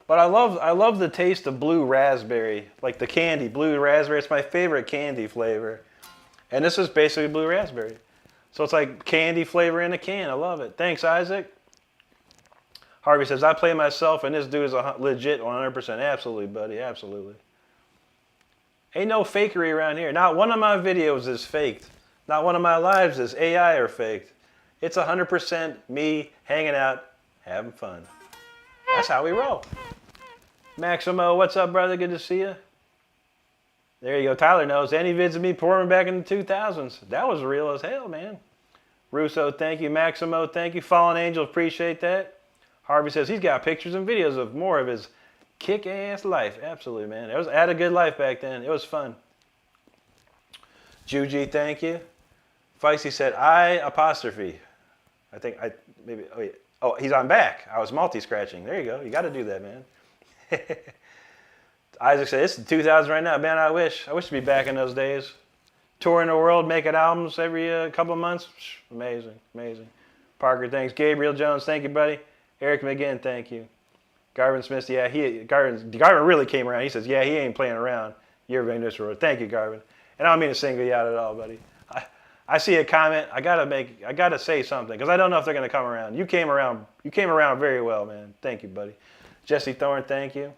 But I love the taste of blue raspberry, like the candy, blue raspberry. It's my favorite candy flavor. And this is basically blue raspberry. So it's like candy flavor in a can. I love it. Thanks, Isaac. Harvey says, I play myself, and this dude is legit 100%. Absolutely, buddy. Absolutely. Ain't no fakery around here. Not one of my videos is faked. Not one of my lives is AI or faked. It's 100% me hanging out, having fun. That's how we roll. Maximo, what's up, brother? Good to see you. There you go. Tyler knows. Any vids of me pouring back in the 2000s. That was real as hell, man. Russo, thank you. Maximo, thank you. Fallen Angel, appreciate that. Harvey says he's got pictures and videos of more of his kick-ass life. Absolutely, man. I had a good life back then. It was fun. Juji, thank you. Feisty said, Oh, he's on back. I was multi-scratching. There you go. You got to do that, man. Isaac said, it's the 2000s right now. Man, I wish to be back in those days. Touring the world, making albums every couple of months. Amazing, amazing. Parker, thanks. Gabriel Jones, thank you, buddy. Eric McGinn, thank you. Garvin Smith, yeah, Garvin really came around. He says, yeah, he ain't playing around. You're being this road. Thank you, Garvin. And I don't mean to single you out at all, buddy. I see a comment. I gotta say something because I don't know if they're gonna come around. You came around very well, man. Thank you, buddy. Jesse Thorne, thank you.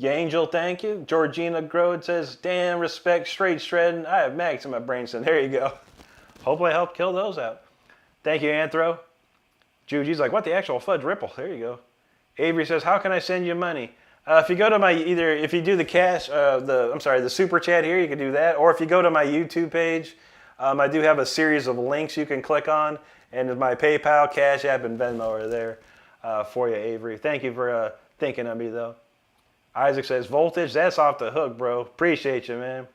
Angel, thank you. Georgina Grode says, damn, respect, straight shredding. I have mags in my brainstem. There you go. Hopefully I helped kill those out. Thank you, Anthro. Juji's like, what the actual fudge ripple? There you go. Avery says, how can I send you money? If you go to if you do the super chat here, you can do that. Or if you go to my YouTube page, I do have a series of links you can click on. And my PayPal, Cash App, and Venmo are there for you, Avery. Thank you for thinking of me, though. Isaac says, Voltage, that's off the hook, bro. Appreciate you, man.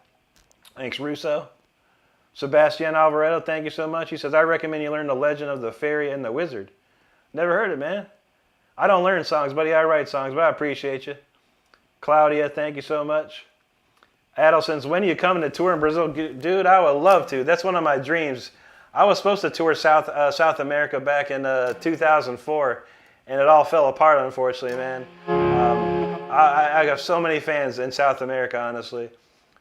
Thanks, Russo. Sebastian Alvaredo, thank you so much. He says, I recommend you learn the legend of the fairy and the wizard. Never heard it, man. I don't learn songs, buddy. I write songs, but I appreciate you. Claudia, thank you so much. Adelson's, when are you coming to tour in Brazil? Dude, I would love to. That's one of my dreams. I was supposed to tour South America back in 2004, and it all fell apart, unfortunately, man. I got so many fans in South America, honestly.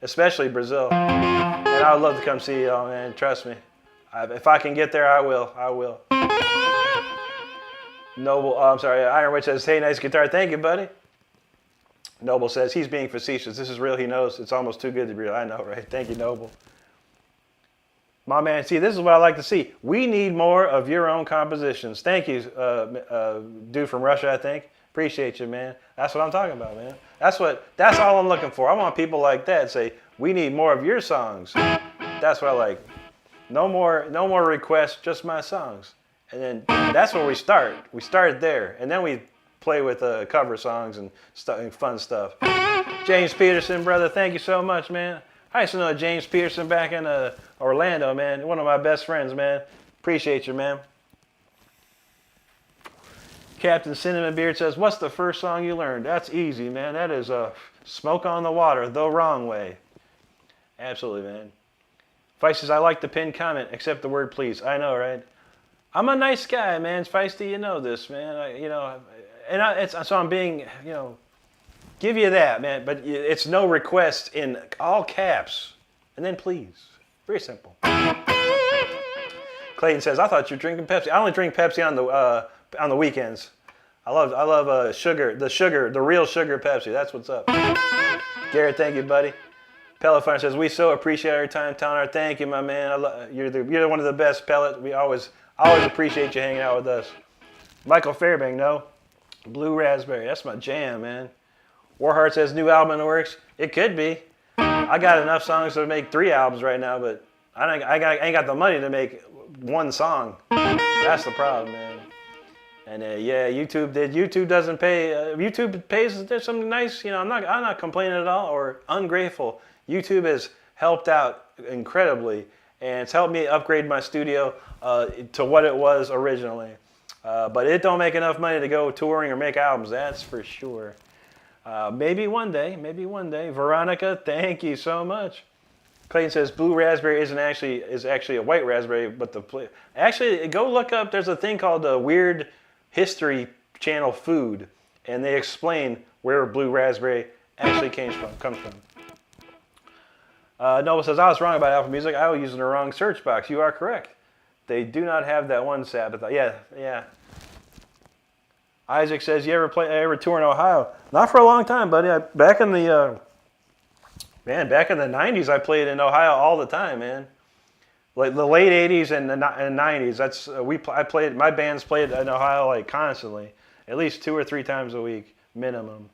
especially Brazil. And I would love to come see y'all, man. Trust me. If I can get there, I will. I will. Noble, I'm sorry, Iron Witch says, hey, nice guitar. Thank you, buddy. Noble says, he's being facetious. This is real. He knows it's almost too good to be real. I know, right? Thank you, Noble. My man, see, this is what I like to see. We need more of your own compositions. Thank you, dude from Russia, I think. Appreciate you, man. That's what I'm talking about, man. That's all I'm looking for. I want people like that say, we need more of your songs. That's what I like. No more requests, just my songs. And then that's where we start. We start there, and then we play with cover songs and fun stuff. James Peterson, brother, thank you so much, man. I used to know James Peterson back in Orlando, man. One of my best friends, man. Appreciate you, man. Captain Cinnamon Beard says, what's the first song you learned? That's easy, man. That is Smoke on the Water, The Wrong Way. Absolutely, man. Feisty says, I like the pinned comment, except the word please. I know, right? I'm a nice guy, man. Feisty, you know this, man. So I'm being, give you that, man. But it's no request in all caps. And then please. Very simple. Clayton says, I thought you were drinking Pepsi. I only drink Pepsi on the weekends. I love sugar, the real sugar Pepsi. That's what's up. Garrett, thank you, buddy. Pellet says, we so appreciate your time, Towner. Thank you, my man. You're one of the best, Pellet. We always appreciate you hanging out with us. Michael Fairbank, no. Blue Raspberry, that's my jam, man. Warheart says, new album in the works. It could be. I got enough songs to make 3 albums right now, but I ain't got the money to make one song. That's the problem, man. And yeah, YouTube doesn't pay. YouTube pays. There's something nice. I'm not complaining at all or ungrateful. YouTube has helped out incredibly, and it's helped me upgrade my studio to what it was originally. But it don't make enough money to go touring or make albums. That's for sure. Maybe one day. Veronica, thank you so much. Clayton says blue raspberry is actually a white raspberry, but actually go look up. There's a thing called the Weird History Channel Food, and they explain where blue raspberry actually comes from. Noah says, I was wrong about Alpha Music. I was using the wrong search box. You are correct. They do not have that one Sabbath. Yeah. Isaac says, you ever tour in Ohio? Not for a long time, buddy. Back in the 90s, I played in Ohio all the time, man. Like the late 80s and 90s. My bands played in Ohio like constantly, at least 2 or 3 times a week minimum.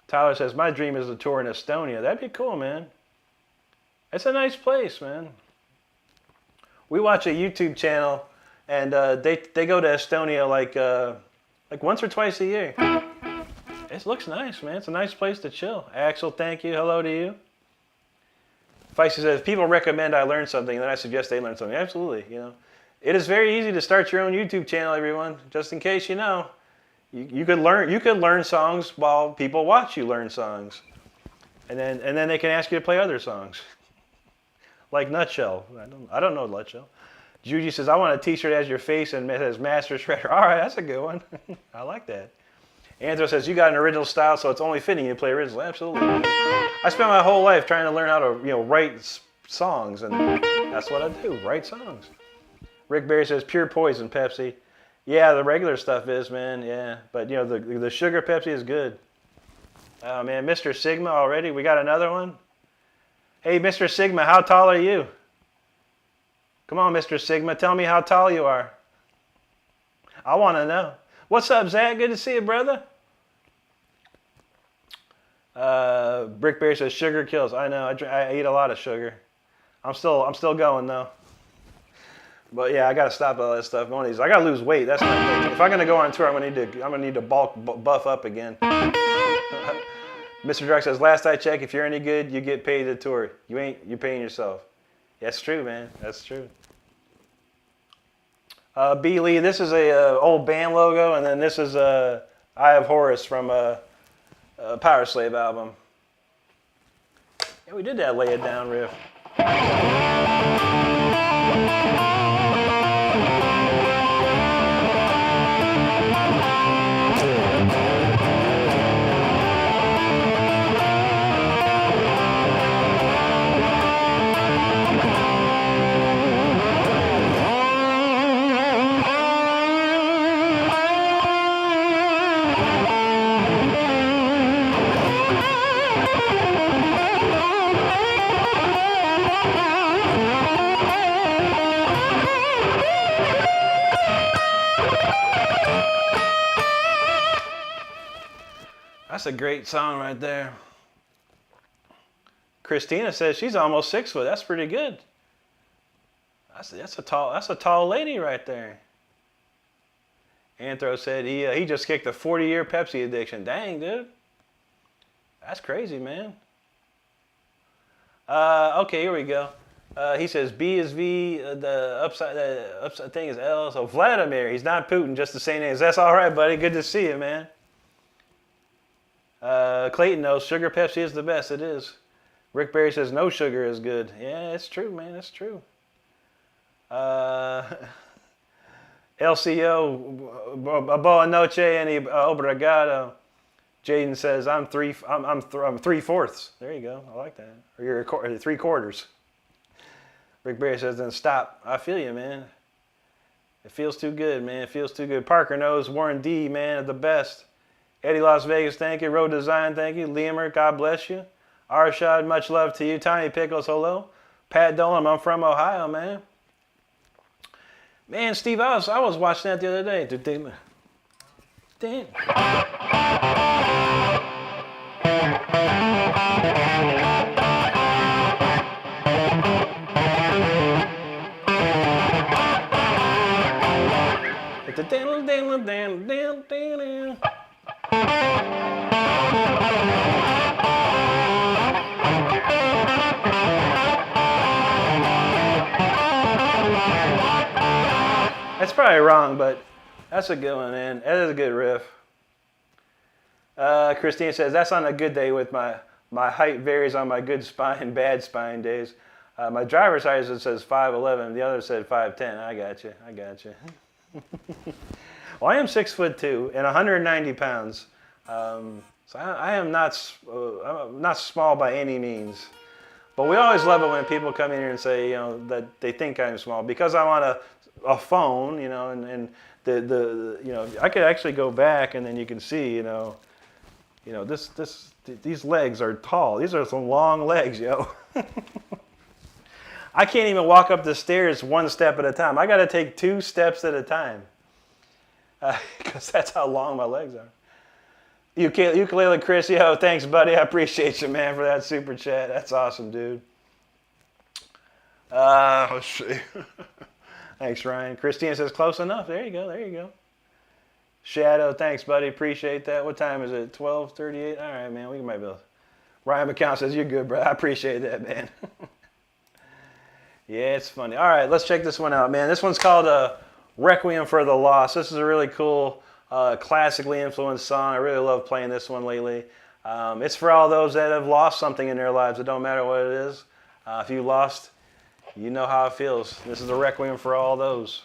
Tyler says, my dream is to tour in Estonia. That'd be cool, man. It's a nice place, man. We watch a YouTube channel, and they go to Estonia like once or twice a year. It looks nice, man. It's a nice place to chill. Axel, thank you. Hello to you. Feisty says, people recommend I learn something, and then I suggest they learn something. Absolutely, It is very easy to start your own YouTube channel, everyone. Just in case you know. You could learn songs while people watch you learn songs. And then they can ask you to play other songs. Like Nutshell. I don't know Nutshell. Juji says, I want a t-shirt as your face and it says Master Shredder. All right, that's a good one. I like that. Anthro says, you got an original style, so it's only fitting you play original. Absolutely. I spent my whole life trying to learn how to write songs, and that's what I do, write songs. Rick Berry says, pure poison, Pepsi. Yeah, the regular stuff is, man, yeah. But, the sugar Pepsi is good. Oh, man, Mr. Sigma already? We got another one? Hey, Mr. Sigma, how tall are you? Come on, Mr. Sigma, tell me how tall you are. I want to know. What's up, Zach? Good to see you, brother. Brickberry says sugar kills. I know. I eat a lot of sugar. I'm still going though. But yeah, I gotta stop all that stuff. One of these, I gotta lose weight. That's my thing. If I'm gonna go on tour, I'm gonna need to buff up again. Mr. Drake says, last I checked, if you're any good, you get paid to tour. You're paying yourself. That's true, man. That's true. B. Lee, this is a old band logo, and then this is Eye of Horus from a Power Slave album. Yeah, we did that Lay It Down riff. That's a great song right there. Christina says she's almost 6 foot. That's pretty good. That's a tall lady right there. Anthro said he just kicked a 40-year Pepsi addiction. Dang, dude. That's crazy, man. Okay, here we go. He says B is V, the upside thing is L. So Vladimir, he's not Putin, just the same names. That's all right, buddy. Good to see you, man. Clayton knows sugar Pepsi is the best. It is. Rick Berry says no sugar is good. Yeah, it's true, man. It's true. LCO, boa noche and obrigado. Jaden says I'm 3/4. There you go. I like that. Or you're 3/4. Rick Berry says then stop. I feel you, man. It feels too good, man. It feels too good. Parker knows. Warren D, man, the best. Eddie Las Vegas, thank you. Road Design, thank you. Liamer, God bless you. Arshad, much love to you. Tiny Pickles, hello. Pat Dolan, I'm from Ohio, man. Man, Steve, I was watching that the other day. Damn. That's probably wrong, but that's a good one, man. That is a good riff. Christine says, that's on a good day with my height varies on my good spine, bad spine days. My driver's height says 5'11", the other said 5'10". I got you. Well, I am 6'2" and 190 pounds. So I am not small by any means. But we always love it when people come in here and say, that they think I'm small because I'm on a phone, and I could actually go back and then you can see, these legs are tall. These are some long legs, yo. I can't even walk up the stairs one step at a time. I got to take 2 steps at a time because that's how long my legs are. Ukulele Chris, yo, thanks, buddy. I appreciate you, man, for that super chat. That's awesome, dude. Let's see. Thanks, Ryan. Christine says, close enough. There you go. Shadow, thanks, buddy. Appreciate that. What time is it? 12:38? All right, man. We might be able to... Ryan McCown says, you're good, bro. I appreciate that, man. Yeah, it's funny. All right, let's check this one out, man. This one's called Requiem for the Lost. This is a really cool, classically influenced song. I really love playing this one lately. It's for all those that have lost something in their lives. It don't matter what it is. If you lost, you know how it feels. This is a Requiem for all those.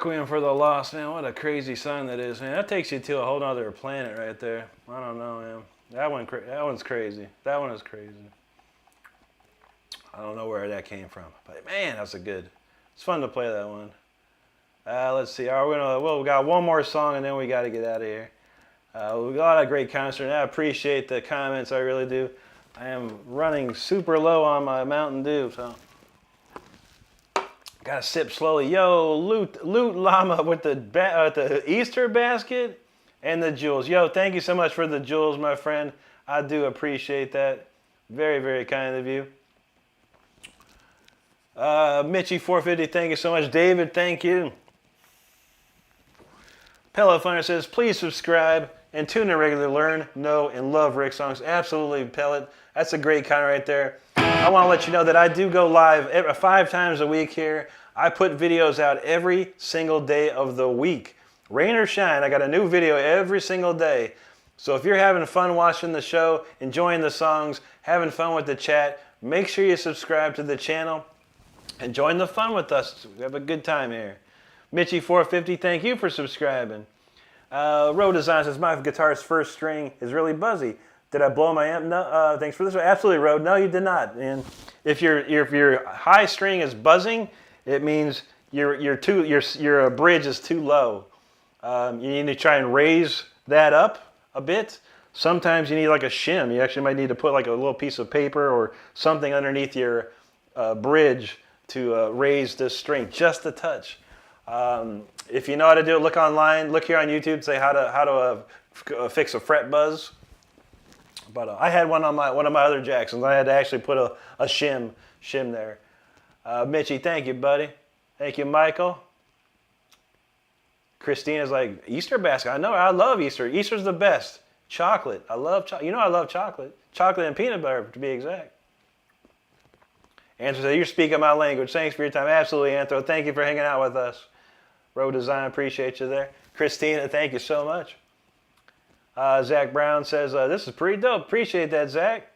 Requiem for the Lost, man. What a crazy song that is, man. That takes you to a whole other planet right there. I don't know, man. That one's crazy. That one is crazy. I don't know where that came from, but man, that's it's fun to play that one. Let's see. We got one more song and then we got to get out of here. We got a lot of great comments, and I appreciate the comments. I really do. I am running super low on my Mountain Dew, so gotta sip slowly. Yo, Loot Llama with the Easter basket and the jewels. Yo, thank you so much for the jewels, my friend. I do appreciate that. Very, very kind of you. Mitchie450, thank you so much. David, thank you. Pellet Funner says, please subscribe and tune in regularly, learn, know, and love Rick songs. Absolutely, Pellet. That's a great comment right there. I want to let you know that I do go live 5 times a week here. I put videos out every single day of the week. Rain or shine, I got a new video every single day. So if you're having fun watching the show, enjoying the songs, having fun with the chat, make sure you subscribe to the channel and join the fun with us. We have a good time here. Mitchie450, thank you for subscribing. Road Design says, my guitar's first string is really buzzy. Did I blow my amp? No, thanks for this. Absolutely, Road. No, you did not. And if your high string is buzzing, it means your bridge is too low. You need to try and raise that up a bit. Sometimes you need like a shim. You actually might need to put like a little piece of paper or something underneath your bridge to raise this string just a touch. If you know how to do it, look online. Look here on YouTube. Say how to fix a fret buzz. But I had one of my other Jacksons. I had to actually put a shim there. Mitchie, thank you, buddy. Thank you, Michael. Christina's like, Easter basket. I know. I love Easter. Easter's the best. Chocolate. I love chocolate. You know I love chocolate. Chocolate and peanut butter, to be exact. Anthro said, you're speaking my language. Thanks for your time. Absolutely, Anthro. Thank you for hanging out with us. Road Design, appreciate you there. Christina, thank you so much. Zach Brown says, this is pretty dope. Appreciate that, Zach.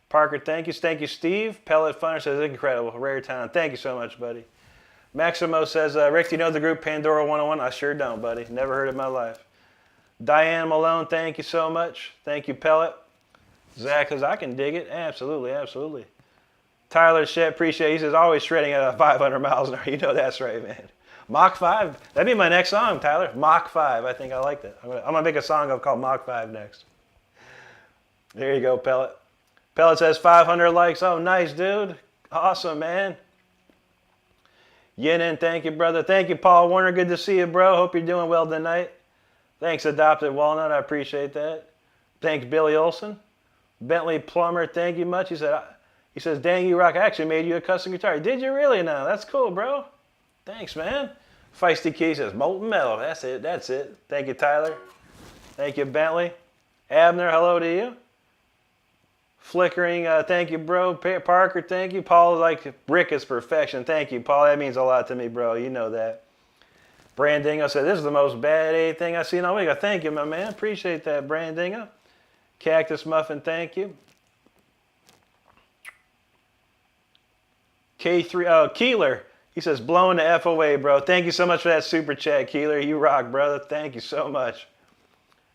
Parker, thank you. Thank you, Steve. Pellet Funner says, incredible. Rare talent. Thank you so much, buddy. Maximo says, Rick, do you know the group Pandora 101? I sure don't, buddy. Never heard it in my life. Diane Malone, thank you so much. Thank you, Pellet. Zach says, I can dig it. Absolutely, absolutely. Tyler Shett, appreciate it. He says, always shredding at 500 miles an hour. You know that's right, man. Mach 5. That'd be my next song, Tyler. Mach 5. I think I like that. I'm gonna make a song called Mach 5 next. There you go, Pellet. Pellet says 500 likes. Oh, nice, dude. Awesome, man. Yinin, thank you, brother. Thank you, Paul Warner. Good to see you, bro. Hope you're doing well tonight. Thanks, Adopted Walnut. I appreciate that. Thanks, Billy Olson. Bentley Plumber, thank you much. He says, dang, you rock. I actually made you a custom guitar. Did you really now? That's cool, bro. Thanks, man. Feisty Key says, molten metal. That's it. That's it. Thank you, Tyler. Thank you, Bentley. Abner, hello to you. Flickering, thank you, bro. Parker, thank you. Paul is like, Rick is perfection. Thank you, Paul. That means a lot to me, bro. You know that. Brandingo said, this is the most bad A thing I've seen all week. Thank you, my man. Appreciate that, Brandingo. Cactus Muffin, thank you. K3, Keeler. He says, blowing the F away, bro. Thank you so much for that super chat, Keeler. You rock, brother. Thank you so much.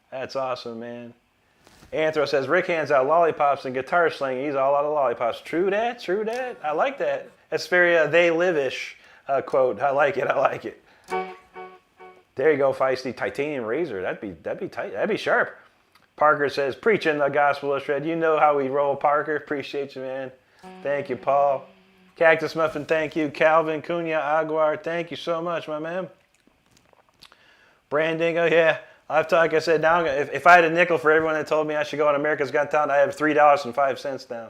That's awesome, man. Anthro says, Rick hands out lollipops and guitar sling. He's all out of lollipops. True that, true that. I like that. That's very they live-ish quote. I like it, I like it. There you go, Feisty. Titanium razor. That'd be tight. That'd be sharp. Parker says, preaching the gospel of shred. You know how we roll, Parker. Appreciate you, man. Thank you, Paul. Cactus Muffin, thank you. Calvin Cunha Aguar, thank you so much, my man. Brandingo, yeah. Like I said, now if I had a nickel for everyone that told me I should go on America's Got Talent, I have $3.05 now.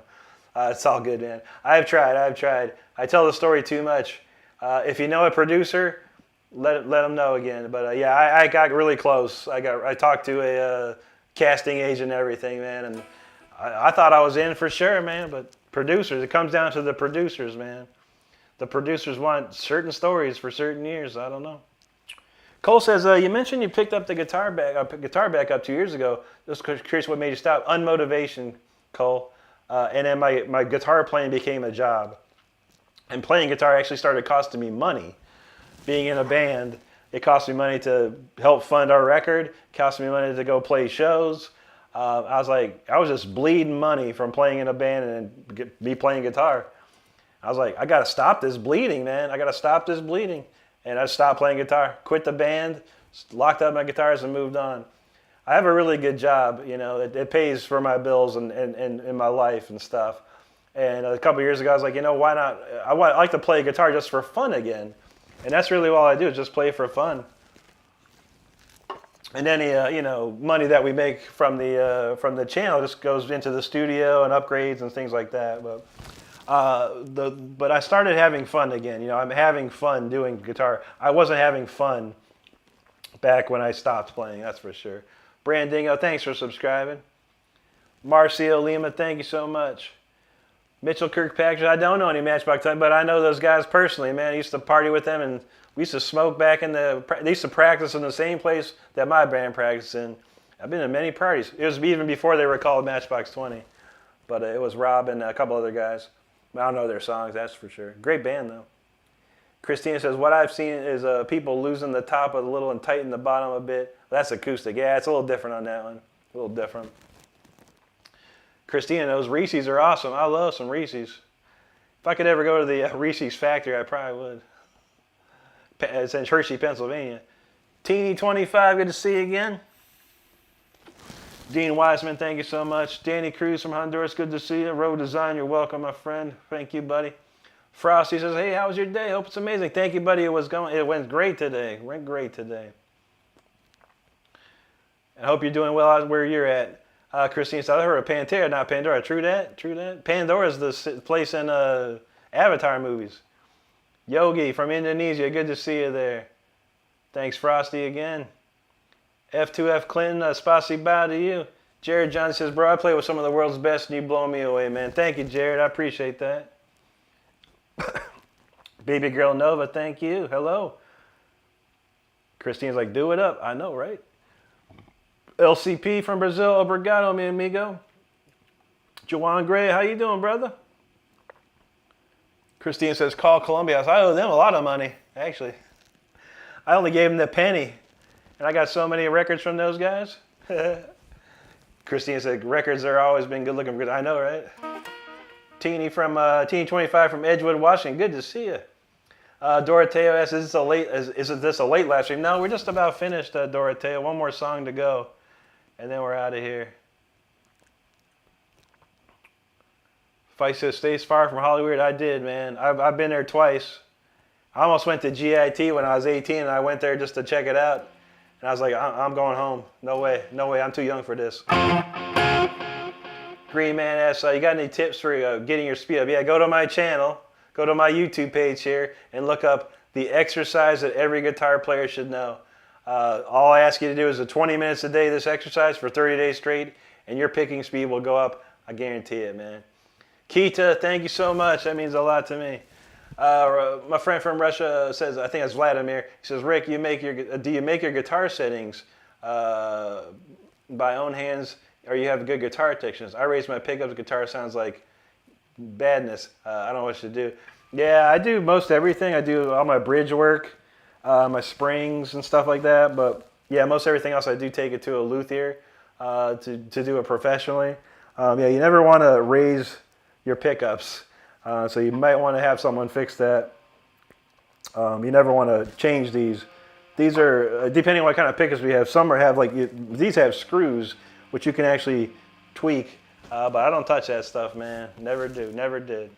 It's all good, man. I've tried. I tell the story too much. If you know a producer, let them know again. But yeah, I got really close. I talked to a casting agent and everything, man, and I thought I was in for sure, man. But producers, it comes down to the producers, man. The producers want certain stories for certain years. I don't know. Cole says, you mentioned you picked up the guitar back up 2 years ago. Just curious what made you stop. Unmotivation, Cole. And then my guitar playing became a job. And playing guitar actually started costing me money. being in a band. It cost me money to help fund our record. It cost me money to go play shows. I was just bleeding money from playing in a band and me playing guitar. I was like, I got to stop this bleeding, man. I got to stop this bleeding. And I stopped playing guitar, quit the band, locked up my guitars and moved on. I have a really good job, you know, it pays for my bills and my life and stuff. And a couple years ago, I was like, you know, why not? I like to play guitar just for fun again. And that's really all I do is just play for fun. And any, you know, money that we make from the channel just goes into the studio and upgrades and things like that. But I started having fun again. You know, I'm having fun doing guitar. I wasn't having fun back when I stopped playing, that's for sure. Brandingo, thanks for subscribing. Marcio Lima, thank you so much. Mitchell Kirkpatrick, I don't know any Matchbox Twenty, but I know those guys personally, man. I used to party with them, and we used to smoke back they used to practice in the same place that my band practiced in. I've been to many parties. It was even before they were called Matchbox 20. But it was Rob and a couple other guys. I don't know their songs, that's for sure. Great band, though. Christina says, what I've seen is people losing the top a little and tighten the bottom a bit. That's acoustic. Yeah, it's a little different on that one. A little different. Christina knows Reese's are awesome. I love some Reese's. If I could ever go to the Reese's factory, I probably would. It's in Hershey, Pennsylvania. Teeny25, good to see you again. Dean Wiseman, thank you so much. Danny Cruz from Honduras, good to see you. Road Design, you're welcome, my friend. Thank you, buddy. Frosty says, hey, how was your day? Hope it's amazing. Thank you, buddy. It went great today. Went great today. I hope you're doing well out where you're at. Christine said, I heard of Pantera, not Pandora. True that? True that? Pandora's the place in Avatar movies. Yogi from Indonesia, good to see you there. Thanks, Frosty, again. F2F Clinton, spasiba to you. Jared Johnson says, bro, I play with some of the world's best and you blow me away, man. Thank you, Jared. I appreciate that. Baby Girl Nova, thank you. Hello. Christine's like, do it up. I know, right? LCP from Brazil, obrigado, mi amigo. Juwan Gray, how you doing, brother? Christine says, call Columbia. I owe them a lot of money, actually. I only gave them the penny, and I got so many records from those guys. Christine said, records are always been good looking. I know, right? Teeny from Teeny25 from Edgewood, Washington. Good to see you. Doroteo asks, is this a late live stream? No, we're just about finished, Doroteo. One more song to go, and then we're out of here. Fight says, stays far from Hollywood. I did, man. I've been there twice. I almost went to GIT when I was 18, and I went there just to check it out. And I was like, I'm going home. No way. No way. I'm too young for this. Green Man asks, you got any tips for getting your speed up? Yeah, go to my channel. Go to my YouTube page here and look up the exercise that every guitar player should know. All I ask you to do is 20 minutes a day this exercise for 30 days straight, and your picking speed will go up. I guarantee it, man. Kita, thank you so much. That means a lot to me. My friend from Russia says, I think it's Vladimir. He says, Rick, do you make your guitar settings by own hands, or you have good guitar technicians? I raise my pickups. Guitar sounds like badness. I don't know what to do. Yeah, I do most everything. I do all my bridge work, my springs and stuff like that. But yeah, most everything else I do take it to a luthier to do it professionally. Yeah, you never want to raise your pickups. So you might want to have someone fix that. You never want to change these. These are, depending on what kind of pickups we have, some have these have screws, which you can actually tweak. But I don't touch that stuff, man. Never do, never did.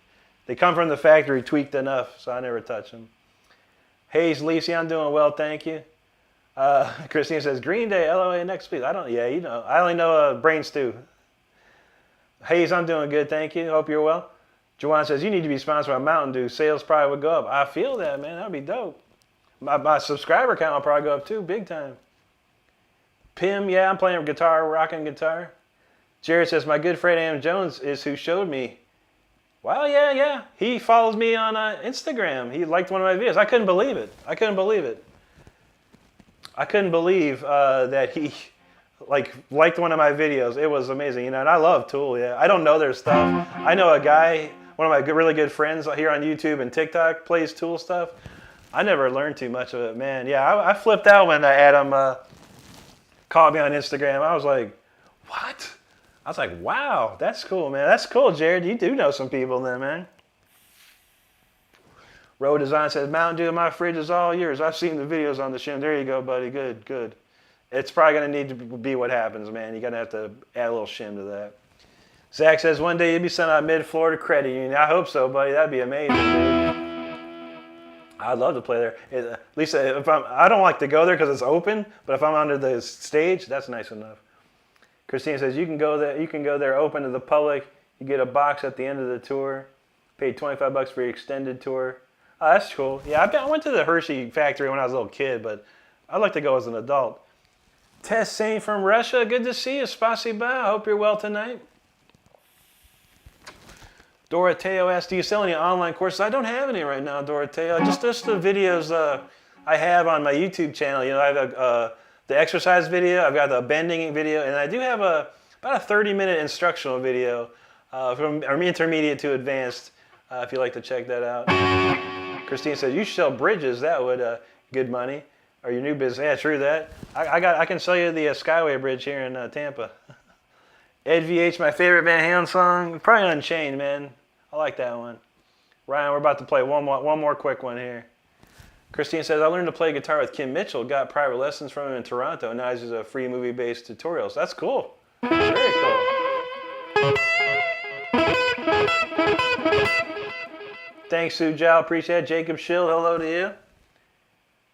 They come from the factory tweaked enough, so I never touch them. Hayes Lacey, I'm doing well, thank you. Christine says, Green Day, LOA next week. Yeah, you know. I only know Brain Stew. Hayes, I'm doing good, thank you. Hope you're well. Joanne says, you need to be sponsored by Mountain Dew. Sales probably would go up. I feel that, man. That would be dope. My subscriber count will probably go up too, big time. Pim, yeah, I'm playing guitar, rocking guitar. Jared says, my good friend Adam Jones is who showed me. Well, yeah. He follows me on Instagram. He liked one of my videos. I couldn't believe it. I couldn't believe that he liked one of my videos. It was amazing, you know. And I love Tool. Yeah, I don't know their stuff. I know a guy, one of my really good friends here on YouTube and TikTok plays Tool stuff. I never learned too much of it, man. Yeah, I flipped out when Adam called me on Instagram. I was like, what? I was like, wow, that's cool, man. That's cool, Jared. You do know some people then, man. Road Design says, Mountain Dew in my fridge is all yours. I've seen the videos on the shim. There you go, buddy. Good, good. It's probably going to need to be what happens, man. You're going to have to add a little shim to that. Zach says, one day you'll be sent out Mid-Florida Credit Union. I hope so, buddy. That'd be amazing, dude. I'd love to play there. At least if I don't like to go there because it's open, but if I'm under the stage, that's nice enough. Christine says, you can go there open to the public. You get a box at the end of the tour. Paid $25 for your extended tour. Oh, that's cool. Yeah, I went to the Hershey factory when I was a little kid, but I'd like to go as an adult. Tess Saint from Russia, good to see you. Spasiba, I hope you're well tonight. Doroteo asked, do you sell any online courses? I don't have any right now, Doroteo. Just the videos I have on my YouTube channel. You know, I have the exercise video, I've got the bending video, and I do have about a 30-minute instructional video from intermediate to advanced, if you'd like to check that out. Christine says, you should sell bridges. That would good money. Or your new business. Yeah, true that. I can sell you the Skyway Bridge here in Tampa. Ed VH, my favorite Van Halen song. Probably Unchained, man. I like that one. Ryan, we're about to play one more quick one here. Christine says, I learned to play guitar with Kim Mitchell. Got private lessons from him in Toronto. Now he's a free movie-based tutorials. That's cool. Very cool. Thanks, Sue Zhao. Appreciate it. Jacob Schill, hello to you.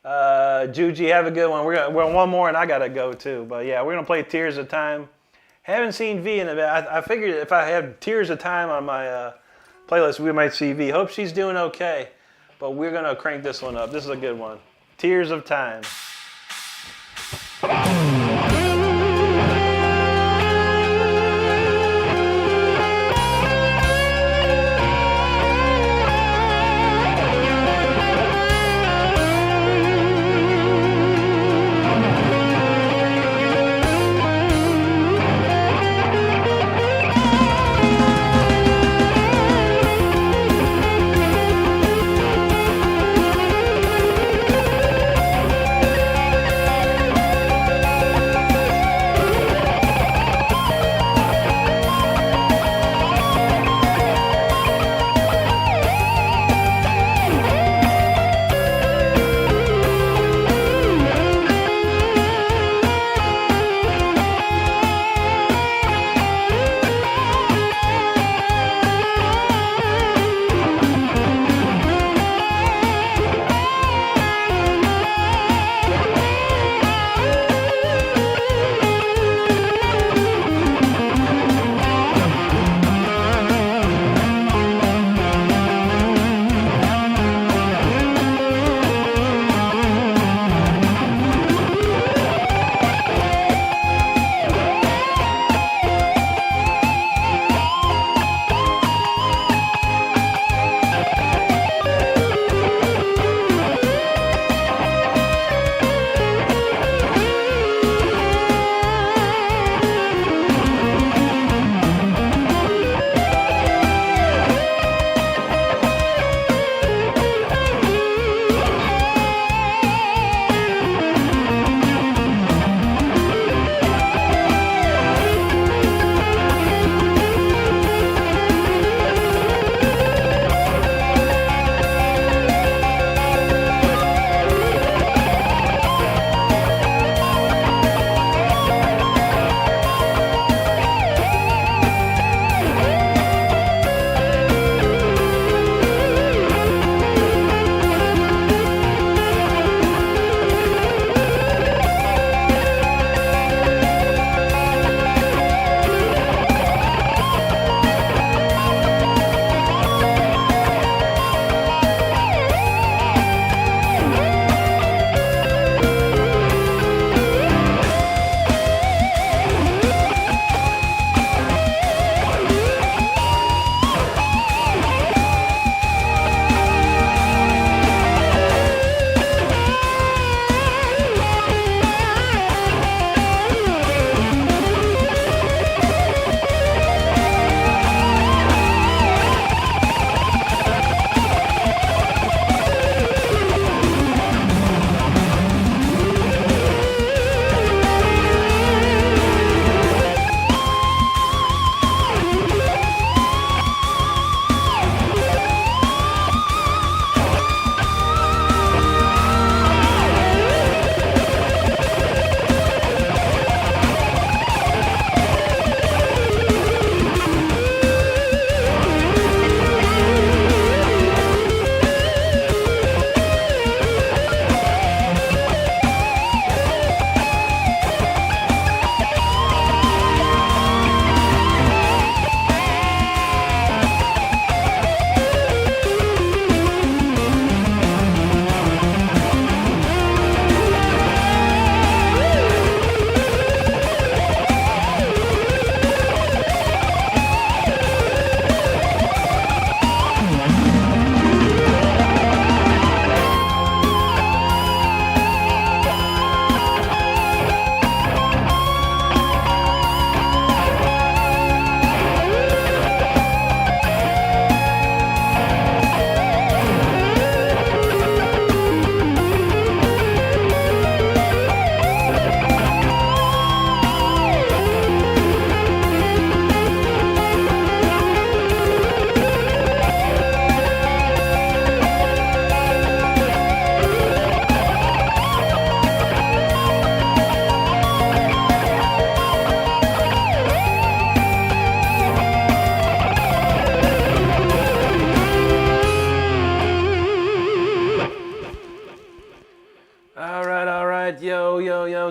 Juji, have a good one. We're one more and I gotta go too. But yeah, we're gonna play Tears of Time. Haven't seen V in a bit. I figured if I had Tears of Time on my playlist, we might see V. Hope she's doing okay. But we're gonna crank this one up. This is a good one. Tears of Time.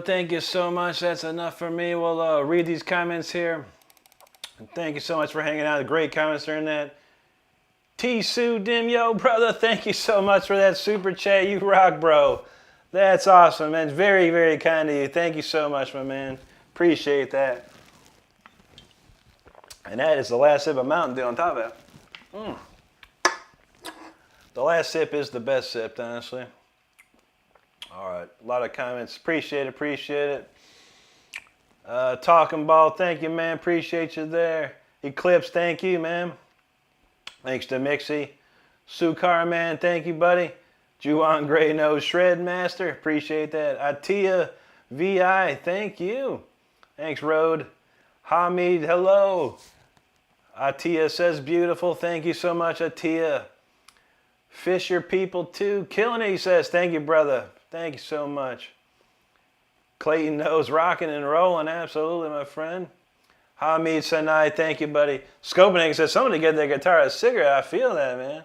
thank you so much. That's enough for me. We'll read these comments here. And thank you so much for hanging out. Great comments during that. T-Sue Dim, yo, brother, thank you so much for that super chat. You rock, bro. That's awesome, man. Very, very kind of you. Thank you so much, my man. Appreciate that. And that is the last sip of Mountain Dew on top of that. The last sip is the best sip, honestly. All right, a lot of comments. Appreciate it, appreciate it. Talking Ball, thank you, man. Appreciate you there. Eclipse, thank you, man. Thanks to Mixie. Sukar, man, thank you, buddy. Juwan Gray Nose Shred Master, appreciate that. Atia VI, thank you. Thanks, Road. Hamid, hello. Atia says beautiful. Thank you so much, Atia. Fisher People too. Killing it, he says. Thank you, brother. Thank you so much. Clayton knows rocking and rolling. Absolutely, my friend. Hamid Sanai, thank you, buddy. Skopening says, somebody get their guitar a cigarette. I feel that, man.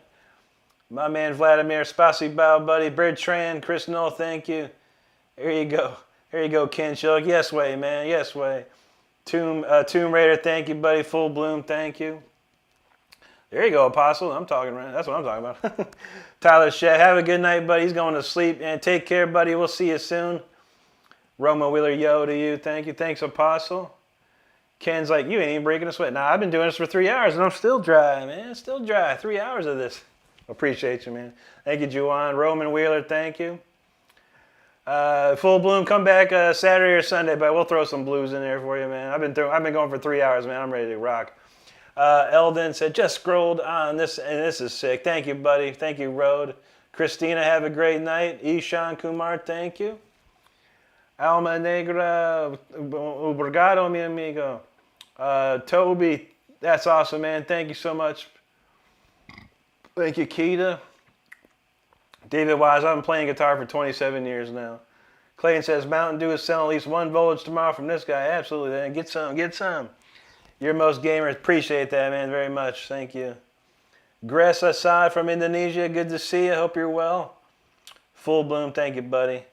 My man Vladimir Spasibow, buddy. Bertrand, Chris Knoll, thank you. Here you go. Here you go, Ken Shilk. Yes way, man. Yes way. Tomb Raider, thank you, buddy. Full Bloom, thank you. There you go, Apostle. I'm talking right. That's what I'm talking about. Tyler Shea, have a good night, buddy. He's going to sleep. And take care, buddy. We'll see you soon. Roma Wheeler, yo to you. Thank you. Thanks, Apostle. Ken's like, you ain't even breaking a sweat. Nah, I've been doing this for 3 hours, and I'm still dry, man. Still dry. 3 hours of this. Appreciate you, man. Thank you, Juwan. Roman Wheeler, thank you. Full Bloom, come back Saturday or Sunday, but we'll throw some blues in there for you, man. I've been going for 3 hours, man. I'm ready to rock. Eldon said, just scrolled on this, and this is sick. Thank you, buddy. Thank you, Road. Christina, have a great night. Ishan Kumar, thank you. Alma Negra, obrigado, mi amigo. Toby, that's awesome, man. Thank you so much. Thank you, Keita. David Wise, I've been playing guitar for 27 years now. Clayton says, Mountain Dew is selling at least 1 voltage tomorrow from this guy. Absolutely, man. Get some, get some. You're most gamers. Appreciate that, man, very much. Thank you. Gress Assad from Indonesia, good to see you. Hope you're well. Full Bloom, thank you, buddy.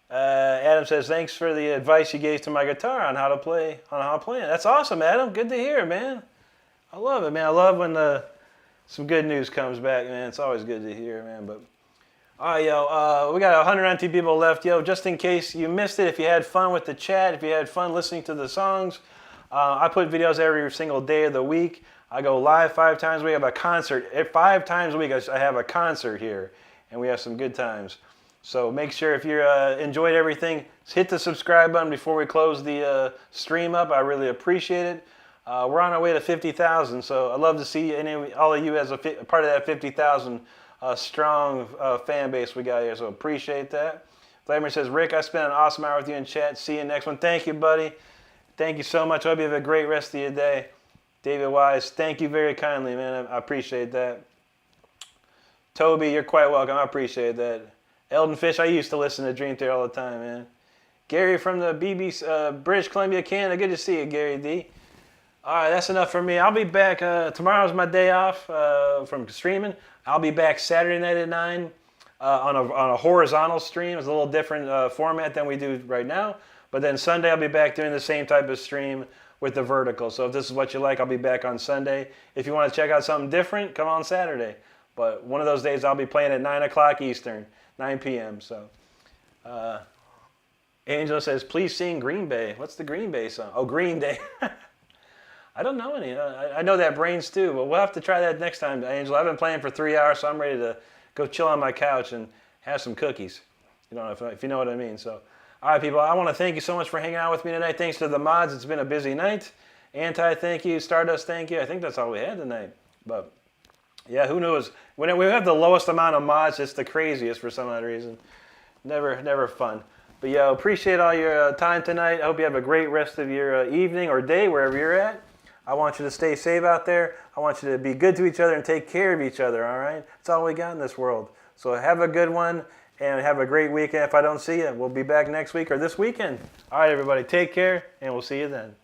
Adam says, thanks for the advice you gave to my guitar on how to play it. That's awesome, Adam. Good to hear, man. I love it, man. I love when some good news comes back, man. It's always good to hear, man. But all right, yo, we got 190 people left, yo. Just in case you missed it, if you had fun with the chat, if you had fun listening to the songs, I put videos every single day of the week. I go live 5 times a week. I have a concert 5 times a week. I have a concert here, and we have some good times. So make sure if you enjoyed everything, hit the subscribe button before we close the stream up. I really appreciate it. We're on our way to 50,000, so I'd love to see all of you as a part of that 50,000 strong fan base we got here, so appreciate that. Vladimir says, Rick, I spent an awesome hour with you in chat. See you next one. Thank you, buddy. Thank you so much. I hope you have a great rest of your day. David Wise, thank you very kindly, man. I appreciate that. Toby, you're quite welcome. I appreciate that. Eldon Fish, I used to listen to Dream Theater all the time, man. Gary from the BBC, British Columbia, Canada. Good to see you, Gary D. All right, that's enough for me. I'll be back. Tomorrow's my day off from streaming. I'll be back Saturday night at 9 on a horizontal stream. It's a little different format than we do right now. But then Sunday, I'll be back doing the same type of stream with the vertical. So if this is what you like, I'll be back on Sunday. If you want to check out something different, come on Saturday. But one of those days, I'll be playing at 9 o'clock Eastern, 9 p.m. So, Angela says, please sing Green Bay. What's the Green Bay song? Oh, Green Day. I don't know any. I know that Brain Stew, but we'll have to try that next time, Angela. I've been playing for 3 hours, so I'm ready to go chill on my couch and have some cookies. You know, if you know what I mean. So, all right, people, I want to thank you so much for hanging out with me tonight. Thanks to the mods. It's been a busy night. Anti, thank you. Stardust, thank you. I think that's all we had tonight. But, yeah, who knows? When we have the lowest amount of mods, it's the craziest for some odd reason. Never fun. But, yeah, appreciate all your time tonight. I hope you have a great rest of your evening or day, wherever you're at. I want you to stay safe out there. I want you to be good to each other and take care of each other, all right? That's all we got in this world. So have a good one and have a great weekend. If I don't see you, we'll be back next week or this weekend. All right, everybody, take care, and we'll see you then.